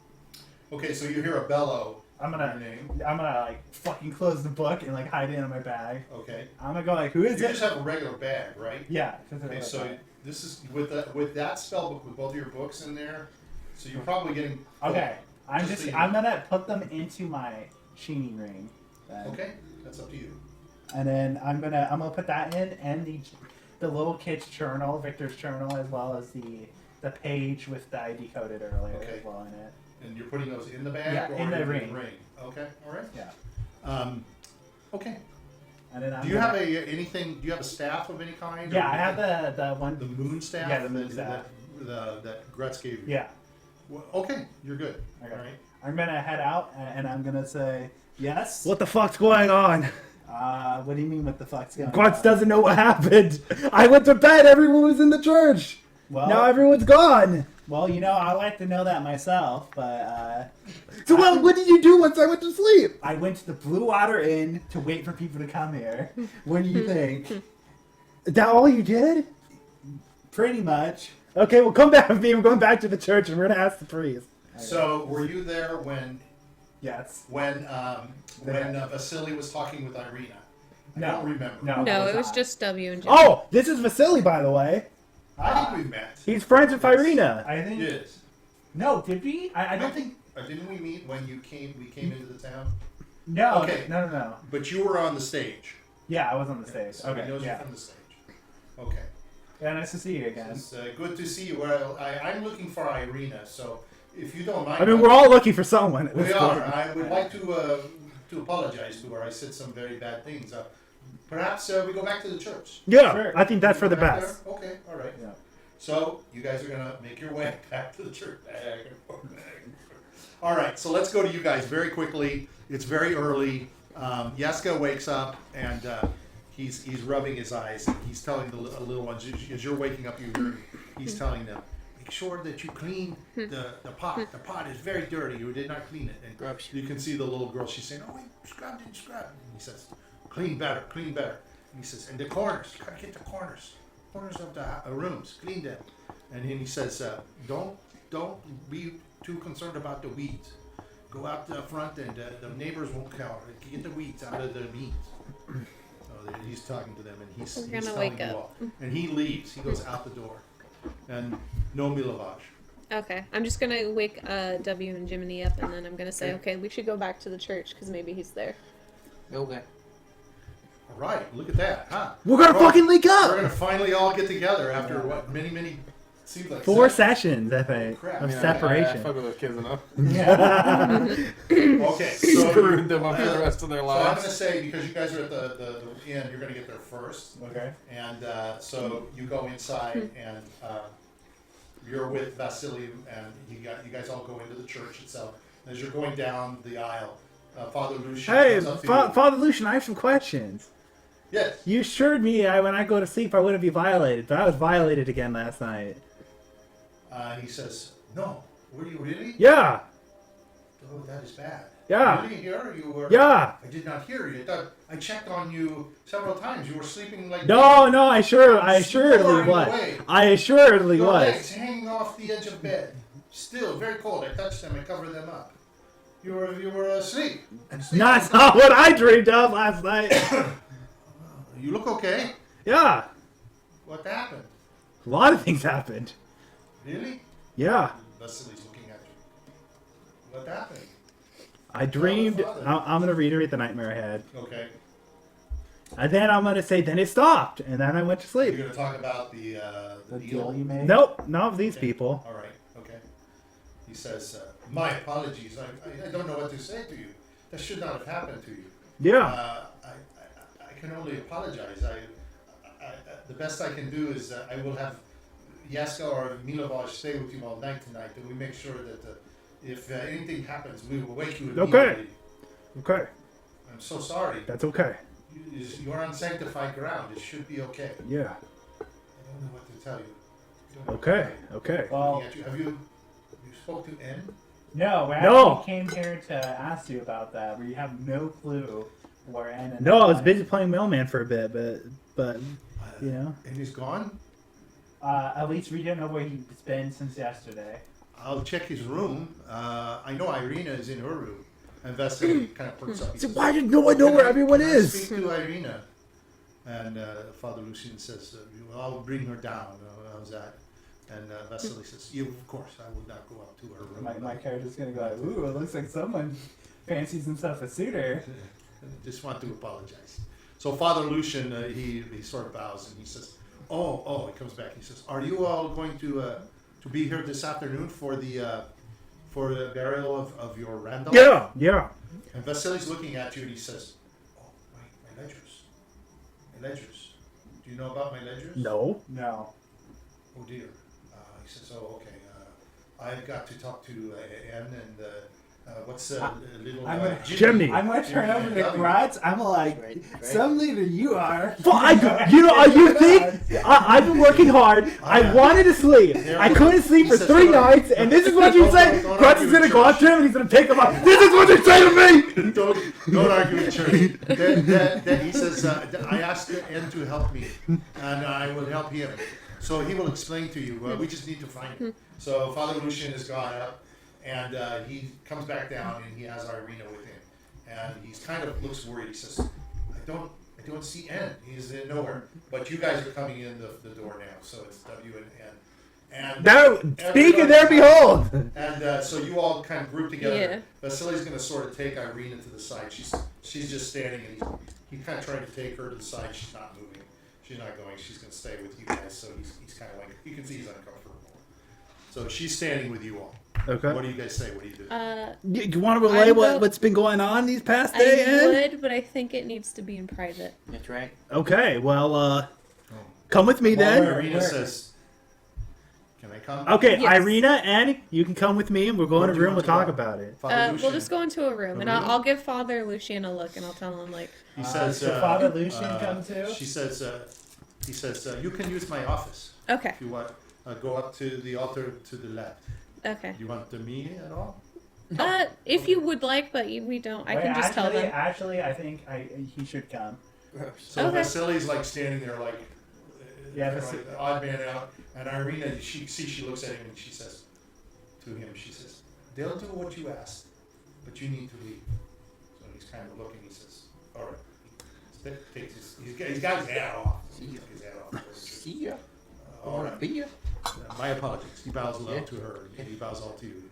Okay, so you hear a bellow. I'm Your gonna name. like fucking close the book and like hide it in my bag. Okay. I'm gonna go like, who is You it? just have a regular bag, right? Yeah. Just a Okay, regular so bag. this is with that spell book with both of your books in there. So you're probably getting. Okay. I'm Just so you I'm know. gonna put them into my Sheeny ring. Then. Okay, that's up to you. And then I'm gonna put that in and the little kid's journal, Victor's journal, as well as the page with the I decoded earlier Okay. as well in it. And you're putting those in the bag Yeah, or in the ring. Okay, all right. Yeah. Okay. And then Do you have anything? Do you have a staff of any kind? Yeah, or I have the one. the moon staff. Yeah, the moon staff. That Grutz gave you. Yeah. Well, okay, you're good. Okay. All right. I'm gonna head out and I'm gonna say yes. What the fuck's going on? What do you mean? What the fuck's going Grutz on? doesn't know what happened. I went to bed. Everyone was in the church. Well, Now everyone's gone. well, I like to know that myself, but So what did you do once I went to sleep? I went to the Blue Water Inn to wait for people to come here. What do you think? Is that all you did? Pretty much. Okay, well come back with me. We're going back to the church and we're gonna ask the priest. So were you there when Yes. Vasily was talking with Irina? I No. don't remember. No. No, it was not. just W and J. Oh, this is Vasily, by the way. I think we met. He's friends with Irina. I think. Yes. No, did we? I don't think. didn't we meet when we came into the town? No, Okay. no. But you were on the stage. Yeah, I was on the stage. So Okay, he knows you yeah. from the stage. Okay. Yeah, nice to see you again. It's good to see you. Well, I'm looking for Irina, so if you don't mind. I mean, we're all looking for someone. At We this are. point. I would like to apologize to her. I said some very bad things. Perhaps we go back to the church. Yeah, Sure. I think that's for the Go back best. there? Okay, all right. Yeah. So you guys are gonna make your way back to the church. All right, so let's go to you guys very quickly. It's very early. Yaska wakes up and he's rubbing his eyes. And he's telling the little ones as you're waking up. He's telling them, make sure that you clean the pot. The pot is very dirty. You did not clean it. And you can see the little girl. She's saying, "Oh, we scrubbed it, scrubbed." And he says, "Clean better, clean better." And he says, "And the corners. You gotta get the corners of the rooms, clean them." And then he says, "Don't be too concerned about the weeds. Go out the front, and the neighbors won't count. Get the weeds out of the beans." So he's talking to them, and he's We're gonna telling wake you up. all. And he leaves. He goes out the door, and no Milovaj. Okay, I'm just gonna wake W and Jiminy up, and then I'm gonna say, Okay. okay, we should go back to the church because maybe he's there. Okay. All right, look at that, huh? We're gonna Well, fucking link We're up. gonna finally all get together after what many seems like 4 seven. sessions, I think, Crap. of Yeah, I separation. fuck with those kids enough. Okay, so Screwed them up for the rest of their So I'm lives. gonna say because you guys are at the inn, you're gonna get there first, Okay. and so you go inside and you're with Vasily, and you guys all go into the church itself. As you're going down the aisle, Father Lucian Hey, comes up to you. Father Lucian, I have some questions. Yes. You assured me when I go to sleep I wouldn't be violated, but I was violated again last night. He says, "No, were you really? Yeah, Oh, that is bad. Yeah. Really here? You were? yeah. I did not hear you. I checked on you several times. You were sleeping like No, I assuredly Snoring was. away. I assuredly Your was. legs hanging off the edge of bed. Still very cold. I touched them. I covered them up. You were asleep. That's not what I dreamed of last night. You look okay. Yeah, What happened? a lot of things happened. Really? Yeah, Vasily's looking at you. What happened? I dreamed. Father. I'm gonna reiterate the nightmare I had, Okay. and then I'm gonna say, then it stopped, and then I went to You're sleep. going to talk about the The deal. deal you made? Nope, none of these people. All right. Okay. He says, "My apologies. I don't know what to say to you. That should not have happened to you. Yeah, I can only apologize. The best I can do is I will have Yaska or Milovaj stay with you all night tonight, and we make sure that if anything happens, we will wake you immediately. Okay. okay, I'm so sorry. that's okay. You're on sanctified ground. It should be okay. Yeah, I don't know what to tell you. I don't know what to okay, tell you. okay. Well, Looking at you. Have you spoke to N? no, we No. actually came here to ask you about that. We have no clue where Anna. No, I was busy playing mailman for a bit, but you know. And he's gone? At least we don't know where he's been since yesterday. I'll check his room. I know Irina is in her room. And Vasily kind of perks up. He So says, why did no one know "Can where I- everyone can I is? speak to Irina. And Father Lucian says, "Well, I'll bring her down." How's that? And Vasily says, "You, of course, I will not go up to her room. My character's gonna go like, ooh, it looks like someone fancies himself a suitor. I just want to apologize." So Father Lucian, he sort of bows and he says, "Oh," he comes back. He says, "Are you all going to be here this afternoon for the burial of your Randolph?" Yeah, yeah. And Vasily's looking at you and he says, "Oh, my ledgers. My ledgers. Do you know about my ledgers?" No. No. Oh dear. He says, "Oh, okay. I've got to talk to Anne and what's little I'm gonna- Jiminy. I'm gonna turn over to W. Grutz. I'm like, Great. some leader you are. You think I've been working hard? I wanted to sleep. I couldn't sleep for 3 nights, and this is what you say? Don't Grutz argue is gonna with go church. up to him and he's gonna pick him up. This is what you say to me. Don't argue with church. Then he says, "I asked Anne to help me, and I will help him. So he will explain to you. We just need to find him." So Father Lucian has gone up, and he comes back down, and he has Irina with him, and he's kind of looks worried. He says, "I don't see N. He's in nowhere. But you guys are coming in the door now, so it's W and N." And There, speaking there, behold. And so you all kind of group together. Yeah. Vasily's going to sort of take Irina to the side. She's just standing, and he's kind of trying to take her to the side. She's not moving. She's not going. She's going to stay with you guys. So he's kind of like, you can see he's uncomfortable. So she's standing with you all. Okay. What do you guys say? What do you do? You want to relay what's been going on these past days? I would, but I think it needs to be in private. That's right. Okay, well, come with me then. Irina says, can I come? Okay, Yes. Irina, and you can come with me, and we'll go in a Where do you room. We'll want to talk go? about it. Father We'll Lucian. just go into a room, and I'll give Father Lucian a look, and I'll tell him, like... He says, so Father Lucian come too? She says, he says, you can use my office Okay, if you want. Go up to the altar to the left. okay. Do you want me at all? If you would like, but we don't. I Wait, can just tell them. Actually, I think he should come. So Okay. Vasily's like standing there, like, Yeah, kind of Vasily- like the odd man out. And Irina, she looks at him and she says to him, she says, "They'll do what you asked, but you need to leave." So he's kind of looking. He says, "All right." He's got his hat off. He took his hat off. See ya. All right. Be ya. My apologies. He bows low Yeah. to her. And he bows all to you.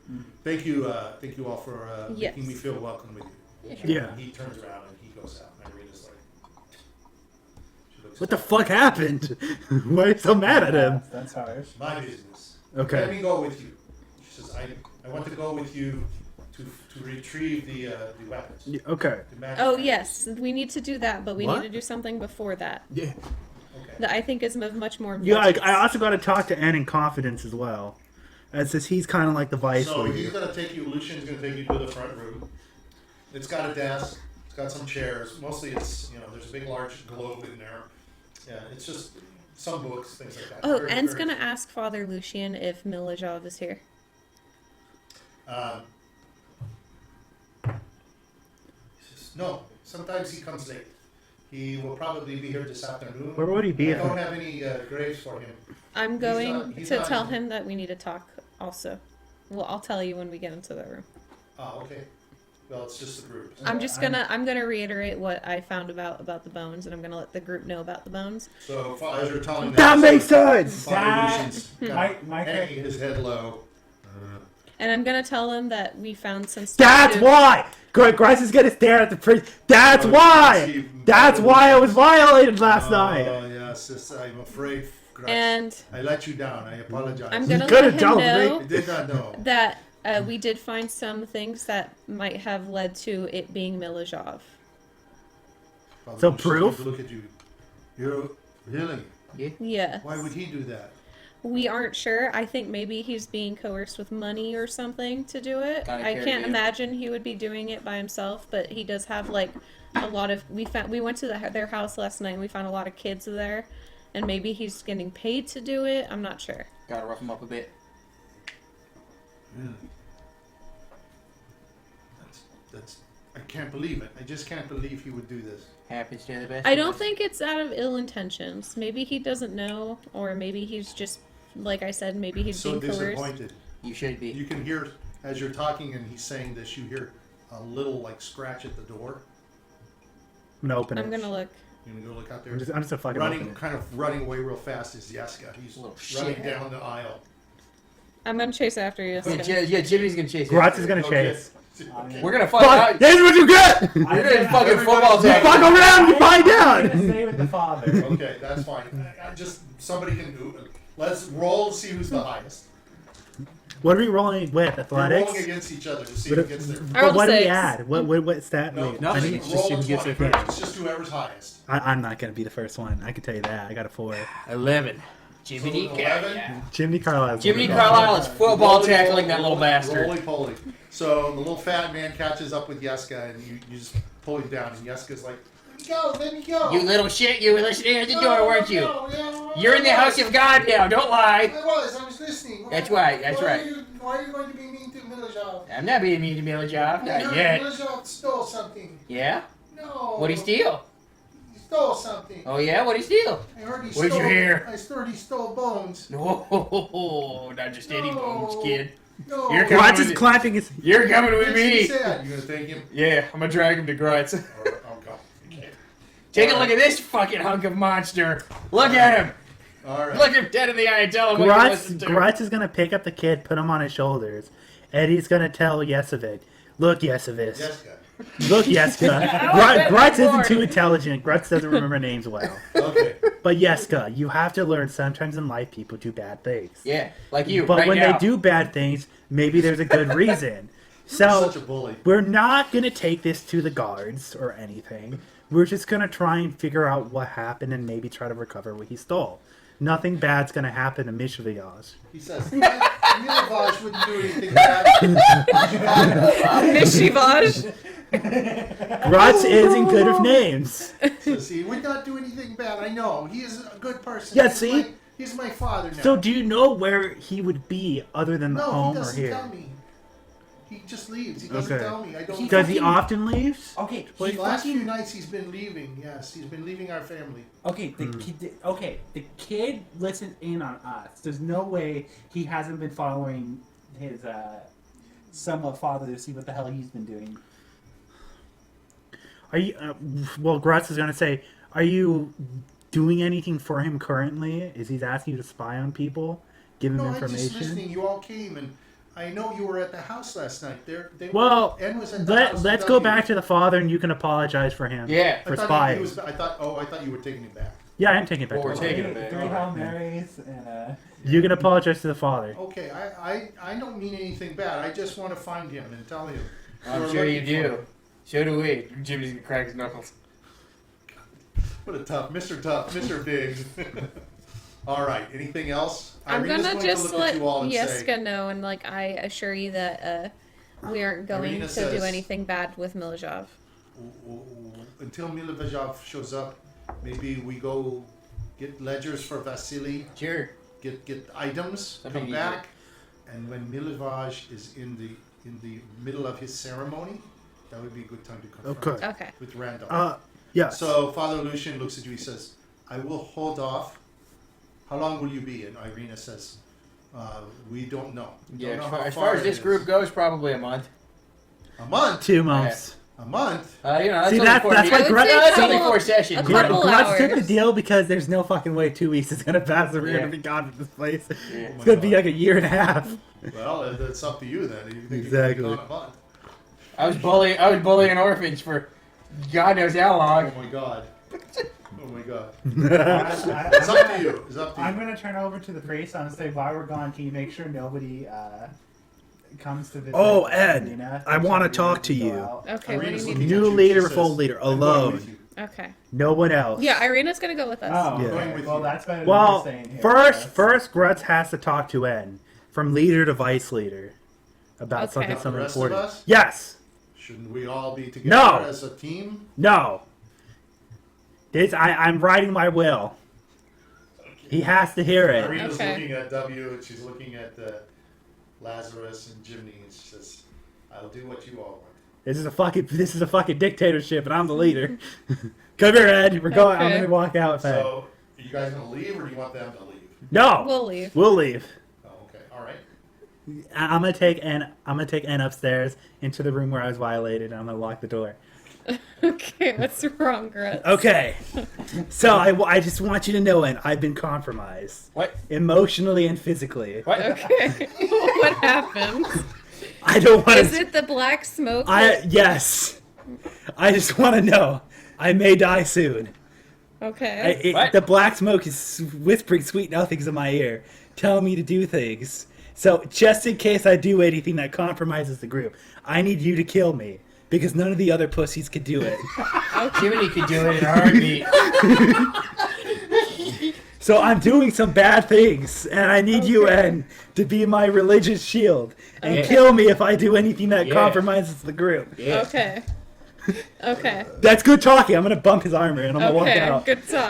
Thank you all for Yes. making me feel welcome with you. Yeah. He turns around and he goes out. And Irina's like, she looks What the fuck happened? Why are you so mad at him? That's harsh. My business. Okay. Let me go with you. She says, I want to go with you to retrieve the weapons. Okay. The magic Oh weapons. yes, we need to do that, but we What? need to do something before that. Yeah. Okay. That I think is of much more. Yeah, importance. I also got to talk to Ann in confidence as well. As since he's kind of like the vice So he's leader. going to take you, Lucian's going to take you to the front room. It's got a desk. It's got some chairs. Mostly it's, there's a big large globe in there. Yeah, it's just some books, things like that. Oh, Very, Ann's very- gonna ask Father Lucian if Milovaj is here. He says, no, sometimes he comes late. He will probably be here this afternoon. Where would he be I at? don't have any graves for him. I'm going he's to not tell in- him that we need to talk. Also, well, I'll tell you when we get into the room. Oh, okay. Well, it's just the group. I'm gonna reiterate what I found about the bones, and I'm gonna let the group know about the bones. So as you're telling That makes sense. Father Lucian's My hanging his head low. And I'm gonna tell them that we found some stuff. That's why. Grice is gonna stare at the priest. That's Oh, why. see, That's why I was violated last night. Oh yes, I'm afraid. Grutz. And I let you down. I apologize. I'm gonna could've let him told me. know I did not know. that we did find some things that might have led to it being Milovaj. Father So Lucian's proof? going to Look at you. You're really. Yeah. Why would he do that? We aren't sure. I think maybe he's being coerced with money or something to do it. Gotta I carry can't you. imagine he would be doing it by himself, but he does have like a lot of. We went to their house last night and we found a lot of kids there, and maybe he's getting paid to do it. I'm not sure. Gotta rough him up a bit. Really? That's. I can't believe it. I just can't believe he would do this. Happens to the best. I of don't us. think it's out of ill intentions. Maybe he doesn't know, or maybe he's just, like I said, maybe he's So being coerced. disappointed. You should be. You can hear as you're talking and he's saying this. You hear a little like scratch at the door. I'm gonna open it. I'm gonna look. You gonna go look out there. I'm just gonna fucking open running, it. kind of running away real fast is Yeska. He's Little running shithead. down the aisle. I'm gonna chase after you. Yeah, Jimmy's gonna chase you. Grutz is gonna Okay. chase. Okay. We're gonna fight Fuck! out. Here's what you get! You're gonna fucking football You tackle. fuck around, you find I'm out! gonna stay with the father. Okay, that's fine. I just somebody can do it. Let's roll to see who's the highest. What are we rolling with? We're Athletics? rolling agained each other to see What, who gets there. I rolled what do we six. add? What stat? No, Wait, nothing. I need- It's just roll who a gets 20 there first. It's just whoever's highest. I'm not gonna be the first one. I can tell you that. I got a 4. 11. Jiminy So, Carlyle. 11? Jiminy Carlyle. Jiminy Carlyle is football Roly tackling poly, that little bastard. Roly poly. So the little fat man catches up with Yeska and you just pull him down and Yeska's like, let me go. You little shit, you were listening at the door, weren't you? No, You're in the house of God now, don't lie. I was listening. That's right, that's Why right. Why are you going to be mean to Milovaj? I'm not being mean to Milovaj, not yet. Milovaj stole something. Yeah? No. What'd he steal? He stole something. Oh yeah, what'd he steal? I heard he What'd stole. you hear? I heard he stole bones. No, not just any bones, kid. No. You're Grutz coming is with, clapping his. you're coming with That's what he me. said. You gonna take him? Yeah, I'm gonna drag him to Grutz. Oh God. Okay. Take a look at this fucking hunk of monster. Look at him. All right. Look him dead in the eye and tell him what you Grutz, listen to. Grutz is gonna pick up the kid, put him on his shoulders, and he's gonna tell Yesovic, "Look, Yesovic. Jessica. Look, Yeska. Grutz isn't too intelligent. Grutz doesn't remember names well. Okay. But Yeska, you have to learn sometimes in life people do bad things. Yeah, like you. But right when now. they do bad things, maybe there's a good reason. You're So such a bully. we're not gonna take this to the guards or anything. We're just gonna try and figure out what happened and maybe try to recover what he stole. Nothing bad's gonna happen to Milovaj. He says, Milovaj wouldn't do anything bad. Mishivaj. Grutz isn't good with names. Says he would not do anything bad. I know. He is a good person. Yeah, see? He's my father now. So do you know where he would be other than the no, home he or doesn't here? tell me. He just leaves. He doesn't Okay. tell me. I don't. Does he often leaves? Okay, The he last few fucking. nights he's been leaving. Yes, he's been leaving our family. Okay, the kid listens in on us. There's no way he hasn't been following his somewhat father to see what the hell he's been doing. Are you? Well, Grutz is gonna say, are you doing anything for him currently? Is he asking you to spy on people, give him No, I'm just information? listening. You all came, and I know you were at the house last night. Well, Ann was at the house let's with go W. back to the father, and you can apologize for him. Yeah. for I thought spying. I thought you were taking it back. Yeah, I'm taking it back. Well, we're to the taking father. it back. Three Hail Marys and You can apologize to the father. Okay, I don't mean anything bad. I just want to find him and tell him. I'm We're sure you looking for do. him. So do we. Jimmy's gonna crack his knuckles. What a tough, Mr. Big. All right. Anything else? I'm Irina's gonna going just to look let at you all and Yeska say, know, and like I assure you that we aren't going Irina to says- do anything bad with Milovaj. until Milovaj shows up, maybe we go get ledgers for Vasily, Sure. get items, That'd come be back, and when Milovaj is in the middle of his ceremony, that would be a good time to confront Okay. Okay. with Randall. Yes. So Father Lucian looks at you. He says, "I will hold off. How long will you be?" And Irina says, "We don't know. We Yeah, don't know as how far, as, far far as it this is." group goes, probably a month. A month. 2 months. A month. You know, that's See, only that's- 4 that's why meetings. Grutz- No, that's a only couple- 4 sessions. a you know. couple Grutz took the hours. deal because there's no fucking way 2 weeks is gonna pass and we're Yeah. gonna be gone from this place. Yeah. It's gonna be like a year and a half. Well, it's up to you then. You think Exactly. you can be gone a month? I was bullying orphans for God knows how long. Oh my god. Oh my god. It's It's up to you. It's up to I'm you. gonna turn over to the priest and say, while we're gone, can you make sure nobody comes to visit? Oh, Ed, Arena? I wanna So we talk can to go you. out. Okay. What do Irina's you looking need? at New you. She leader, says, full leader, "I'm going alone. with you." Okay. No one else. Yeah, Irina's gonna go with us. Oh, Yeah. Going with well, you. that's better than Well, you're saying here. first, Grutz has to talk to N, from leader to vice leader, about Okay. something The something rest of important. us? Yes. Shouldn't we all be together No. as a team? No. I'm writing my will. He has to hear it. Irina's Okay. looking at W and she's looking at Lazarus and Jiminy and she says, "I'll do what you all want." This is a fucking dictatorship, and I'm the leader. Come here, Ed. We're going. I'm Okay. gonna walk out with Ed. So, are you guys gonna leave or do you want them to leave? No. We'll leave. We'll leave. Oh, okay. All right. I'm gonna take N upstairs into the room where I was violated, and I'm gonna lock the door. Okay. What's wrong, Grutz? Okay. So I just want you to know, N, I've been compromised What? emotionally and physically. What? Okay. What happened? I don't want Is to. it the black smoke? Yes. I just want to know. I may die soon. Okay. What? The black smoke is whispering sweet nothings in my ear, telling me to do things. So just in case I do anything that compromises the group, I need you to kill me because none of the other pussies could do it. Jiminy could do it in a heartbeat. So I'm doing some bad things, and I need you, N, to be my religious shield and Okay. kill me if I do anything that Yeah. compromises the group. Yeah. Okay. Okay. That's good talking. I'm gonna bump his armor and I'm gonna walk Okay. out. Good talk.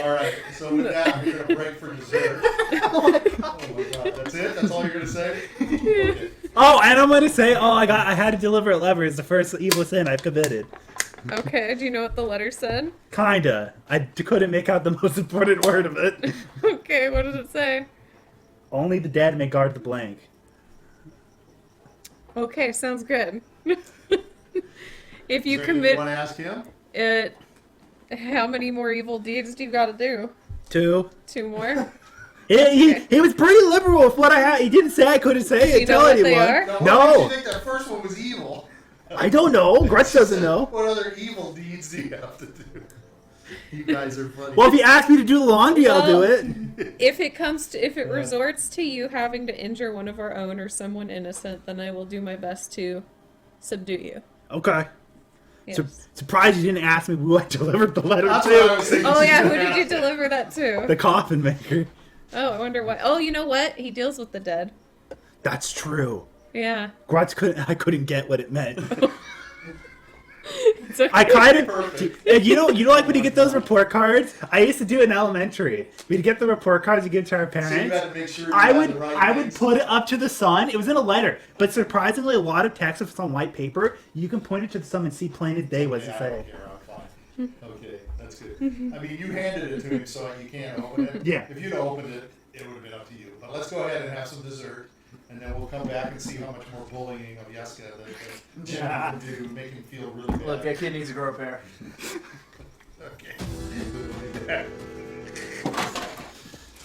All right. So with that, we're gonna break for dessert. Oh my god. That's it? That's all you're gonna say? Okay. Oh, and I'm gonna say, I had to deliver a lever. It's the first evil sin I've committed. Okay. Do you know what the letter said? Kinda. I couldn't make out the most important word of it. Okay. What did it say? Only the dead may guard the blank. Okay. Sounds good. If you Is there anything commit you want to ask him? it, How many more evil deeds do you got to do? 2. 2 more. He was pretty liberal with what I had. He didn't say I couldn't say Do it. you know Tell what they anyone. are? Now, No. why did you think that first one was evil? I don't know. Grutz doesn't know. What other evil deeds do you have to do? You guys are funny. Well, if you ask me to do the laundry, I'll do it. If it resorts to you having to injure one of our own or someone innocent, then I will do my best to subdue you. Okay. Yes. Surprised you didn't ask me who I delivered the letter That's what I was to. thinking. Oh yeah, who did you deliver that to? The coffin maker. Oh, I wonder what. Oh, you know what? He deals with the dead. That's true. Yeah. Grutz couldn't get what it meant. It's okay. I kind of, Perfect. you know, like when you get those report cards. I used to do it in elementary. We'd get the report cards you give to our So you parents. had to make sure you I had would, the right I would names. put it up to the sun. It was in a letter, but surprisingly, a lot of text, if it's on white paper, you can point it to the sun and see plain as day what Yeah, it I say. don't care, I'm fine. Okay, that's good. I mean, you handed it to him, so you can't open it. Yeah. If you'd opened it, it would have been up to you. But let's go ahead and have some dessert, and then we'll come back and see how much more bullying of Yeska that Jim can do, make him feel really bad. Look, that kid needs to grow a pair. Okay.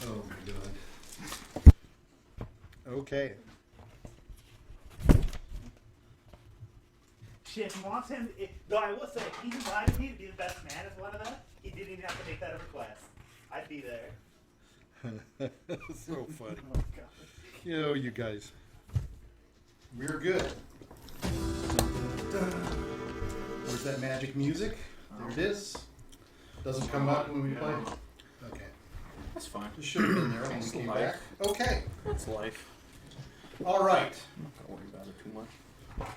Oh my god. Okay. Shit, he wants him. Though I will say, he invited me to be the best man as one of them. He didn't even have to make that a request. I'd be there. So funny. Oh god. You guys. We're good. Where's that magic music? There it is. Doesn't come up when we play. Okay. That's fine. This should have been there when we came back. Okay. That's life. All right. I'm not gonna worry about it too much.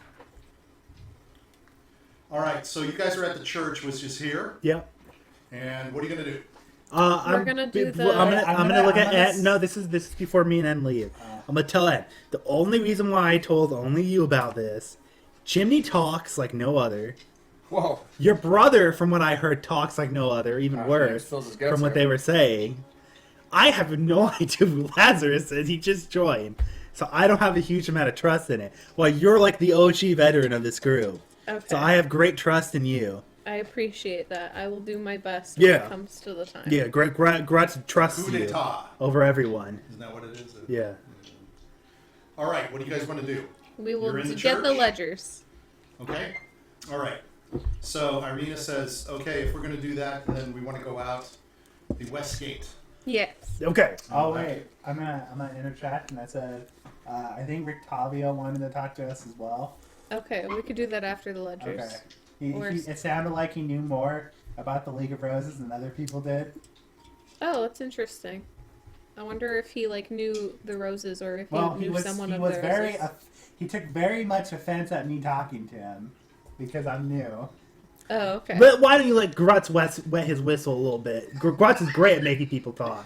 All right. So you guys are at the church, which is here. Yep. And what are you gonna do? We're gonna do the- I'm gonna look at Ed. No, this is before me and Ed leave. I'm gonna tell Ed. The only reason why I told only you about this, Jiminy talks like no other. Whoa. Your brother, from what I heard, talks like no other, even Oh, worse, fills his guts from what out. they were saying. I have no idea who Lazarus is. He just joined. So I don't have a huge amount of trust in it. Well, you're like the OG veteran of this group. Okay. So I have great trust in you. I appreciate that. I will do my best when Yeah. it comes to the time. Yeah, Grutz trusts Coup you d'etat. over everyone. Isn't that what it is? Yeah. All right. What do you guys want to do? We will You're in the get the church? ledgers. Okay. All right. So Irina says, okay, if we're going to do that, then we want to go out the west gate. Yes. Okay. Oh wait, I'm gonna interject, and I said, I think Rictavio wanted to talk to us as well. Okay, we could do that after the ledgers. Okay. It sounded like he knew more about the League of Roses than other people did. Oh, that's interesting. I wonder if he knew the roses or if Well, he knew someone he of was the very roses. he took very much offense at me talking to him because I'm new. Oh, okay. But why don't you let Grutz wet his whistle a little bit? Grutz is great at making people talk.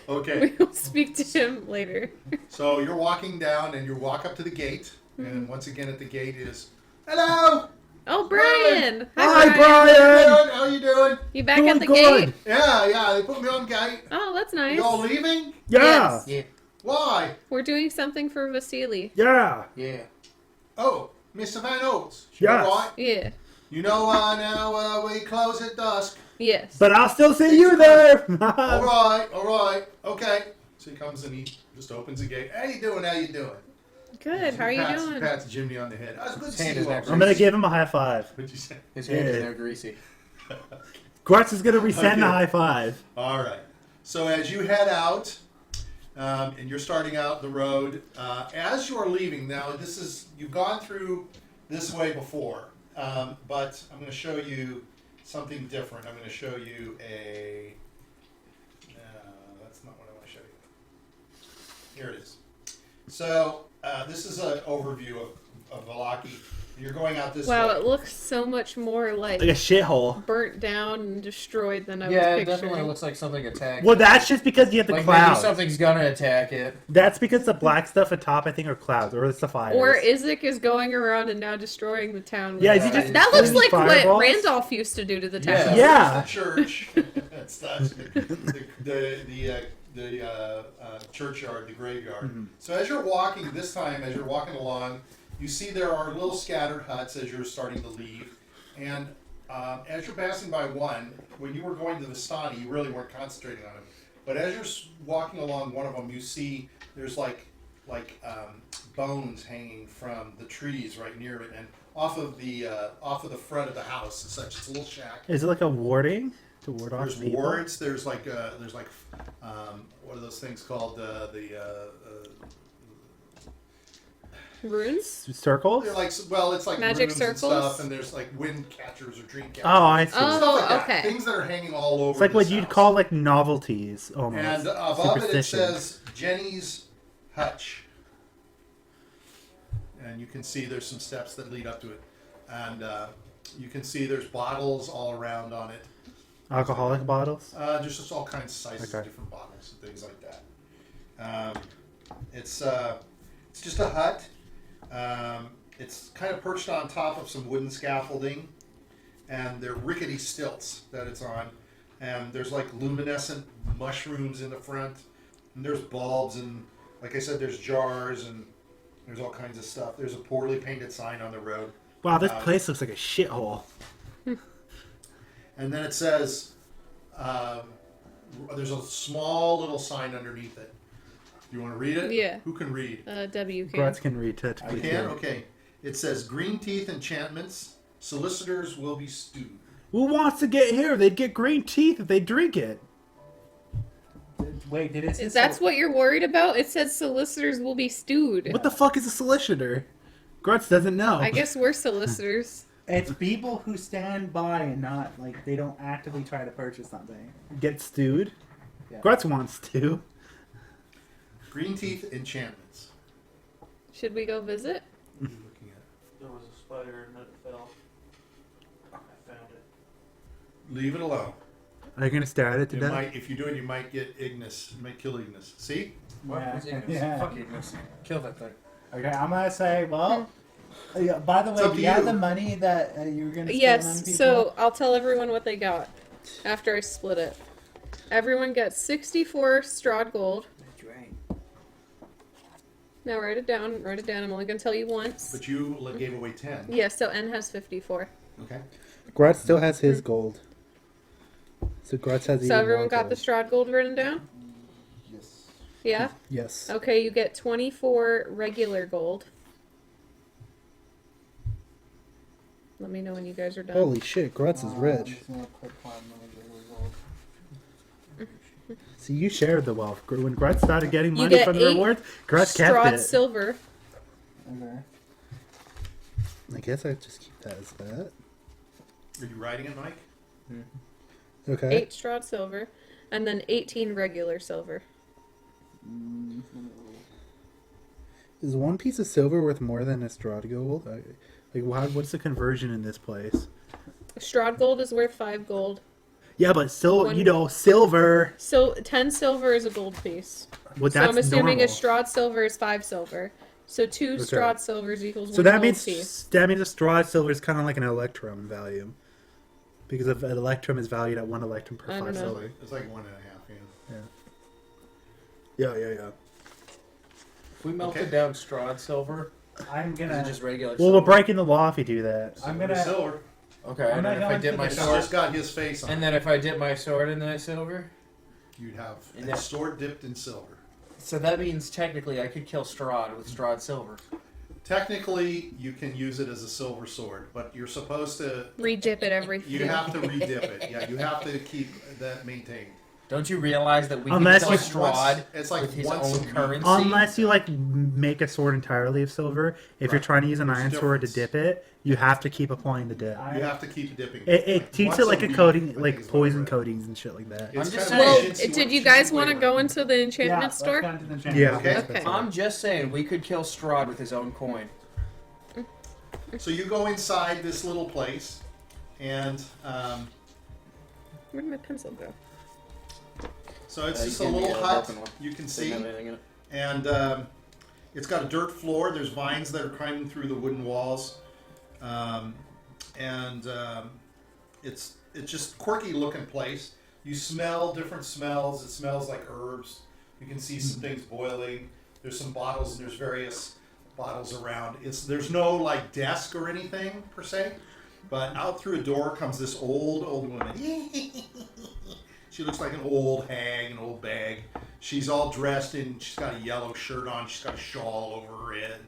Okay. We will speak to him later. So you're walking down and you walk up to the gate. And once again at the gate is, hello! Oh, Brian! Hi, How Brian! How you doing? You back Doing at the good. gate? Yeah, they put me on gate. Oh, that's nice. You all leaving? Yeah, Yes. Yeah. Why? We're doing something for Vasily. yeah. Yeah. Oh, Mr. Van Oates. Yes. All right. Yeah. You know now we close at dusk. Yes. But I'll still see you there. All right, okay. So he comes and he just opens the gate. How you doing? Good. How are you Pats- doing? Pats Jimmy on the head. That's good to His see hand you is all. next. I'm gonna give him a high five. What'd you say? His hand is Yeah. now greasy. Grutz is gonna resend the Okay. high five. All right. So as you head out, and you're starting out the road, as you are leaving, now you've gone through this way before, but I'm going to show you something different. I'm going to show you that's not what I want to show you. Here it is. So this is an overview of Valaki. You're going out this Wow, way. it looks so much more Like a shithole. burnt down and destroyed than I Yeah, was it picturing. definitely looks like something attacked. Well, that's just because you have the like maybe clouds. something's gonna attack it. That's because the black stuff atop, I think, are clouds, or it's the fires. Or Isaac is going around and now destroying the town. with Yeah, is he fire. just that looks shooting like fireballs? what Randolph used to do to the town. Yeah. It's the church. It's the churchyard, the graveyard. Mm-hmm. So as you're walking this time, as you're walking along, you see there are little scattered huts as you're starting to leave, and As you're passing by one, when you were going to the Vistani, you really weren't concentrating on him. But as you're walking along one of them, you see there's like bones hanging from the trees right near it, and off of the front of the house and such. It's a little shack. Is it like a warding to ward off There's people? wards. There's like what are those things called? Runes? Circles? They're like, well, it's like Magic runes circles? and stuff, and there's like wind catchers or dream catchers. Oh, I see. Oh, Stuff like that. okay. Things that are hanging all over. It's like what this you'd house. call like novelties almost. And above it, it Superstition. says Jenny's Hutch. And you can see there's some steps that lead up to it. And you can see there's bottles all around on it. Alcoholic bottles? Just all kinds of sizes of Okay. different bottles and things like that. It's just a hut. It's kind of perched on top of some wooden scaffolding. And they're rickety stilts that it's on. And there's like luminescent mushrooms in the front. And there's bulbs and, like I said, there's jars and there's all kinds of stuff. There's a poorly painted sign on the road. Wow, this place looks like a shithole. And then it says, there's a small little sign underneath it. You want to read it? Yeah. Who can read? W can. Grutz can read it. I can? Okay. It says, green teeth enchantments, solicitors will be stewed. Who wants to get here? They'd get green teeth if they drink it. Wait, did it say That's what you're worried about? It says solicitors will be stewed. What the fuck is a solicitor? Grutz doesn't know. I guess we're solicitors. It's people who stand by and not, like, they don't actively try to purchase something. Get stewed? Yeah. Grutz wants to. Green teeth enchantments. Should we go visit? What are you looking at? There was a spider and it fell. I found it. Leave it alone. Are you going to stare at it to It death? might, if you do it, you might get Ignis. You might kill Ignis. See? What? Yeah. What's Ignis? Yeah. Fuck Ignis. Kill that thing. Okay, I'm gonna say, well, yeah, by the It's way, up do to you have you. the money that you were gonna spend on Yes, people? so I'll tell everyone what they got after I split it. Everyone got 64 Strahd gold. Now write it down. Write it down. I'm only going to tell you once. But you gave away 10. Yeah, so N has 54. Okay. Grutz still has his gold. So Grutz has even So everyone more got the gold. Strahd gold written down? Yes. Yeah? Yes. Okay, you get 24 regular gold. Let me know when you guys are done. Holy shit, Grutz is rich. See, you shared the wealth. When Grutz started getting You money get from the 8 rewards, Grutz kept Strahd it. silver. Okay. I guess I just keep that as that. Are you writing it, Mike? Okay. 8 Strahd silver. And then 18 regular silver. Is one piece of silver worth more than a Strahd gold? What's the conversion in this place? Strahd gold is worth 5 gold. Yeah, but still, One- silver. So 10 silver is a gold piece. Well, So that's I'm assuming normal. a Strahd silver is 5 silver. So 2 Okay. Strahd silvers equals So 1 that gold means piece. a Strahd silver is kind of like an electrum value, because if an electrum is valued at 1 electrum per I 5 don't know. silver. It's like 1.5, Yeah. If we melted Okay. down Strahd silver, I'm is gonna. it just regular Well, silver? we're breaking the law if you do that. I'm Silver to gonna- silver. Okay, I'm and not then if I going dip to my the It's sword, just got his face on and it. then if I dip my sword in that silver, You'd have And a that- sword dipped in silver. so that means technically I could kill Strahd with Strahd silver. Technically, you can use it as a silver sword, but you're supposed to. Redip it every. You have to redip it. Yeah, you have to keep that maintained. Don't you realize that we Unless can you- kill Strahd It's like with his once a own week. currency? Unless you make a sword entirely of silver, if you're Right. trying to use an There's a iron sword to difference. dip it, you have to keep applying the dip. You have to keep dipping. It treats once it like a week, coating, I think like is what I poison read. coatings and shit like that. It's I'm just kind of saying- Well, efficiency- did you guys want to efficiency go way into the Yeah, enchantment let's store? go into the enchantment Yeah. Okay. Okay. I'm just saying we could kill Strahd with his own coin. So you go inside this little place, and Where'd my pencil go? so it's You just a gave me little a hut. broken one. You can Didn't see, have anything in it. and it's got a dirt floor. There's vines that are climbing through the wooden walls, and it's just quirky looking place. You smell different smells. It smells like herbs. You can see some things boiling. There's some bottles, and there's various bottles around. There's no like desk or anything per se. But out through a door comes this old woman. She looks like an old hag, an old bag. She's all dressed in, she's got a yellow shirt on, she's got a shawl over her head.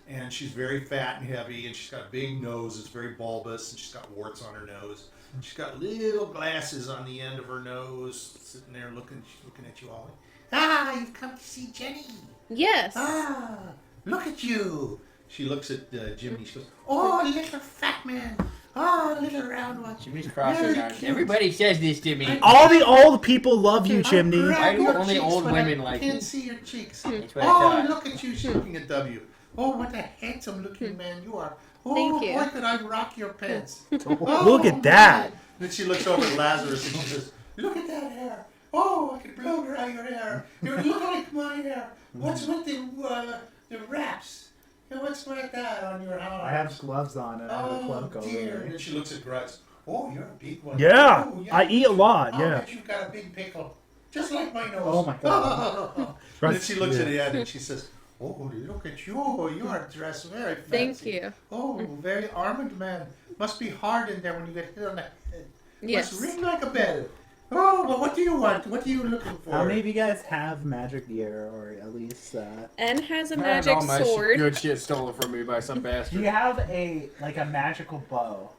And she's very fat and heavy, and she's got a big nose, it's very bulbous, and she's got warts on her nose. And she's got little glasses on the end of her nose, sitting there she's looking at you all. Ah, you've come to see Jenny. Yes. Ah, look at you. She looks at Jiminy, she goes, oh, little fat man. Oh, little round one. Jimmy's crossing Very out. cute. Everybody says this to me. All the old people love you, Chimney. Why do Your only cheeks old when women I like can't me? see your cheeks. That's what I Oh, thought. look at you shaking a W. Oh, what a handsome looking man you are. Oh, Thank you. boy, could I rock your pants. Look at that. Then she looks over at Lazarus and she says, look at that hair. Oh, I could blow dry your hair. You look like my hair. What's with the wraps? What's with that on your arm? I have gloves on and I have a cloak Oh, over dear. me. And then she looks at Grutz. Oh, you're a big one. Yeah, Oh, I eat a lot. I'll Yeah. bet you've got a big pickle. Just like my nose. Oh my god. And then she looks at Ed and she says, oh, look at you. You are dressed very fancy. Thank you. Oh, very armored man. Must be hard in there when you get hit on the head. Yes. Must ring like a bell. Oh, but what do you want? What are you looking for? How many of you guys have magic gear, or at least? N has a I had magic all my sword. good shit stolen from me by some Do bastard. you have a magical bow?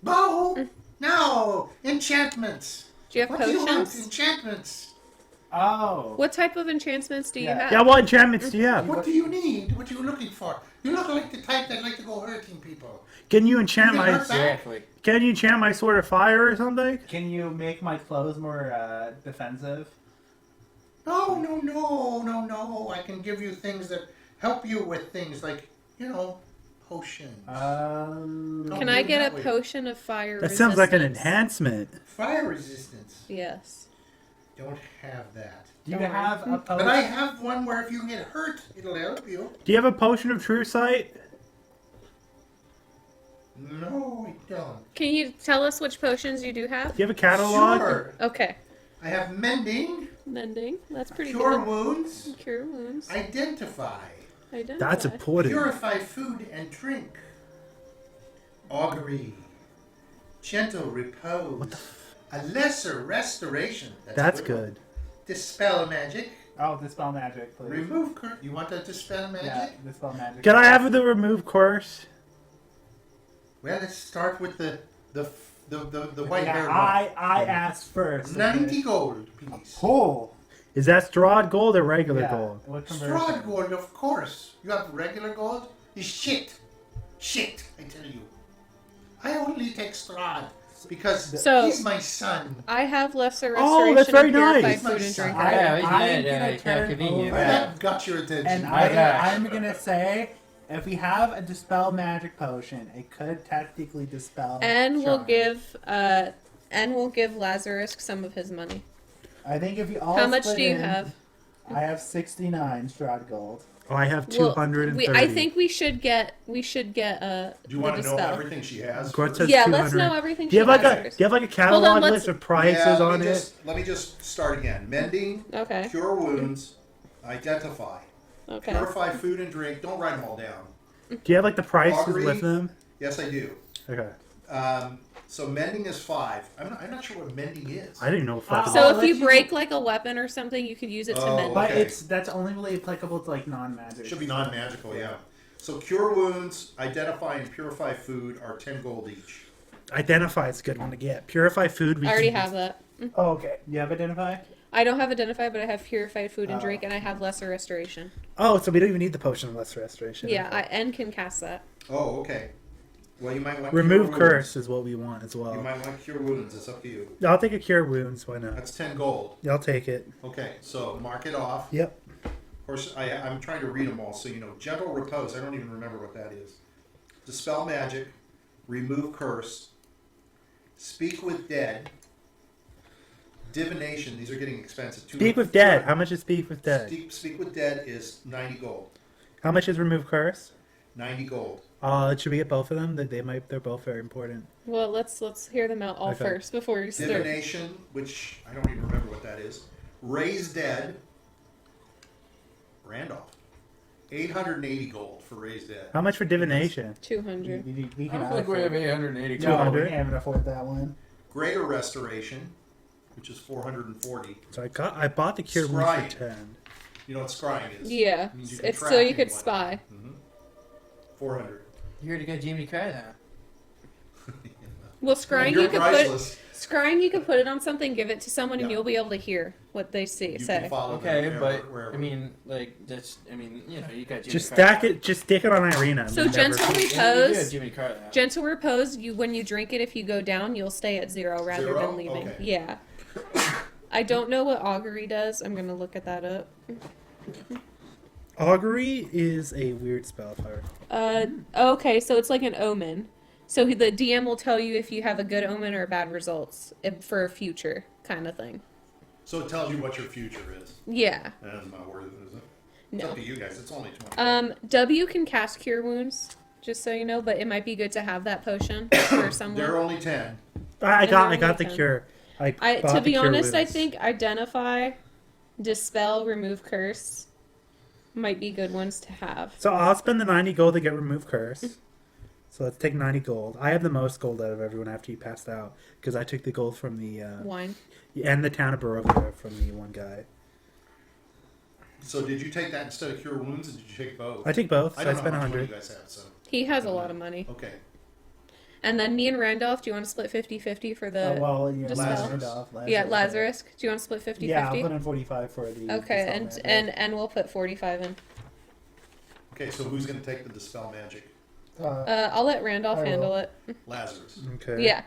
Bow? No. Enchantments. Do you have What do you want? potions? Enchantments. Oh. What type of enchantments do you Yeah. have? Yeah, what enchantments do you have? What do you need? What are you looking for? You look like the type that like to go hurting people. Can you enchant You my can hurt back. Exactly. Can you enchant my sword of fire or something? Can you make my clothes more defensive? No. I can give you things that help you with things like, potions. Can I get a potion of fire That resistance? sounds like an enhancement. Fire resistance. Yes. Don't have that. Do you Don't worry. have a But potion? I have one where if you get hurt, it'll help you. Do you have a potion of true sight? No, I don't. Can you tell us which potions you do have? Do you have a catalog? Sure. Okay. I have mending, Mending. That's pretty cure good. wounds, Cure wounds. identify, Identify. That's important. purify food and drink, augury, gentle repose, a lesser restoration. That's good. Dispel magic, Oh, dispel magic, please. remove You want to dispel magic? Yeah, dispel magic. Can I have the remove curse? Well, let's start with the white hair. I asked first. 90 gold, please. Cool. Is that Strahd gold or regular Yeah. gold? What conversion? Strahd gold, of course. You have regular gold? Is shit. Shit, I tell you. I only take Strahd because So- he's my son. I have lesser Oh, restoration that's very of purified nice. food and drink. I- Yeah, isn't I'm that, gonna turn convenient? over- Well, that got your attention. And My gosh. I'm gonna say, if we have a dispel magic potion, it could technically dispel. And we'll charm. give Lazarus some of his money. I think if you all. How much split do you in, have? I have 69 Strahd gold. Oh, I have Well, 230. I think we should get Do you the want to know dispel. everything she has? Grutz has Yeah, 200. let's know everything. Do you have she like a has Do you have like a Hold catalog on, let's- list of prices Yeah, on it? let me just start again. Mending, Okay. cure wounds, identify, Okay. purify food and drink. Don't write them all down. Do you have like the prices Augury? with them? Yes, I do. Okay. So mending is 5. I'm not sure what mending is. I didn't know fucking. So I'll if let you you- break like a weapon or something, you could use it to Oh, mend. But Okay. that's only really applicable to like non-magic. It should be non-magical, yeah. So cure wounds, identify and purify food are 10 gold each. Identify is a good one to get. Purify food. We I already can- have that. Oh, okay. You have identify? I don't have identify, but I have purified food and Oh. drink, and I have lesser restoration. Oh, so we don't even need the potion of lesser restoration. Yeah, N can cast that. Oh, okay. Well, you might want Remove cure curse is what we want as Wounds. You well. might want cure wounds. It's up to you. I'll take a cure wounds. Why not? That's 10 gold. I'll take it. Okay, so mark it off. Yep. Of course, I'm trying to read them all, so you know. Gentle repose. I don't even remember what that is. Dispel magic. Remove curse. Speak with dead. Divination. These are getting expensive. Speak with dead. How much is speak with dead? Speak with dead is 90 gold. How much is remove curse? 90 gold. Should we get both of them? They're both very important. Well, let's hear them out all Okay. first before we start. Divination, which I don't even remember what that is. Raise dead. Randolph. 880 gold for raised dead. How much for divination? 200. We I can don't think we have 880. No, we 200. can't afford that one. Greater restoration, which is 440. So I bought the cure wounds Scrying. for 10. You know what scrying is? Yeah, It means you can it's track so you could anyone. spy. 400. You already got Jiminy Carlyle. Well, scrying You're you could priceless. scrying you could put it on something, give it to someone, and Yeah. you'll be able to hear what they say. You can say. follow Okay, them but wherever. I mean, like that's. I mean, you know, you got Jiminy Just Carlyle. stack it. Just stick it on Irina. So and never- gentle Yeah, you do repose. have Jiminy Carlyle. Gentle repose. You when you drink it, if you go down, you'll stay at 0 rather Zero? than leaving. Okay. Yeah. I don't know what augury does. I'm gonna look at that up. Augury is a weird spell. If I recall. Okay, so it's like an omen. So the DM will tell you if you have a good omen or bad results for a future kind of thing. So it tells you what your future is. Yeah. That's not worth it, is it? It's No. up to you guys. It's only 20. W can cast cure wounds, just so you know, but it might be good to have that potion for someone. There are only 10. I And got they're the only cure. I To bought the be cure honest, I wounds. think identify, dispel, remove curse might be good ones to have. So I'll spend the 90 gold to get remove curse. So let's take 90 gold. I have the most gold out of everyone after you passed out because I took the gold from the Wine. and the town of Barovia from the one guy. So did you take that instead of cure wounds, or did you take both? I take both. So I don't know spent how much money 100. you guys have, so He has a lot of money. okay. And then me and Randolph, do you want to split 50-50 for the... Yeah, Dispel. Lazarus. yeah, Lazarus. Do you want to split 50-50? Yeah, I'll put in 45 for the. Okay, dispel and we'll put 45 in. Okay, so who's going to take the dispel magic? magic. I'll let Randolph I will. handle it. Lazarus. Okay. Yeah.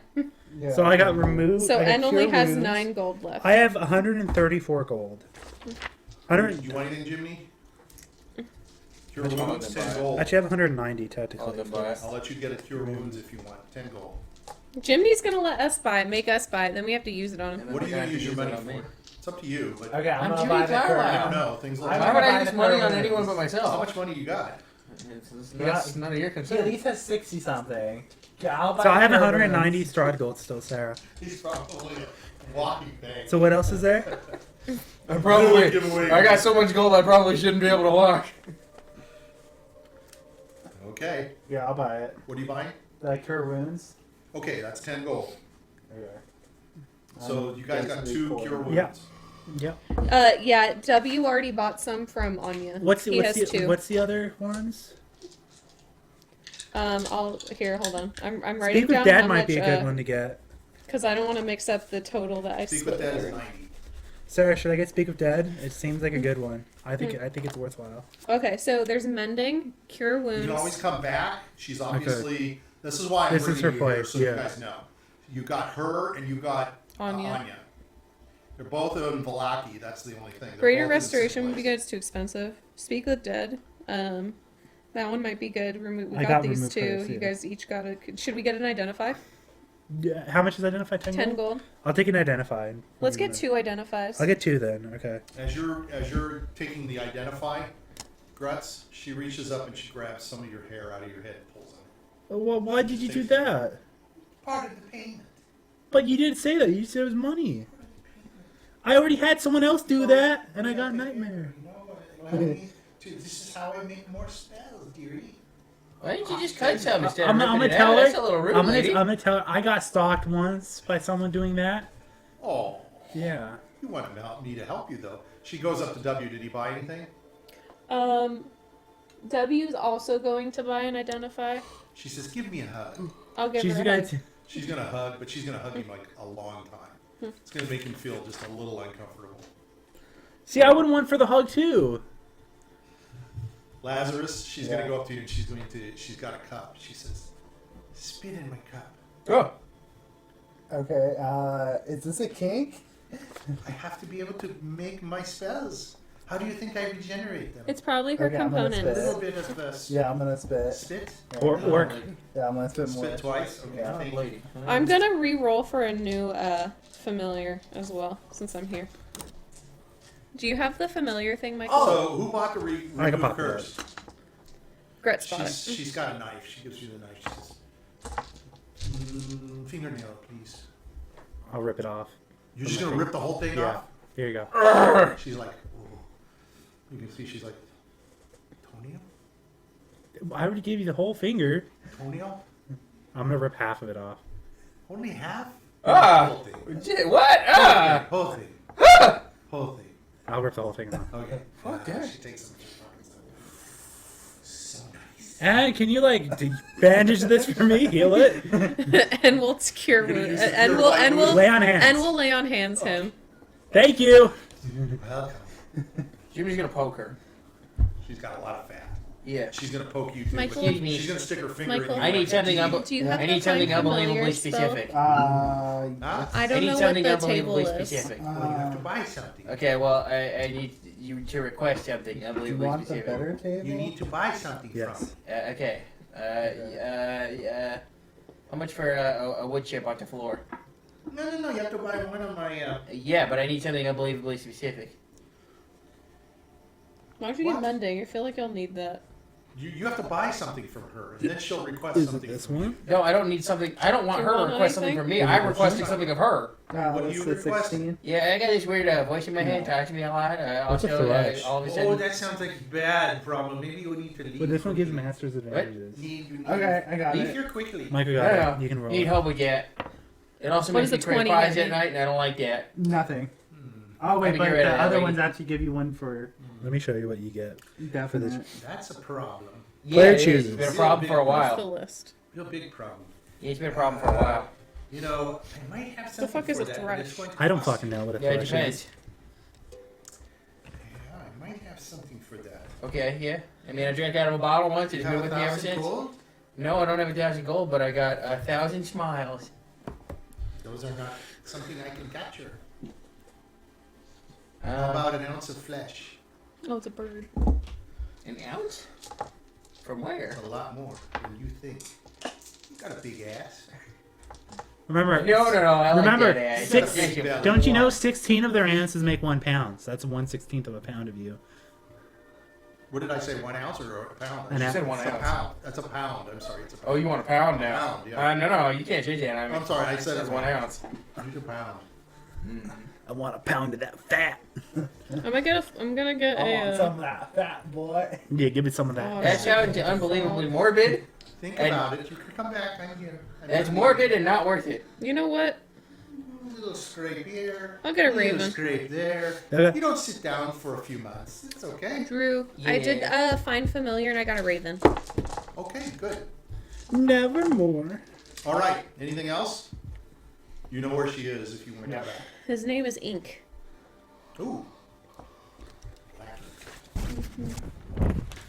Yeah. So I got removed. So I got N only cure has wounds. 9 gold left. I have 134 gold. 100. You want anything, Jiminy? Cure Which one wounds, of them 10 buy? gold. Actually, I have 190 I'll technically. then buy it. I'll let you get a cure wounds if you want. 10 gold. Jiminy's gonna let us buy it, make us buy it, then we have to use it on him. And then What are we're you going gonna to use your money it on me. for? It's up to you, but Okay, I'm gonna Jiminy buy the Carlyle. I curve. don't know. Things like I'm Why that. would gonna I buy use the money on curve. anyone but How myself? much money you got? It's Yeah. none of your He concern. at least has 60 something. Yeah, I'll buy So I have the curve 190 wounds. Strahd gold still, Sarah. He's probably a walking bank. So what else is there? I probably. Give away. I got so much gold, I probably shouldn't be able to walk. Okay. Yeah, I'll buy it. What are you buying? The cure wounds. Okay, that's 10 gold. Okay. So you guys got 2 cure wounds. Yeah. Yep. Yeah, W already bought some from Anya. He has 2. What's the other ones? I'll here. Hold on. I'm writing Speak with down Dad how might much. be a good one to get. Because I don't want to mix up the total that I Speak split. with that is through. 90. Sarah, should I get Speak with Dad? It seems like a good one. I think it's worthwhile. Okay, so there's mending, cure You wounds. can always come back. She's obviously. This is why I'm This is bringing her you here, place, so yeah. you guys know. You got her and you got Anya. They're both in Valaki. That's the only thing. They're Greater both in the same restoration would be place. good. It's too expensive. Speak with dead. That one might be good. We I got got these remove 2. curse, You yeah. guys each got a. Should we get an identify? Yeah, how much is identify? 10 10 gold? gold. I'll take an identified. Let's get 2 identifies. I'll get 2 then. Okay. As you're taking the identify, Grutz, she reaches up and she grabs some of your hair out of your head and pulls it. Well, why did you do that? Part of the payment. But you didn't say that. You said it was money. I already had someone else do that, and I got nightmare. This is how I make more spells, dearie. Why didn't you just cut some instead I'm of gonna ripping it tell out? her. That's a little rude, I'm lady. gonna tell her. I got stalked once by someone doing that. Oh, Yeah. you want me to help you though. She goes up to W. Did he buy anything? W's also going to buy and identify. She says, "Give me a hug." I'll give She's her a gonna. hug. She's gonna hug, but she's gonna hug him like a long time. It's gonna make him feel just a little uncomfortable. See, I would want for the hug too. Lazarus, she's gonna go up to you and she's got a cup. She says, "Spit in my cup." Oh. Okay, is this a kink? I have to be able to make my spells. How do you think I regenerate them? It's probably her Okay, I'm gonna A components. little bit of Yeah, I'm gonna spit. spit. Or Yeah, I'm gonna spit more. Spit twice. Okay, Yeah. thank you. Lady. I'm gonna re-roll for a new familiar as well, since I'm here. Do you have the familiar thing, Michael? So who bought the I can remove pop curse? Gretz bought it. She's got a knife. She gives you the knife. She says, "Fingernail, please." I'll rip it off. You're just gonna rip the whole thing Yeah. off? Here you go. She's like, "Ooh." You can see she's like, "Tony, I already gave you the whole finger. Toenail? I'm gonna rip half of it off. Only half? Ah! Whole thing. What? Ah! Whole thing. Whole thing. I'll rip the whole thing off. Okay. Fuck that. She takes some fucking stuff. So nice. And can you like bandage this for me? Heal it. And we'll cure You're gonna wound, use the and cure we'll light and wound? we'll Lay on hands. and we'll lay on hands him. Thank you. Welcome. Jimmy's gonna poke her. She's got a lot of fat. Yeah. She's gonna poke you too. Michael? but Excuse me. She's gonna stick her finger Michael? in I need something. Do you have I the need something find unbelievably familiar spell? specific. Huh? I I don't need know what something the table unbelievably is. specific. Well, you have to buy something. Okay, well, I need you to request something Do you unbelievably want the specific. better table? You need to buy something Yes. Okay. How much for a wood chip off the floor? from. No. You have to buy one of my. Yeah, but I need something unbelievably specific. Why don't you What? get Monday? I feel like you'll need that. You have to buy something from her, and then she'll request Is it something. this from one? No, I don't need something. I don't want You her to want request something anything? from me. I'm requesting something of her. What do It's you the request? 16. Yeah, I got this weird voice in my head talking to me a lot. What's a Also, thrush? all of a Oh, sudden, that sounds like a bad problem. Maybe you need to leave. But this one gives quickly. masters advantages. You need Okay, I got leave it. here quickly. Michael No, got no, it. You can roll. need it. help with that. It also What makes does me a create 20 pies get at me? night, and I don't like that. Nothing. Hmm. Oh wait, Let me but get rid of the that. other Let me- ones actually give you one for Let me show you what you get. definite. That's a problem. Yeah, Player it is. chooses. It's been a problem for a What's the while. list? Real big problem. Yeah, it's been a problem for a while. You know, I might have The something fuck is for a that, thrush? but it's going to I don't cost fucking you. know what a Yeah, it thrush depends. is. Yeah, I might have something for that. Okay, yeah. I mean, I drank out of a bottle once. It's You been have with me ever 1,000 since. gold? No, I don't have 1,000 gold, but I got 1,000 smiles. Those are not something I can capture. Uh, How about an ounce of flesh? Oh, it's a bird. An ounce? From where? It's a lot more than you think. You got a big ass. Remember, No, I Remember, like that ass. six- Thank you. belly. don't you know 16 of their answers make 1 pound? So that's 1/16 of a pound of you. What did I say? 1 ounce or a pound? An You ounce. said 1 It's a ounce. pound. That's a pound. I'm sorry. It's a pound. Oh, you want a pound now? Pound, yeah. No, you can't change that. I mean, I'm sorry, I said it's it 1 wrong. ounce. Use a pound. I want a pound of that fat. I'm gonna get Some of that fat boy. Yeah, give me some of that. Oh, That sounds unbelievably morbid. Think And- about it. You can come back. I'm here. That's morbid and not worth it. You know what? A little scrape here. I'll get a little raven. scrape there. Okay. You don't sit down for a few months. It's okay. Drew, I did find familiar and I got a raven. Okay, good. Nevermore. All right. Anything else? You know where she is if you want to go back. His name is Ink. Ooh.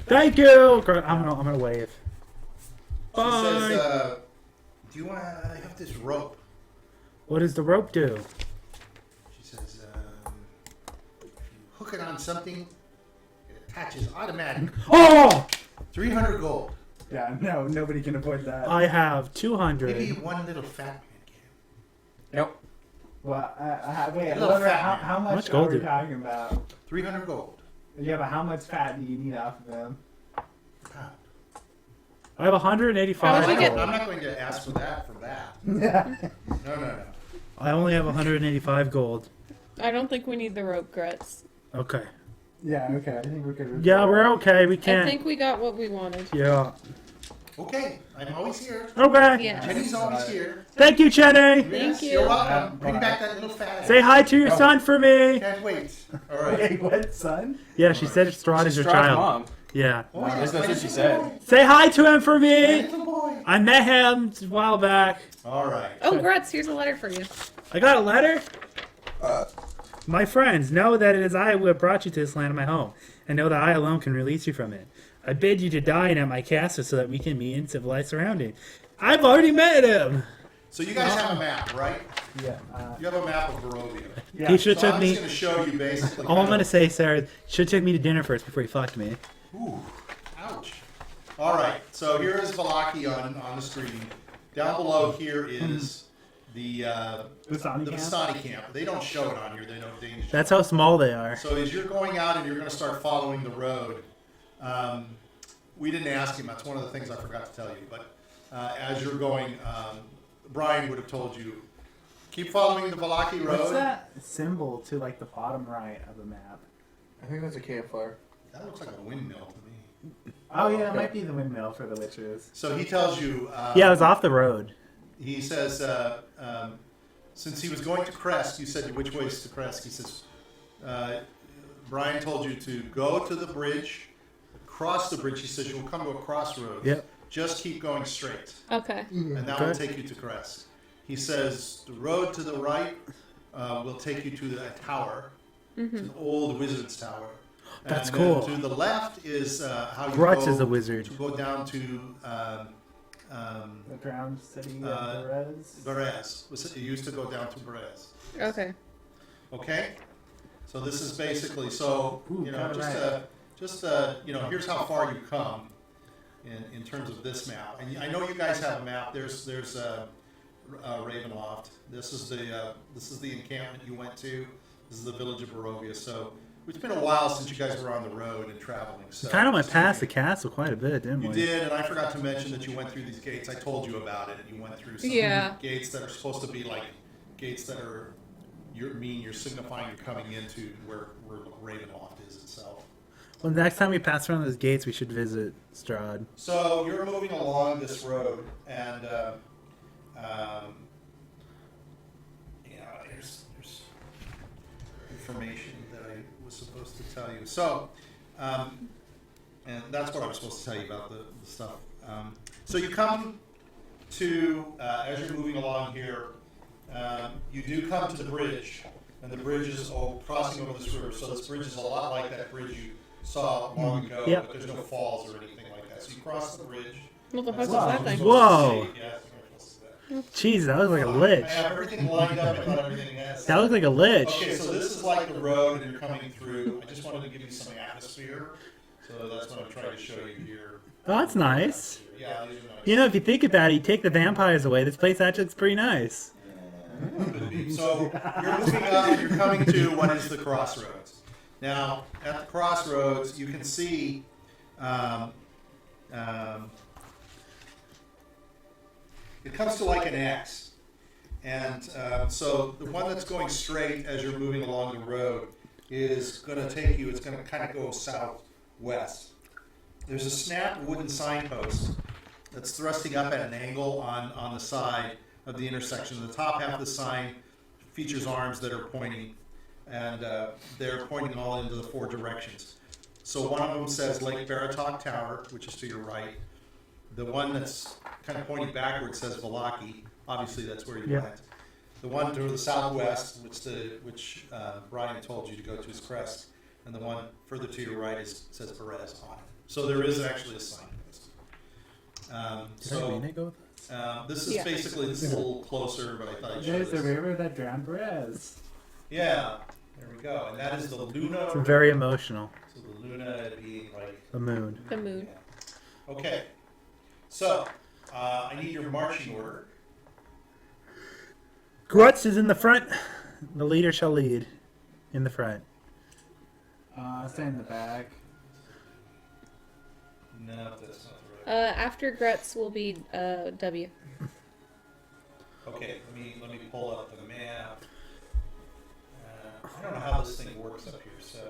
Thank you. I'm gonna wave. She Bye. says, do you want to I have this rope? What does the rope do? She says, if you hook it on something, it attaches automatic. Oh! 300 gold. Yeah, no, nobody can avoid that. I have Maybe 200. one little fat man can. Nope. Well, wait, A little Lover, fat how man. much much are gold we do- talking about? 300 gold. Yeah, but how much fat do you need off of them? Pound. I have How 185. much you get? I'm not going to ask for that from that. Yeah. No. I only have 185 gold. I don't think we need the rope, Grutz. Okay. Yeah, okay, I think we could. Yeah, we're okay. We I can't. think we got what we wanted. Yeah. Okay, I'm always here. Okay. Yeah. Jenny's always here. Thank you, Chenny. Yes, you. You're welcome. Bring back that little fat ass. Say hi to your son for me. Can't wait. All right. Wait, what, son? Yeah, she said Strahd is your Strahd's child. mom. Yeah. Oh, yeah, That's what my she little said. boy. Say hi to him for My me. little boy. I met him a while back. All right. Oh, Grutz, here's a letter for you. I got a letter. My friends, know that it is I who have brought you to this land of my home, and know that I alone can release you from it. I bid you to dine at my castle so that we can meet in civilized surroundings. I've already met him. So you guys have a map, right? Yeah. You have a map of Barovia. Yeah. He should So have I'm took just me. going to show you basically. All I'm gonna say, Sarah, should take me to dinner first before he fucked me. Ooh, ouch. All right, so here is Valaki on the screen. Down below here is the Vasani the camp? Vistani camp. They don't show it on here. They don't Danish. That's how small they are. So as you're going out and you're going to start following the road, we didn't ask him. That's one of the things I forgot to tell you. But as you're going, Brian would have told you, keep following the Valaki What's road. that symbol to like the bottom right of the map? I think that's a campfire. That looks like a windmill to me. Oh yeah, it might be the windmill for the witches. So he tells you. Yeah, I was off the road. He says, since he was going to Crest, you said which way is to Crest. He says, Brian told you to go to the bridge, cross the bridge. He says you'll come to a crossroads. Yep. Just keep going straight, Okay. and that will take you to Crest. He says the road to the right will take you to the tower, to the old wizard's tower. That's And then cool. to the left is how you Grutz go is a wizard. to go down to The drowned city of Perez. Berez. It used to go down to Berez. Okay. Okay, so this is basically here's how far you come in terms of this map. And I know you guys have a map. There's Ravenloft. This is the encampment you went to. This is the village of Barovia. So it's been a while since you guys were on the road and traveling. So Kind of went past the castle quite a bit, didn't we? you did, and I forgot to mention that you went through these gates. I told you about it, and you went through some gates that are supposed to be like gates that are you're signifying you're coming into where Ravenloft is itself. Well, next time we pass around those gates, we should visit Strahd. So you're moving along this road, and there's information that I was supposed to tell you. So, and that's what I was supposed to tell you about the stuff. So you come to as you're moving along here, you do come to the bridge, and the bridge is crossing over this river. So this bridge is a lot like that bridge you saw long ago, but there's no falls or anything like that. So you cross the bridge. What the fuck was that thing? Whoa. Yeah, Jeez, that looked like a I lich. have everything lined up. I thought everything has. That looked like a lich. Okay, so this is like the road, and you're coming through. I just wanted to give you some atmosphere, so that's what I'm trying to show you here. Oh, that's nice. Yeah, these are nice. You know, if you think about it, you take the vampires away, this place actually looks pretty nice. Could be. So you're moving up, and you're coming to what is the crossroads. Now, at the crossroads, you can see it comes to like an X. And so the one that's going straight as you're moving along the road is going to take you, it's going to kind of go southwest. There's a snapped wooden signpost that's thrusting up at an angle on the side of the intersection. The top half of the sign features arms that are pointing, and they're pointing all into the four directions. So one of them says Lake Baratok Tower, which is to your right. The one that's kind of pointing backwards says Valaki. Obviously, that's where you went. The one to the southwest, which Brian told you to go to, is Crest, and the one further to your right says Perez on it. So there is actually a signpost. This is basically this is a little closer, but I thought I'd show There's the this. river that drowned Perez. Yeah, there we go. And that is the Luna. It's very emotional. So the Luna being like The moon. The moon. yeah. Okay. So I need your marching order. Grutz is in the front. The leader shall lead in the front. Stay in the back. No, that's not the right. After Grutz will be W. Okay, let me pull up the map. I don't know how this thing works up here, so go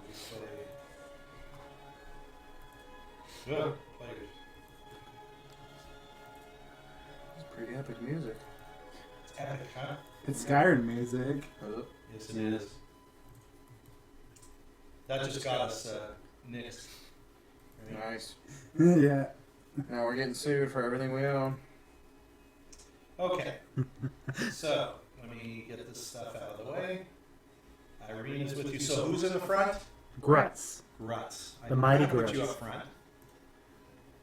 this way. Good. Players. It's pretty epic music. It's epic, huh? It's Skyrim music. Yes, it is. That just got us nixed. Nice. Yeah. Now we're getting sued for everything we own. Okay. So, let me get this stuff out of the way. Irene is with you. So, who's in the front? Grutz. Grutz. The mighty put you Grutz. up front.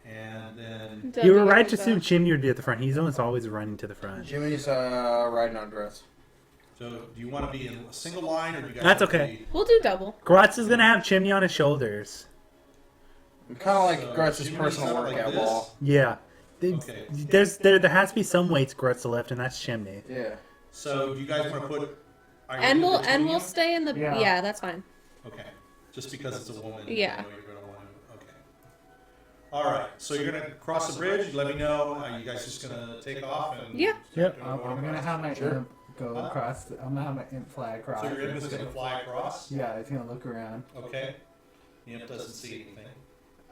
And then, You were W right to is assume up. Chimney would be at the front. He's always running to the front. Jimmy's riding on Grutz. so do you want to be in a single line, or do you guys? That's want to okay. be- We'll do double. Grutz is gonna have Chimney on his shoulders. I'm kind of like So, Grutz's Jimmy's personal up like workout this. wall. Yeah. Okay. There has to be some weights Grutz to lift, and that's Chimney. Yeah. So, do you guys want to put? Irene And we'll between you? stay in the Yeah. yeah, that's fine. Okay. Just because it's a woman. Yeah. I know you're gonna want to. Okay. All right. So you're gonna cross the bridge. Let me know. Are you guys just gonna take off and? Yeah. Yep. start doing I'm what gonna have my Sure. imp go across. I'm gonna have my imp fly across. So your imp is gonna fly across. Yeah, it's gonna look around. Okay. The imp doesn't see anything.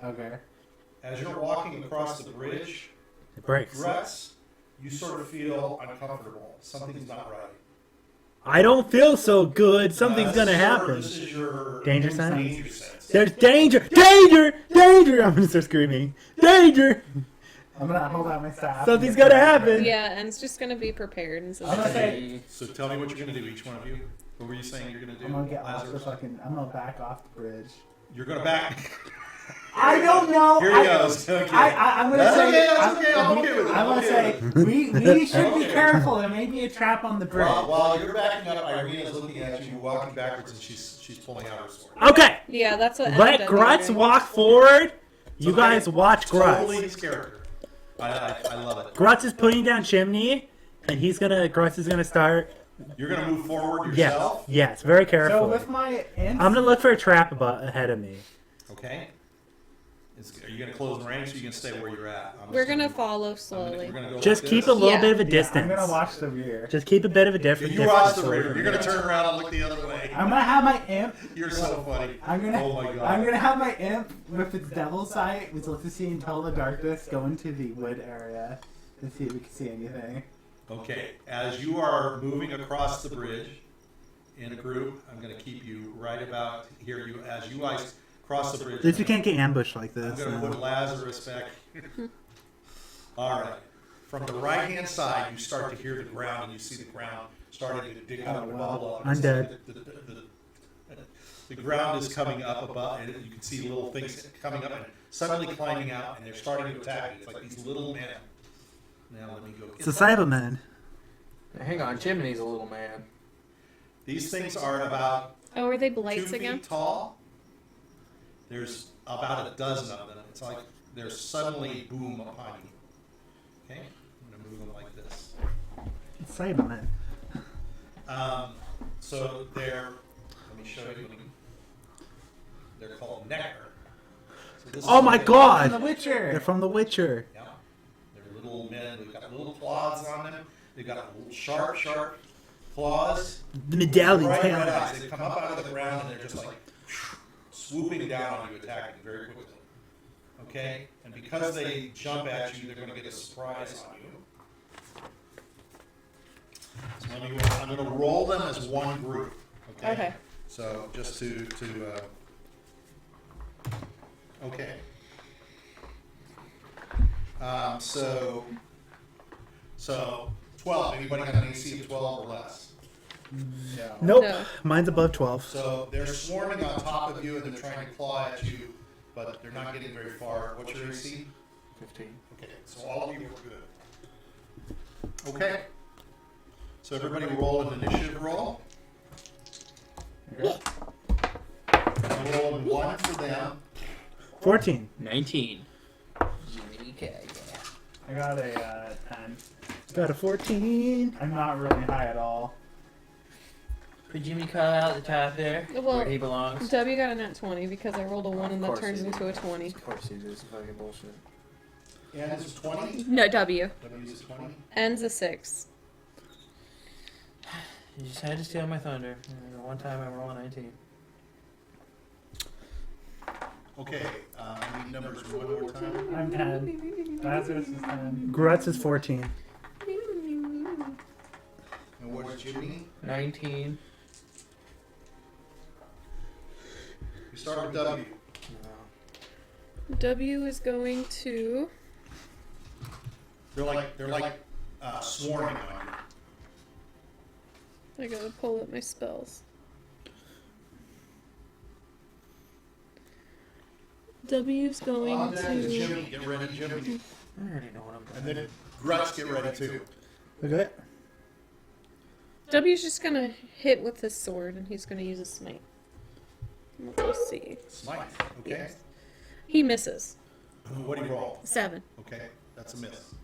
Okay. As you're walking across the bridge, It breaks. Grutz, you sort of feel uncomfortable. Something's not right. I don't feel so good. Something's gonna Sir, happen. This is your Danger sign? danger sense. There's danger! Danger! Danger! I'm gonna start screaming. Danger! I'm gonna hold out my staff. Something's gonna happen. Yeah, and it's just gonna be prepared. And so I'm gonna say So tell me what you're going to do, each one of you. What were you saying you're going to do? I'm gonna get off the Lazarus? fucking. I'm gonna back off the bridge. You're going to back. I don't know. Here he goes. Okay. I'm gonna That's say. okay, that's okay, I'm okay with it, I'm I'm gonna okay say with we should be Okay. careful. There may be a trap on the bridge. While you're backing up, Irina's looking at you, walking backwards, and she's pulling out her sword. Okay, yeah, that's what. let ad&d Grutz doing. walk forward. You Okay. guys watch Totally Grutz. his character. I love it. Grutz is putting down Chimney, and Grutz is gonna start. You're going to move forward Yes, yourself. yes, very So careful. with my int, I'm gonna look for a trap ahead of me. Okay. Are you going to close the range, or are you going to stay where you're at? I'm We're just gonna follow slowly. we're gonna go Just like keep a this. little Yeah. bit of a I'm distance. gonna watch the rear. Just keep a bit of a different. You watch the distance away rear. from You're me. going to turn around and look the other way. I'm gonna have my imp. You're so funny. I'm gonna. Oh my god. I'm gonna have my imp with its devil sight, which lets us see in total darkness, go into the wood area to see if we can see anything. Okay, as you are moving across the bridge in a group, I'm going to keep you right about here. As you guys cross the bridge, At least you can't get ambushed like I'm this. going to put Lazarus back. All right. From the right-hand side, you start to hear the ground, and you see the ground starting to dig up and bubble up. I'm dead. The ground is coming up above, and you can see little things coming up and suddenly climbing out, and they're starting to attack you. It's like these little men. Now let me go. It's a Cyberman. Now, hang on, Jiminy's a little man. These things are about Oh, are they 2 blights feet again? tall. There's about a dozen of them. It's like they're suddenly boom upon you. Okay, I'm gonna move them like this. It's Cyberman. So they're. Let me show you. They're called Necker. So this Oh is my what they- god! The Witcher. They're from The Witcher. Yeah, they're little men. They've got little claws on them. They've got little sharp claws. The medallion's Bright red hand. eyes. They come up out of the ground and they're just like swooping down on you, attacking very quickly. Okay? And because they jump at you, they're going to get a surprise on you. So I'm going to roll them as one group. Okay? Okay. So just to okay. So 12. Anybody got an AC of 12 or less? Nope. No. Mine's above 12. So they're swarming on top of you and they're trying to claw at you, but they're not getting very far. What's your AC? 15. Okay, so all of you are good. Okay. So everybody roll an initiative roll. I'm rolling 1 for them. 14. 19. I got a 10. Got a 14. I'm not really high at all. Put Jimmy Carlyle at the top there, Well, where he belongs. W got a nat 20 because I rolled a 1 and that course turns he into a 20. Of course he is. Fucking bullshit. And it's 20. No, W. W is 20. Ends a 6. You just had to steal my thunder. One time I rolled a 19. Okay, I need numbers one more time. I'm 10. Lazarus is 10. Grutz is 14. And what is Jiminy? 19. You start with W. W is going to. They're like swarming on you. I gotta pull up my spells. W's going On that is to. Jimmy. Get ready, Jimmy. I already know what I'm And doing. then Grutz, get ready too. Okay. W's just gonna hit with his sword and he's gonna use a smite. Let's see. Smite. Okay. He misses. What do you roll? 7. Okay, that's a miss.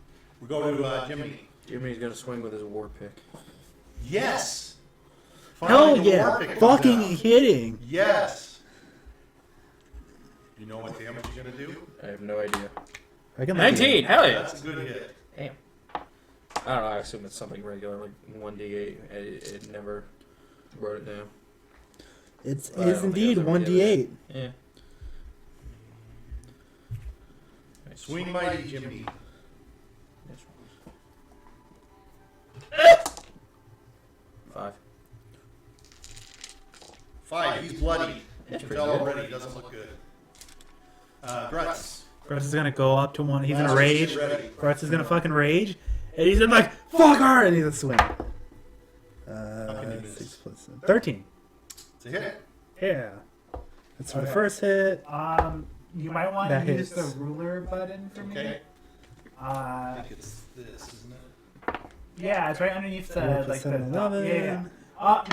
We go to Jiminy. Jimmy's gonna swing with his war pick. Yes. Hell Finally, the yeah. war pick comes Fucking out. hitting. Yes. You know what damage you're gonna do? I have no idea. I can 19! Hell yeah! That's a good hit. I don't know. I assume it's something regular, like 1d8. It never wrote it down. It I don't is think indeed I've ever did 1d8. Yeah. Swing mighty, Jiminy. 5. 5. He's bloody. You can pretty tell good. already. He doesn't look good. Grutz. Grutz is gonna go up to one. He's gonna Lazarus, rage. get ready. Grutz is gonna fucking rage, and he's gonna like fuck her, and he's gonna swing. can you miss? 6 plus 13. It's a hit. Yeah. That's for the Okay. first hit. You might want That to use hits. the ruler button for me. Okay. I Uh, think it's this, isn't it? yeah, it's right underneath the 4 plus like the 7, dot. 11. Yeah.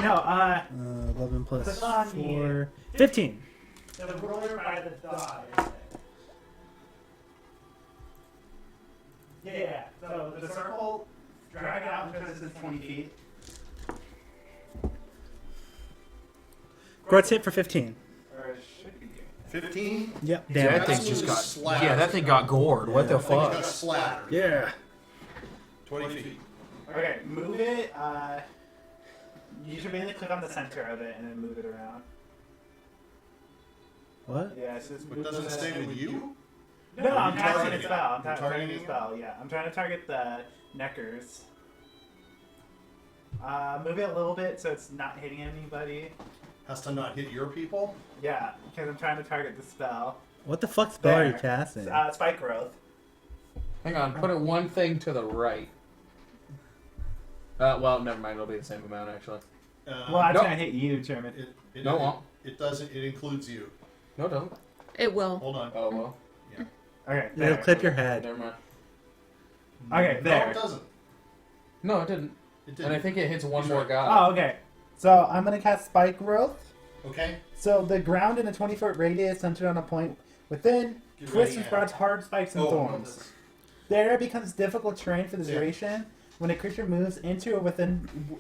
No. 11 plus Click on 4. 15. The ruler by the dot. Isn't it? Yeah. So the circle, drag it out because it's 20 feet. Grutz hit for 15. Or it should be. 15. Yep. Yeah, Damn that thing it. just got. Slap. Yeah, that thing got gored. What the I think he got fuck? splattered. Yeah. 20 feet. Okay, move it. You should mainly click on the center of it and then move it around. What? Yeah, so it's But doesn't it stay with you? No, I'm you casting targeting a spell. I'm it? You're targeting targeting a it? spell. Yeah, I'm trying to target the neckers. Move it a little bit so it's not hitting anybody. Has to not hit your people. Yeah, because I'm trying to target the spell. What the fuck spell are you There. casting? Spike growth. Hang on, put it one thing to the right. Well, never mind. It'll be the same amount actually. Well, that's Nope. gonna hit you, German. It, No, it it, won't. it doesn't. It includes you. No, it doesn't. It will. Hold on. Oh well. Okay, It'll there. clip your head. Never mind. Okay, No, it there. doesn't. No, it didn't. It And I didn't. think it hits one He's more right. guy. Oh, okay. So I'm gonna cast spike growth. Okay. So the ground in a 20-foot radius centered on a point within Get twists ready, and Anna. sprouts hard spikes and Oh, thorns. The area becomes difficult terrain for the Yeah. duration when a creature moves into or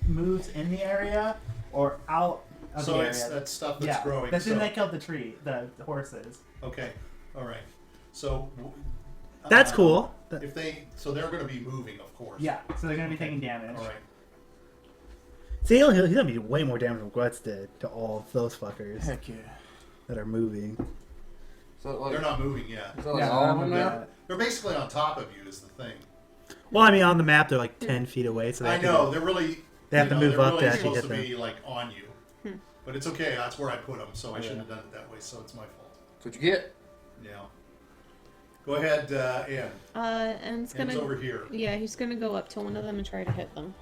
moves in the area or out of So the it's area. that stuff that's Yeah, growing. that's so, when they killed the tree, the horses. Okay. All right. So. That's cool. If they, so they're going to be moving, of course. Yeah, so they're gonna be taking damage. All right. See, he's gonna be way more damage than Grutz did to all of those fuckers Heck yeah. that are moving. So like, They're not moving yet. is that like Yeah, all of I'm them gonna now? do that. They're basically on top of you. Is the thing. Well, I mean, on the map they're like 10 feet away, so they I have to know they're really. They have to move they're up really to actually supposed hit to be like on you, but it's okay. That's where I put them, so I shouldn't have done it that way. So it's my fault. That's what you get. Yeah. Go ahead, Ann. And it's Ann's gonna. over here. Yeah, he's gonna go up to one of them and try to hit them.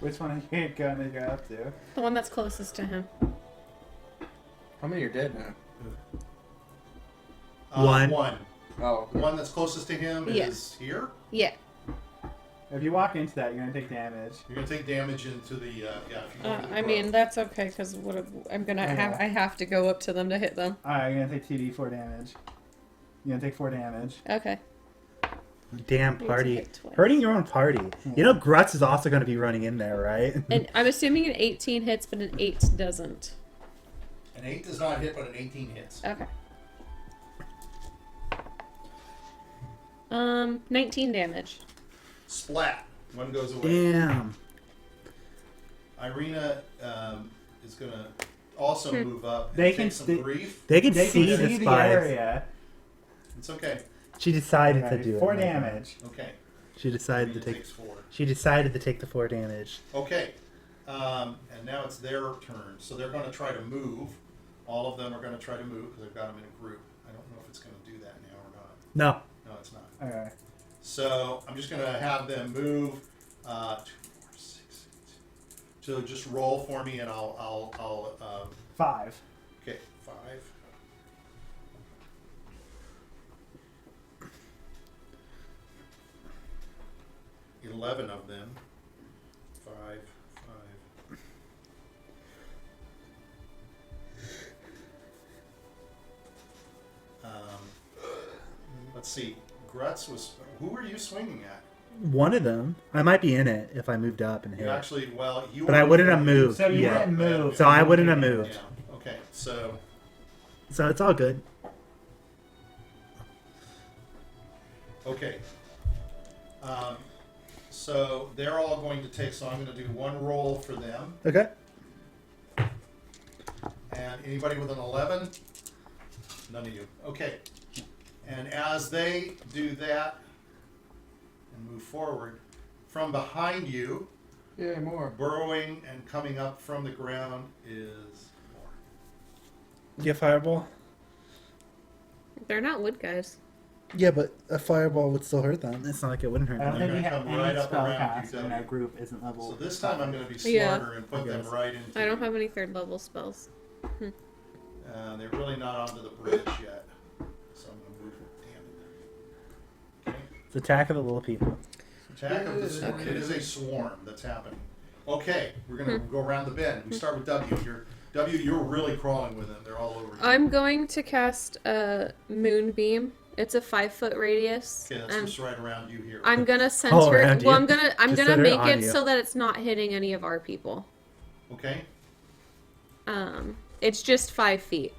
Which one are you gonna go up to? The one that's closest to him. How many are dead now? One. One. Oh, The one that's closest to him Yeah. is here. Yeah. If you walk into that, you're gonna take damage. You're gonna take damage into the yeah. If you go into the I growth. mean that's okay because I'm gonna Yeah. I have to go up to them to hit them. Alright, you're gonna take 2d4 damage. You're gonna take 4 damage. Okay. damn Need to party. hit twice. Hurting your own party. You know Grutz is also gonna be running in there, right? And I'm assuming an 18 hits, but an 8 doesn't. An 8 does not hit, but an 18 hits. Okay. 19 damage. Splat. One goes away. Damn. Irina is gonna also move up. They and can take some sti- grief. They can They see can the see the spikes. area. It's okay. She decided to Alright, do it. 4 my friend. damage. Okay. She decided to Irina take. takes 4. She decided to take the 4 damage. Okay. And now it's their turn. So they're going to try to move. All of them are going to try to move because they've got them in a group. I don't know if it's going to do that now or not. No. No, it's not. Alright. So I'm just going to have them move 2, 4, 6, 8. So just roll for me, and I'll 5. okay, 5. $11 of them. 5, 5. Let's see. Grutz was. Who were you swinging at? One of them. I might be in it if I moved up and hit. You actually, well, you. But were I wouldn't have moving. moved. So you Yeah. didn't move. So I wouldn't have Yeah. moved. Okay. So. So it's all good. Okay. So they're all going to take. So I'm going to do one roll for them, Okay. and anybody with an 11. None of you. Okay. And as they do that and move forward, from behind you, Yeah, more. burrowing and coming up from the ground is more. Yeah, fireball. They're not wood guys. Yeah, but a fireball would still hurt them. It's not like it wouldn't hurt I don't them. think we They're have gonna come right any up around spellcast you, in W. our group isn't level. So this time I'm going to be Yeah. smarter and put them right into. I don't have any third level spells. They're really not onto the bridge yet. So I'm going to move. Damn it. Okay. It's attack of the little people. Attack of the swarm. It is a swarm that's happening. Okay, we're going to go around the bend. We start with W. You're really crawling with them. They're all over you. I'm going to cast a moonbeam. It's a 5-foot radius. Okay, that's and just right around you here. I'm gonna All center. around Well, you. I'm Just gonna center make on it you. so that it's not hitting any of our people. Okay. It's just 5 feet,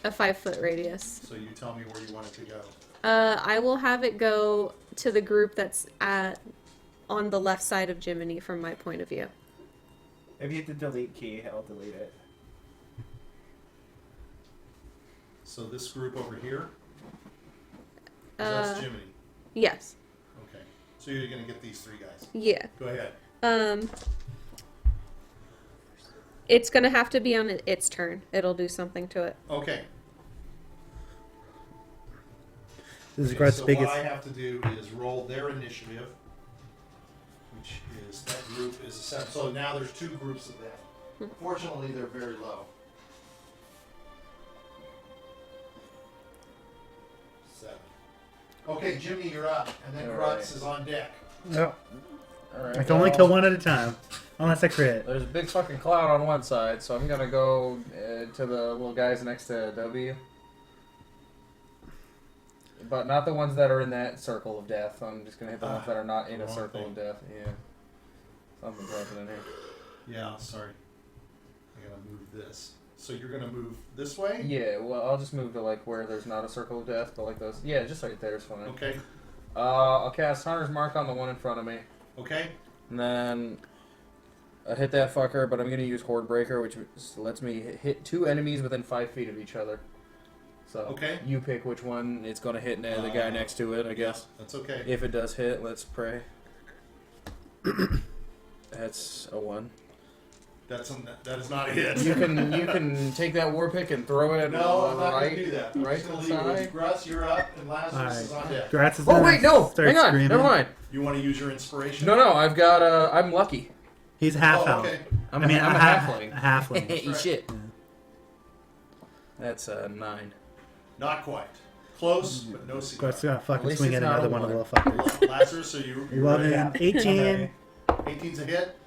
a 5-foot radius. So you tell me where you want it to go. I will have it go to the group that's on the left side of Jiminy from my point of view. If you hit the delete key, it'll delete it. So this group over here. That's Jiminy. Yes. Okay. So you're going to get these 3 guys. Yeah. Go ahead. It's gonna have to be on its turn. It'll do something to it. Okay. This is Okay, Grut's so biggest. what I have to do is roll their initiative, which is that group is a 7. So now there's 2 groups of them. Fortunately, they're very low. 7. Okay, Jimmy, you're up, and then All Grutz right. is on deck. No, Alright. I can only kill one at a time, unless I crit. There's a big fucking cloud on one side, so I'm gonna go to the little guys next to W. But not the ones that are in that circle of death. I'm just gonna hit the ones that are not in a wrong circle thing. of death. Yeah. Something's happening here. Yeah, sorry. I gotta move this. So you're gonna move this way? Yeah, well, I'll just move to like where there's not a circle of death, but like those. Yeah, just right there is fine. Okay. I'll cast Hunter's Mark on the one in front of me. Okay. And then I hit that fucker, but I'm going to use Horde Breaker, which lets me hit 2 enemies within 5 feet of each other. So Okay. you pick which one it's going to hit the guy next to it, I guess. That's okay. If it does hit, let's pray. That's a 1. That is not a hit. You can take that war pick and throw it No, I'm not right, gonna do that. I'm right just to gonna the leave it. side. Grutz, you're up, and Lazarus is on deck. Grutz is Oh gonna wait, no! start Hang on, screaming. never mind. You want to use your inspiration? No, I've got I'm lucky. He's half Oh, health. okay. I'm I mean, a a halfling. halfling. Eat right. shit. Yeah. That's 9. Not quite. Close, but no cigar. Grut's gonna At fucking least swing it's at not another a one of the one. little fuckers. Lazarus, so you 11, ready? 18, 18's a hit.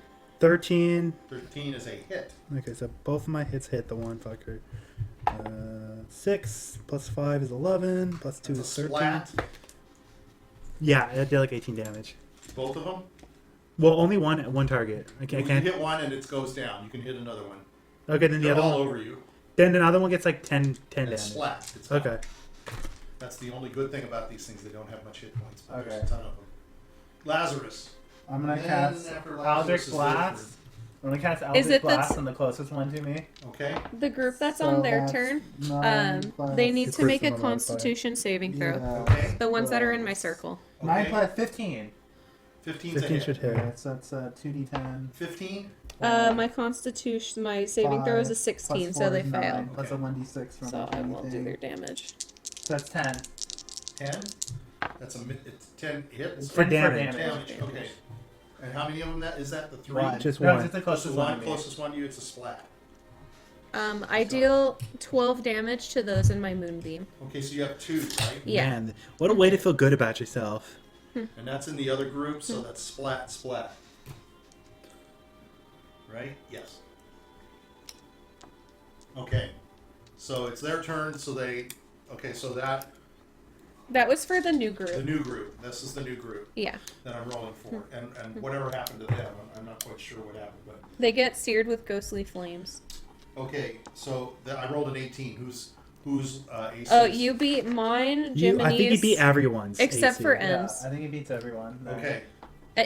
13. 13 is a hit. Okay, so both of my hits hit the one fucker. 6 plus 5 is 11. Plus 2 That's is a 13. splat. Yeah, it did like 18 damage. Both of them. Well, only one target. I You can't. hit one and it goes down. You can hit another one. Okay, then the They're other all one. over you. Then another one gets like 10 And damage. it's splat. It's Okay. fine. That's the only good thing about these things. They don't have much hit points. But Okay. There's a ton of them. Lazarus. I'm gonna Then cast after Lazarus Eldritch is Blast. I'm gonna cast Is Eldritch it Blast that's- on the closest one to me. Lizard. Okay. The group that's So on their that's turn, 9 plus- they need It's to make a personal modifier. Constitution saving throw. Yeah. Okay. The ones that are in my Plus- circle. 9 Okay. plus 15. 15's a 15 hit. should hit. Okay, so that's 2d10. 15. My Constitution, my saving throw is a 16, so they fail. Plus Okay. a 1d6 from So I won't do anything. their damage. So that's 10. 10. That's it's 10 hits. For 10 damage. Damage. Okay. And how many of them is that? The 3? One. Just No, one. it's the Closest closest one. one to me. Closest one to you. It's a splat. I deal 12 damage to those in my moonbeam. Okay, so you have 2, right? Yeah. Man, what a way to feel good about yourself. And that's in the other group, so that's splat. Right? Yes. Okay. So it's their turn, so they... Okay, so That was for the new the group. new group. This is the new group Yeah. that I'm rolling for. And whatever happened to them, I'm not quite sure what happened, but... They get seared with ghostly flames. Okay, so I rolled an 18. Whose AC? Oh, you beat mine, Jiminy's. I think you beat everyone's. Except AC. for Yeah, Ends. I think it beats everyone. Okay.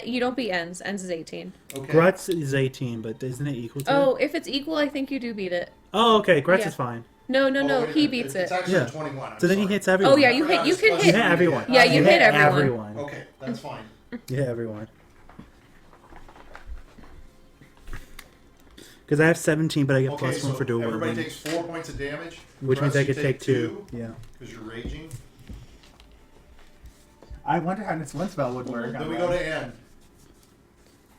You don't beat Ends. Ends is 18. Okay. Grutz is 18, but isn't it equal to? Oh, if it's equal, I think you do beat it. Oh, okay. Grutz Yeah. is fine. No, Oh, he wait, beats it's it. actually Yeah. 21. I'm So then he sorry. hits everyone. Oh yeah, you can You hit. hit everyone. Yeah, you hit everyone. everyone. Okay, that's fine. You hit everyone. Because I have 17, but I get Okay, plus one so for dual everybody wielding, takes 4 points of damage. which means Grutz, I you could take 2. Yeah. because you're raging. I wonder how this one spell would work. Then we go to N,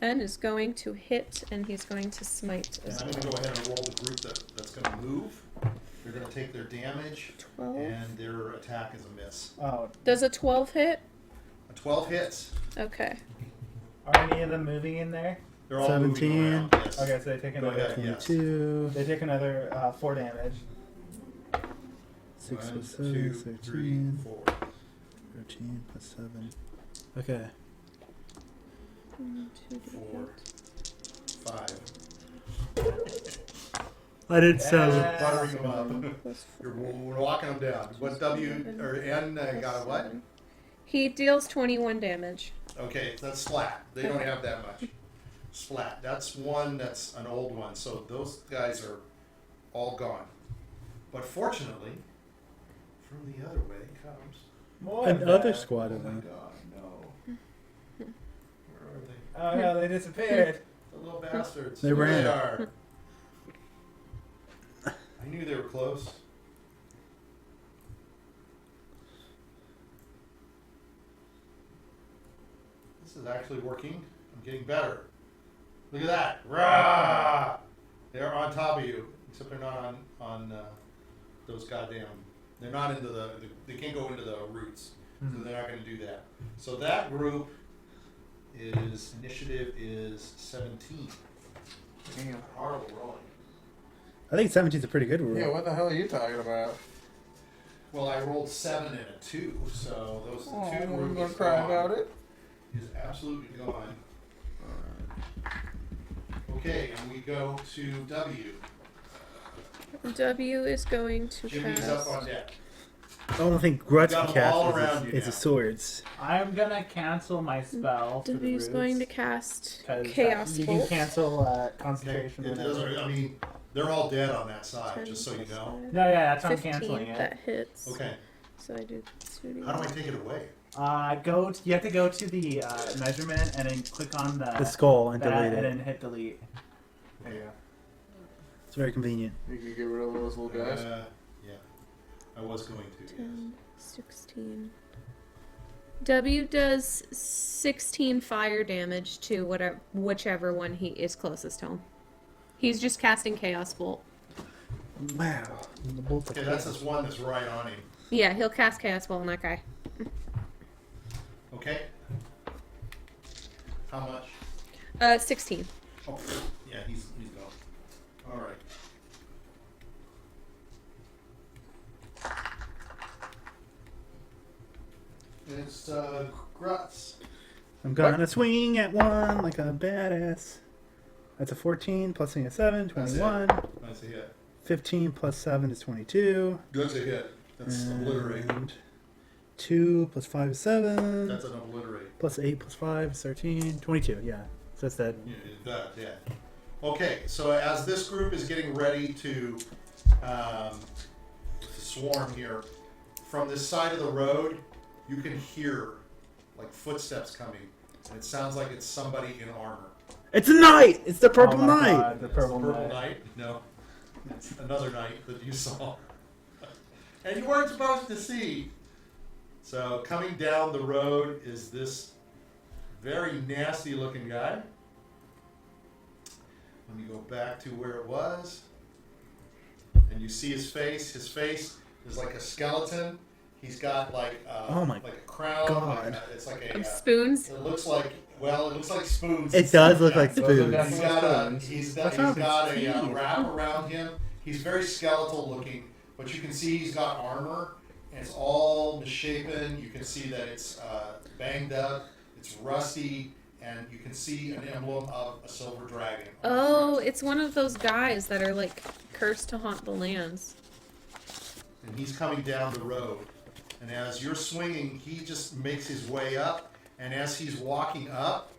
N is going to hit, and he's going to smite and as I'm well. going to go ahead and roll the group that's going to move. They're going to take their damage, 12. and their attack is a miss. Oh, Does a 12 hit? A 12 hits. Okay. are any of them moving in there? They're all 17. moving around. Yes. Okay, so they take Go another. ahead. Yes. 22. They take another 4 damage. 6 1, plus 2, 7, 3, 13. 4. 13 plus 7. Okay. 4, 5. I did 7. Buttering them up. You're walking them down. What W or N got a what? He deals 21 damage. Okay, that's splat. They don't have that much. Splat. That's one that's an old one, so those guys are all gone. But fortunately, from the other way comes. More Another bad. squad Oh of my them. god, no. Where are they? Oh no, they disappeared. The little bastards. They There ran. they are. I knew they were close. This is actually working. I'm getting better. Look at that. Rah! They're on top of you. Except they're not on those goddamn. They're not into they can't go into the roots. So they're not going to do that. So that group initiative is 17. Horrible rolling. I think 17 is a pretty good rule. Yeah, what the hell are you talking about? Well, I rolled 7 and a 2, so those Oh, two I'm groups gonna cry about it. is absolutely gone. Okay, and we go to W. W is going to Jimmy's up cast. on deck. I don't think Grutz Got can them all cast around is you the now. swords. I'm gonna cancel my spell. for the W is roots, going to cast 'cause, Chaos You can Bolt. cancel Okay, concentration. it whenever. doesn't, I mean, they're all dead on that side, 10 just so you plus know. 5. No, yeah, that's why I'm 15, canceling it. that hits. Okay, So I do 2d. how do I take it away? You have to go to the measurement and then click on The skull and that delete and it. then hit delete. There you go. It's very convenient. You can get rid of those little guys. Yeah, I was going to. Yes. 10, 16. W does 16 fire damage to whichever one he is closest to him. He's just casting Chaos Bolt. Wow. The bolts are Okay, that's this one that's right on him. Yeah, he'll cast Chaos Bolt on that guy. Okay. How much? 16. Oh, yeah, he's gone. All right. It's Grutz. I'm gonna swing at one like a badass. That's a 14 plus a 7, That's it. 21. That's a hit. 15 plus 7 is 22. That's a hit. That's obliterate. And 2 plus 5 is 7. That's an obliterate. Plus 8 plus 5 is 13. 22, yeah. So that's that. Yeah. Okay, so as this group is getting ready to swarm here, from this side of the road, you can hear like footsteps coming, and it sounds like it's somebody in armor. It's a knight! It's the purple Oh my knight! God, the It's purple the purple knight. knight? No, it's another knight that you saw, and you weren't supposed to see. So coming down the road is this very nasty-looking guy. Let me go back to where it was. And you see his face. His face is like a skeleton. He's got like Oh my like a crown. God. It's like a. Spoons. It looks like spoons. It does look like Those are spoons. definitely He's got a spoons. he's What's got up with a teeth? wrap around him. He's very skeletal looking, but you can see he's got armor, and it's all misshapen. You can see that it's banged up, it's rusty, and you can see an emblem of a silver dragon. on the Oh, crest. it's one of those guys that are like cursed to haunt the lands. And he's coming down the road. And as you're swinging, he just makes his way up. And as he's walking up,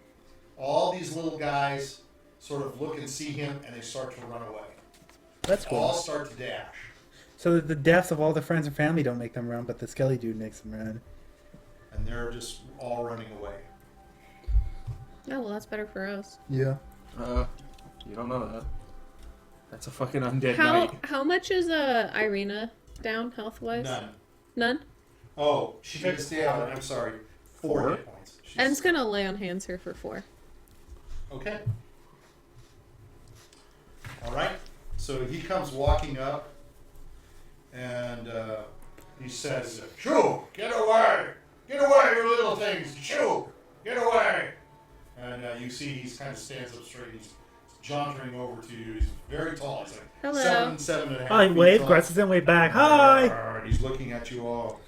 all these little guys sort of look and see him, and they start to run away. That's All cool. start to dash. So that the deaths of all the friends and family don't make them run, but the skelly dude makes them run. And they're just all running away. Oh, well, that's better for us. Yeah. You don't know that. That's a fucking undead knight. How much is Irina down health-wise? None. None? Oh, she is down. I'm sorry. 4 hit points. Em's gonna lay on hands here for 4. Okay. All right. So he comes walking up, and he says, "Shoo! Get away! Get away, you little things! Shoo! Get away!" And you see he kind of stands up straight. He's jauntering over to you. He's very tall. He's like Hello. 7.5 Hi, feet wave. tall. Grutz doesn't wave back. Hi. And he's looking at you all,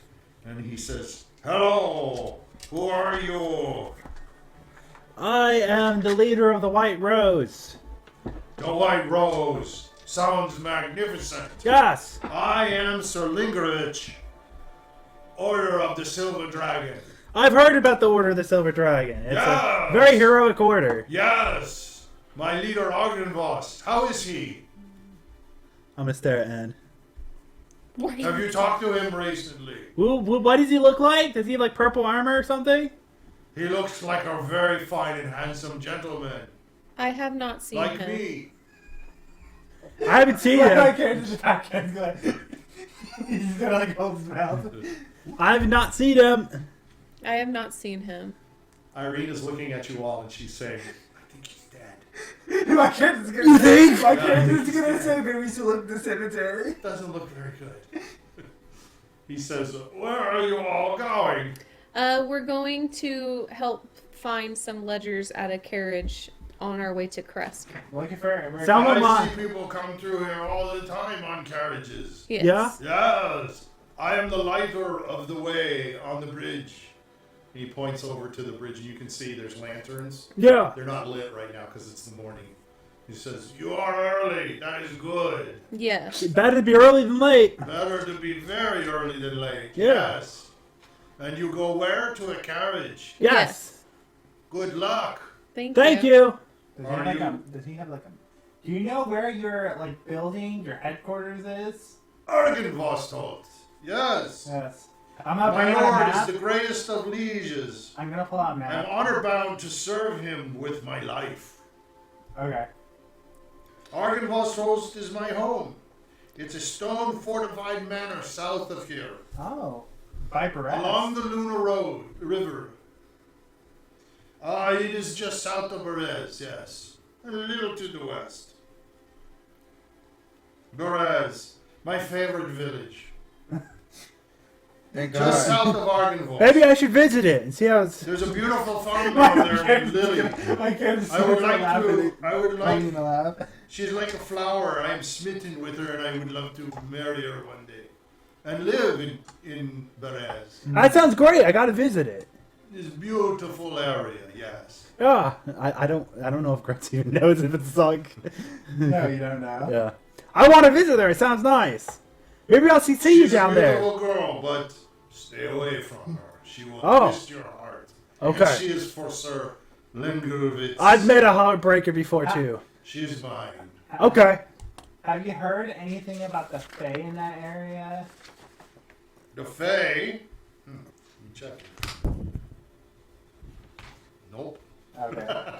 and he says, "Hello. Who are you?" I am the leader of the White Rose. The White Rose. Sounds magnificent. Yes. I am Sir Lingerich, Order of the Silver Dragon. I've heard about the Order of the Silver Dragon. It's a Yes. very heroic order. Yes. My leader, Ogdenvost. How is he? I'm gonna stare at Anne. Have you talked to him recently? What does he look like? Does he have like purple armor or something? He looks like a very fine and handsome gentleman. I have not seen Like him. me. I haven't seen My him. character's just back and like, he's gonna like hold his mouth. I have not seen him. I have not seen him. Irina's looking at you all, and she's saying, "I think he's dead." My character's gonna You say, think? My character's gonna say that we should look at the cemetery. Doesn't look very good. He says, "Where are you all going?" We're going to help find some ledgers at a carriage on our way to Kresk. Looking for Someone I mind. see people come through here all the time on carriages. Yes. Yeah? Yes, I am the lighter of the way on the bridge. He points over to the bridge, and you can see there's lanterns. Yeah. They're not lit right now because it's the morning. He says, "You are early. That is good. Yes. Better to be early than late. Better to be very early than late." Yeah. Yes. And you go where? To a carriage. Yes. Good luck. Thank you. Does he, Are have like you- does he have like a... Do you know where your like building, your headquarters is? Argenvostolt. Yes. Yes. I'm not My bringing out a lord is map. the greatest of lieges. I'm gonna pull out a I'm map. honor bound to serve him with my life. Okay. Argenvostolt is my home. It's a stone fortified manor south of here, Oh. Viper S. along the Luna River. It is just south of Berez, yes. A little to the west. Berez, my favorite village. Thank Just God. south of Argenvost. Maybe I should visit it and see how it's. There's a beautiful farm down there named Lily. My character's I would like laughing. to. I would I'm like. gonna laugh. She's like a flower. I am smitten with her, and I would love to marry her one day, and live in Berez. That sounds great. I gotta visit it. This beautiful area, yes. Yeah. I don't know if Grutz even knows if it's like. No, you don't know. Yeah. I want to visit there. It sounds nice. Maybe I'll see you She's down a there. beautiful girl, but stay away from her. She will Oh. twist your heart. Okay. And she is for Sir Lingerovitz. I've met a heartbreaker before too. She's mine. Okay. Have you heard anything about the Fae in that area? The Fae. Let me check. Nope. Okay.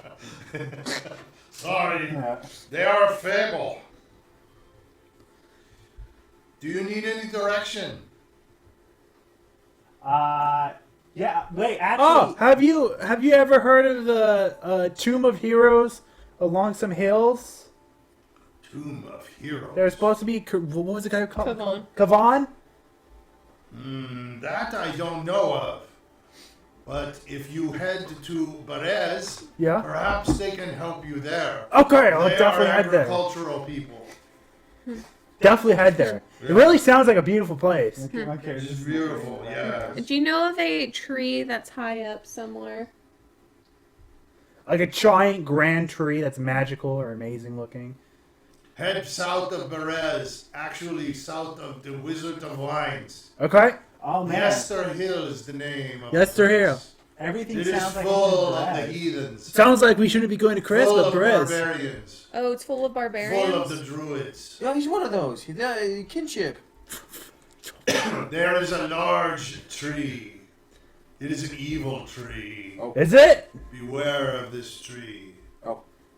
Sorry. Yeah. They are a fable. Do you need any direction? Yeah. Wait. Actually. Oh, have you ever heard of the Tomb of Heroes along some hills? Tomb of Heroes. There's supposed to be what was the guy called? Kavan. Kavan? That I don't know of. But if you head to Berez, Yeah. perhaps they can help you there. Okay, I'll They definitely are head there. agricultural people. Definitely head there. It really sounds like a beautiful place. My character's It's beautiful, yeah. Do you know of a tree that's high up somewhere? Like a giant grand tree that's magical or amazing looking. Head south of Berez, actually south of the Wizard of Wines. Okay. Oh man. Yester Hill is the name of Yester the place. Hill. Everything It is sounds like full it's in of the Brad. heathens. Sounds like we shouldn't be going to Chris, Full but of Perez. barbarians. Oh, it's full of barbarians. Full of the druids. Yeah, he's one of those. Kinship. There is a large tree. It is an evil tree. Oh. Is it? Beware of this tree.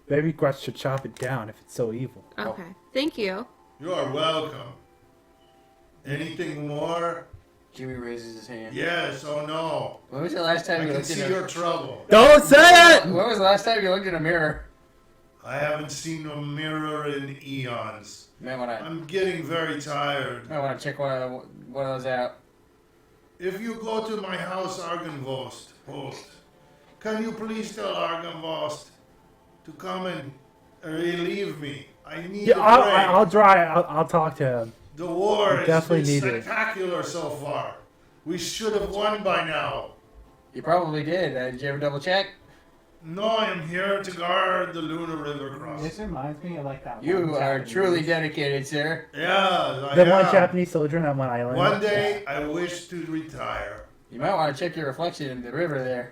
Maybe Grutz should chop it down if it's so evil. Okay. Thank you. You are welcome. Anything more? Jimmy raises his hand. Yes, oh no. When was the last time I you can looked see in your trouble. Don't say it! When was the last time you looked in a mirror? I haven't seen a mirror in eons. Man, when I I'm getting very tired. want to check one of those out. If you go to my house, Argenvost, can you please tell Argenvost to come and relieve me? I need Yeah, a I'll break. try. I'll talk to him. The war has definitely been need it. spectacular so far. We should have won by now. You probably did. Did you ever double check? No, I am here to guard the Luna River crossing. This reminds me of like that. You one are Japanese- truly dedicated, sir. Yeah, I The am. one Japanese soldier on that one island. One day, I wish to retire. You might want to check your reflection in the river there.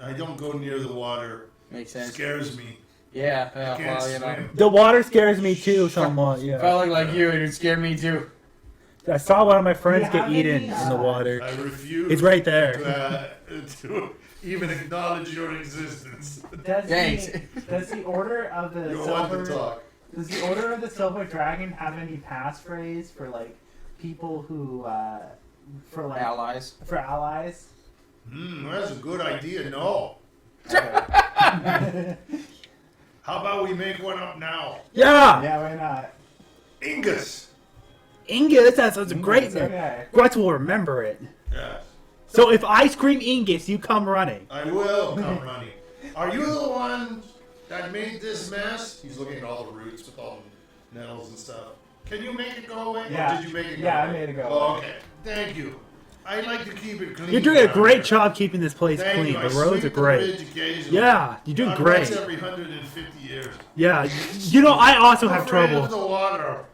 I don't go near the water. Makes It sense. scares me. Yeah, I can't well, you know. swim. The water scares me too, somewhat. Yeah. Felt like you, and it scared me too. I saw one of my friends You get have eaten any, in the water. I refuse It's right there. to even acknowledge your existence. Thanks. Does the order of the You want to silver talk. Does the Order of the Silver Dragon have any passphrase for like people who for like Allies. for allies? That's a good idea. No. Okay. How about we make one up now? Yeah! Yeah, why not? Ingus. Ingus, that sounds great. It's okay. Grutz will remember it. Yes. So if I scream Ingus, you come running. I will come running. Are you the one that made this mess? He's looking at all the roots with all the nettles and stuff. Can you make it go away? Yeah. Or did you make it go Yeah, away? I made it go Oh, away. okay. Thank you. I like to keep it clean. You're doing a around great here. job keeping this place Thank clean. you. The I roads sweep are the great. bridge occasionally. Yeah, you're doing Not great. once every 150 years. Yeah, you know, I also have Afraid trouble. of the water.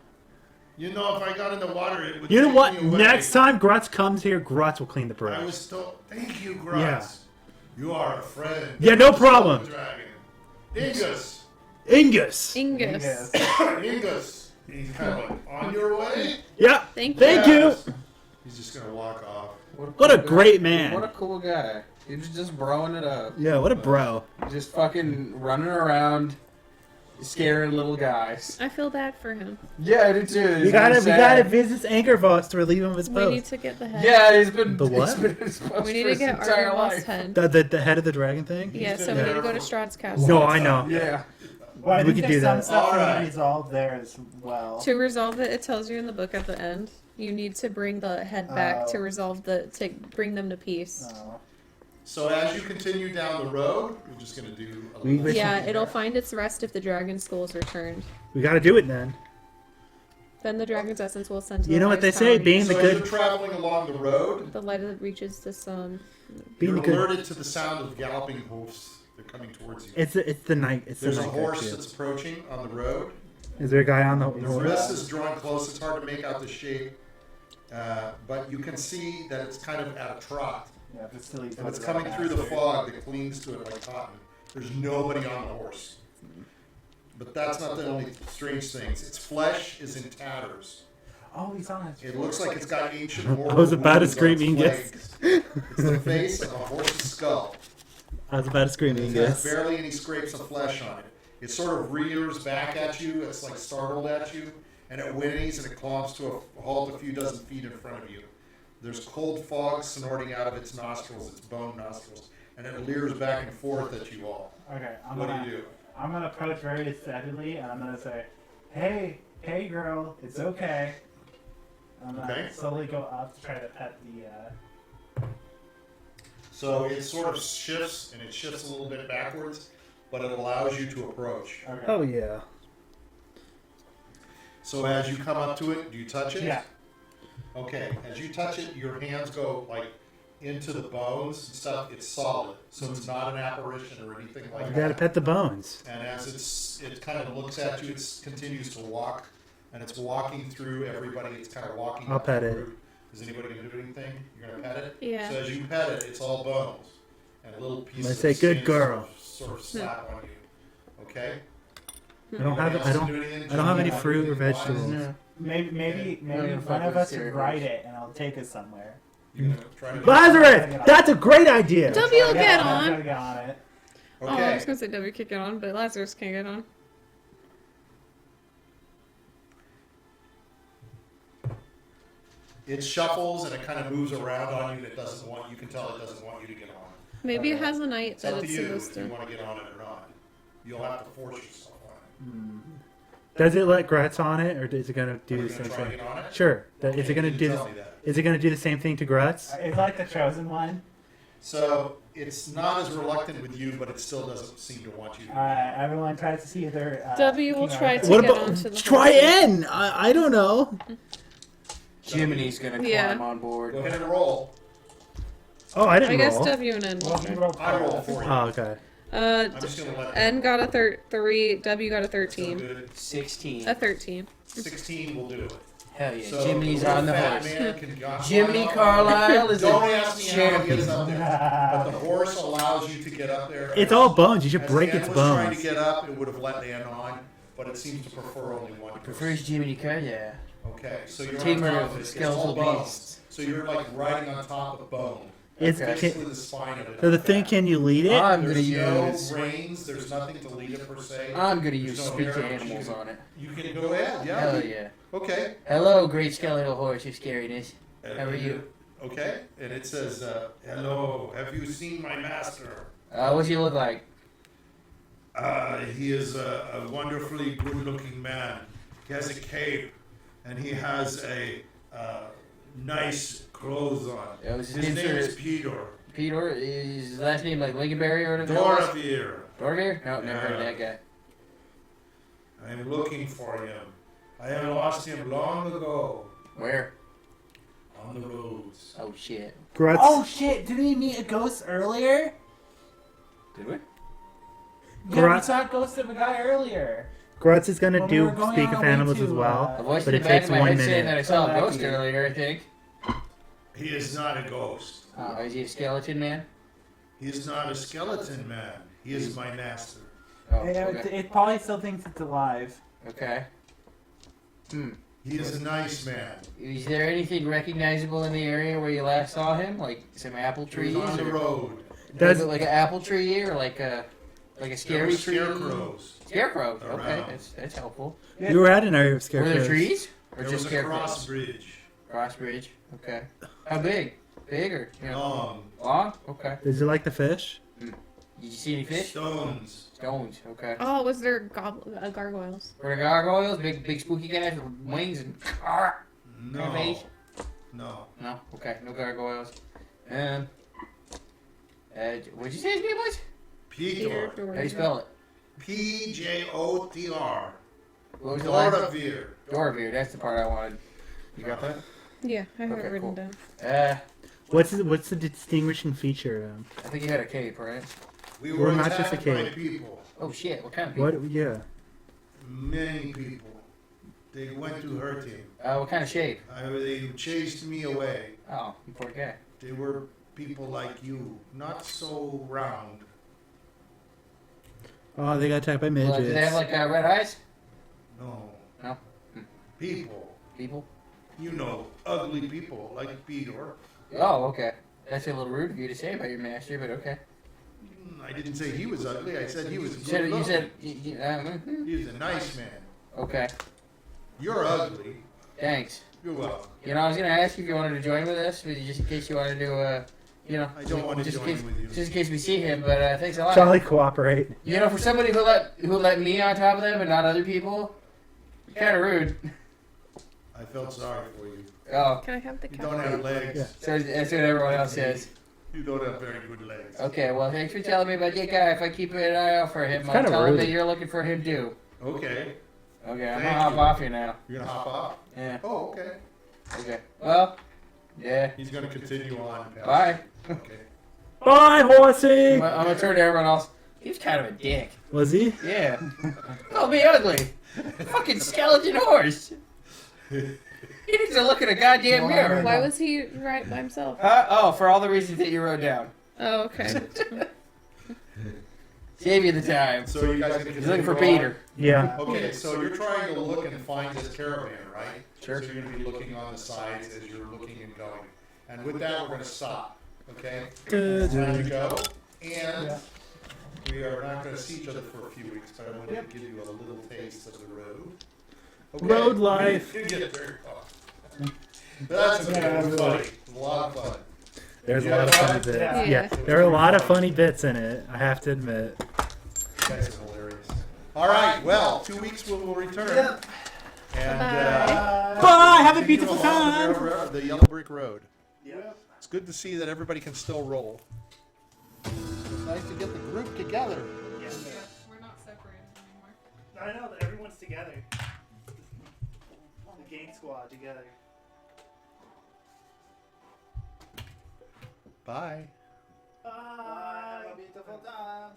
You know, if I got in the water, it would You know take what? me away. Next time Grutz comes here, Grutz will clean the I bridge. was told. Thank you, Grutz. Yeah. You are a friend. Yeah, no problem. Dragon. Ingus. Ingus. Ingus. Ingus. He's kind of like, on your way? Yeah. Thank you. Thank you. Yes. He's just going to walk off. What a cool great guy. man. What a cool guy. He's just broing it up. Yeah, what a bro. Just fucking running around, scaring little guys. I feel bad for him. Yeah, I do too. We gotta visit Angervoss to relieve him of his We need post. to get the head. Yeah, he's been. The what? He's been in his post We need for to his get entire Argon's life. head. The head of the dragon thing? Yeah, so we been need to go to there Strahd's castle. No, I know. Yeah. Well, I We think could do there's some that. stuff we Alright. can resolve there as well. To resolve it, it tells you in the book at the end. You need to bring the head back to Oh. resolve to bring them to peace. Oh. So as you continue down the road, we're just going to do a We- little Yeah, something it'll there. find its rest if the dragon skull is returned. We gotta do it then. Then the dragon's essence will ascend to You the know what they highest say, power. being So the as good. you're traveling along the road, The light that reaches this Being you're the good. alerted to the sound of galloping hoofs. They're coming towards you. It's the night. It's There's the a night. horse guard, too. that's approaching on the road. Is there a guy on the The horse? wrist is drawing close. It's hard to make out the shape, but you can see that it's kind of at a trot. Yeah, but still And it's coming through the fog that clings to it like cotton. There's nobody on the horse. But that's not the only strange things. Its flesh is in tatters. Oh, he's on it. It looks like it's got ancient I mortal was about to wounds on scream its Ingus. legs. It's the face of a horse's skull. I was about to scream It has Ingus. barely any scrapes of flesh on it. It sort of rears back at you. It's like startled at you. And it whinnies and it clomps to a halt a few dozen feet in front of you. There's cold fog snorting out of its nostrils, its bone nostrils. And it leers back and forth at you all. Okay, What do you do? I'm gonna approach very steadily, and I'm gonna say, "Hey, hey, girl, it's okay." I'm gonna Okay. slowly go up to try to pet the. So it sort of shifts, and it shifts a little bit backwards, but it allows you to approach. Okay. Oh yeah. So as you come up to it, do you touch it? Yeah. Okay, as you touch it, your hands go like into the bones and stuff. It's solid, so it's not an apparition or anything like You that. gotta pet the bones. And as it kind of looks at you, it continues to walk, and it's walking through everybody. It's kind of walking. I'll up pet the it. route. Is anybody gonna do anything? You're gonna pet it? Yeah. So as you pet it, it's all bones and little pieces. I say, of "Good skin girl." Sort of slap on you. Okay. I don't have. Anybody I else don't. do anything? I don't have any Jimmy, fruit or anything wise? vegetables. No. Maybe gonna one fuck of with us Siri should write first. it and I'll take us somewhere. You're gonna try to Lazarus, that's a great idea. W will get I'm on. gonna get on it. Oh, I Okay. was gonna say W can't get on, but Lazarus can't get on. It shuffles and it kind of moves around on you. And it doesn't want. You can tell it doesn't want you to get on. Maybe it has a night It's that up to it's you supposed if you to. want to get on it or not. You'll have to force yourself on Does it let Grutz on it, or is it gonna it. do Are the you same gonna try to thing? get on it? Sure. Is Okay, it gonna you do? tell me that. Is it gonna do the same thing to Grutz? It's like the chosen one. So it's not as reluctant with you, but it still doesn't seem to want you. Alright, everyone tries to see their. W will try to What get about onto the try horse. N? I don't know. Jiminy's gonna Yeah. climb on board. Go ahead and roll. Oh, I didn't I guess roll. W and N. Well, you roll I roll for you. Oh, okay. I'm just gonna let N got a 3, W got a So 13. good. 16. A 13. 16 will do it. Hell yeah. So Jiminy's the on the fat horse. man can go- Jiminy Carlyle is Don't a ask me how he gets champion. up there, but the horse allows you to get up there. It's all bones. You should As break Ann its was trying bones. to get up, it would have let Ann on, but it seems to prefer only one. person. Prefers Jiminy Carlyle. Okay, so you're Tamer on top of of it. It's skeletal all bones. beasts. So you're like riding on top of bone. It's Okay. Basically the spine of it. so the thing. Can you lead it? I'm gonna There's no use. reins. There's nothing to lead it per se. I'm gonna use There's no speak hair, to but animals you- on it. You can go ahead. Yeah. Hell yeah. Okay. Hello, great skeletal horse of scariness. How are you? Okay. And it says, "Hello. Have you seen my master? What's he look like? He is a wonderfully good-looking man. He has a cape, and he has a nice clothes on. His His name name is is Peter. Peter. Is his last name like Lincolnberry or whatever? Doravir. Dorvir? No, never heard of that guy. I am looking for him. I have lost him long ago Where? on the roads. Oh shit. Grutz. Oh shit! Didn't we meet a ghost earlier? Did we? Yeah, we Grut- saw a ghost of a guy earlier. Grutz is gonna When we do were going speak on of our way animals to, as well. A voice But in it the back takes of my 1 head saying minute. that I saw a Oh, ghost lucky. earlier, I think. He is not a ghost. Is he a skeleton man? He is not a skeleton man. He is my master. Oh, Yeah, okay. it probably still thinks it's alive. Okay. He is a nice man. Is there anything recognizable in the area where you last saw him? Like some apple He trees? was on the or- road. Does- Is it like an apple tree or like a There scary were tree? scarecrows. Scarecrow. Okay, Around. that's helpful. You were at an area of Were scarecrows. there trees or There just was a scarecrows? cross bridge. Cross bridge. Okay. How big? Big or you know, long? Okay. Did you like the fish? Did you see any fish? Stones. Stones. Okay. Oh, was there gargoyles? Were there gargoyles? Big spooky guys with wings and. No. Face? No. No. Okay. No gargoyles. What'd you say his name was? Peter. How do you spell it? P-J-O-T-R. What was the last? Doravir. Doravir. That's the part I wanted. You got that? Yeah, I have Okay, it written cool. down. What's the distinguishing feature of him? I think you had a cape, right? We We're were not just attacked a by cave. people. Oh shit! What kind of people? What? Yeah. Many people. They went to hurt him. What kind of shape? They chased me away. Oh, you poor guy. They were people like you. Not so round. Oh, they got attacked by Well, do they have midgets. like red eyes? No. No? People. People? You know, ugly people like Peter. Oh, okay. That's a little rude of you to say about your master, but okay. I didn't say he was ugly. I said he was You good said looking. you He was a nice man. okay. You're ugly. Thanks. You're welcome. You know, I was gonna ask you if you wanted to join with us, but just in case you wanted to, I don't want to just in join case, with you. just in case we see him. But thanks a lot. Charlie, cooperate. You know, for somebody who let me on top of them and not other people, kind of rude. I felt sorry for you. Oh, Can I have the You cat? don't have legs. Yeah. so that's what everyone else says. You don't have very good legs. Okay, well, thanks for telling me about that guy. If I keep an eye out for him, It's I'll kinda tell him rude. that you're looking for him too. Okay. Okay, I'm Thank gonna hop you. off you now. You're gonna hop off? Yeah. Oh, okay. Okay. Well, yeah. He's gonna continue on. Pal. Bye. Okay. Bye, horsey. I'm gonna turn to everyone else. He was kind of a dick. Was he? Yeah. Called me ugly. Fucking skeleton horse. He needs to look in a goddamn mirror. Why was he right by himself? Oh, for all the reasons that you wrote down. Oh, okay. Save you the time. So you guys He's looking for Peter. Yeah. Okay, so you're trying to look and find this caravan, right? Sure. So you're going to be looking on the sides as you're looking and going. And with that, we're going to stop. Okay? Time to go. And we are not going to see each other for a few weeks, but I want to give you a little taste of the road. Okay? Road life. You get very far. That's okay. It was funny. It was a lot of fun. There's a Yeah, lot of funny right? bits. Yeah. Yeah, there are a lot of funny bits in it. I have to admit. You guys are hilarious. All right. Well, 2 weeks we'll return. Yep. And Bye. Have a continue beautiful along time. The yellow brick road. It's good to see that everybody can still roll. It's nice to get the group together. Yeah, we're not separated anymore. I know that everyone's together. The gang squad together. Bye. Bye. Have a beautiful time.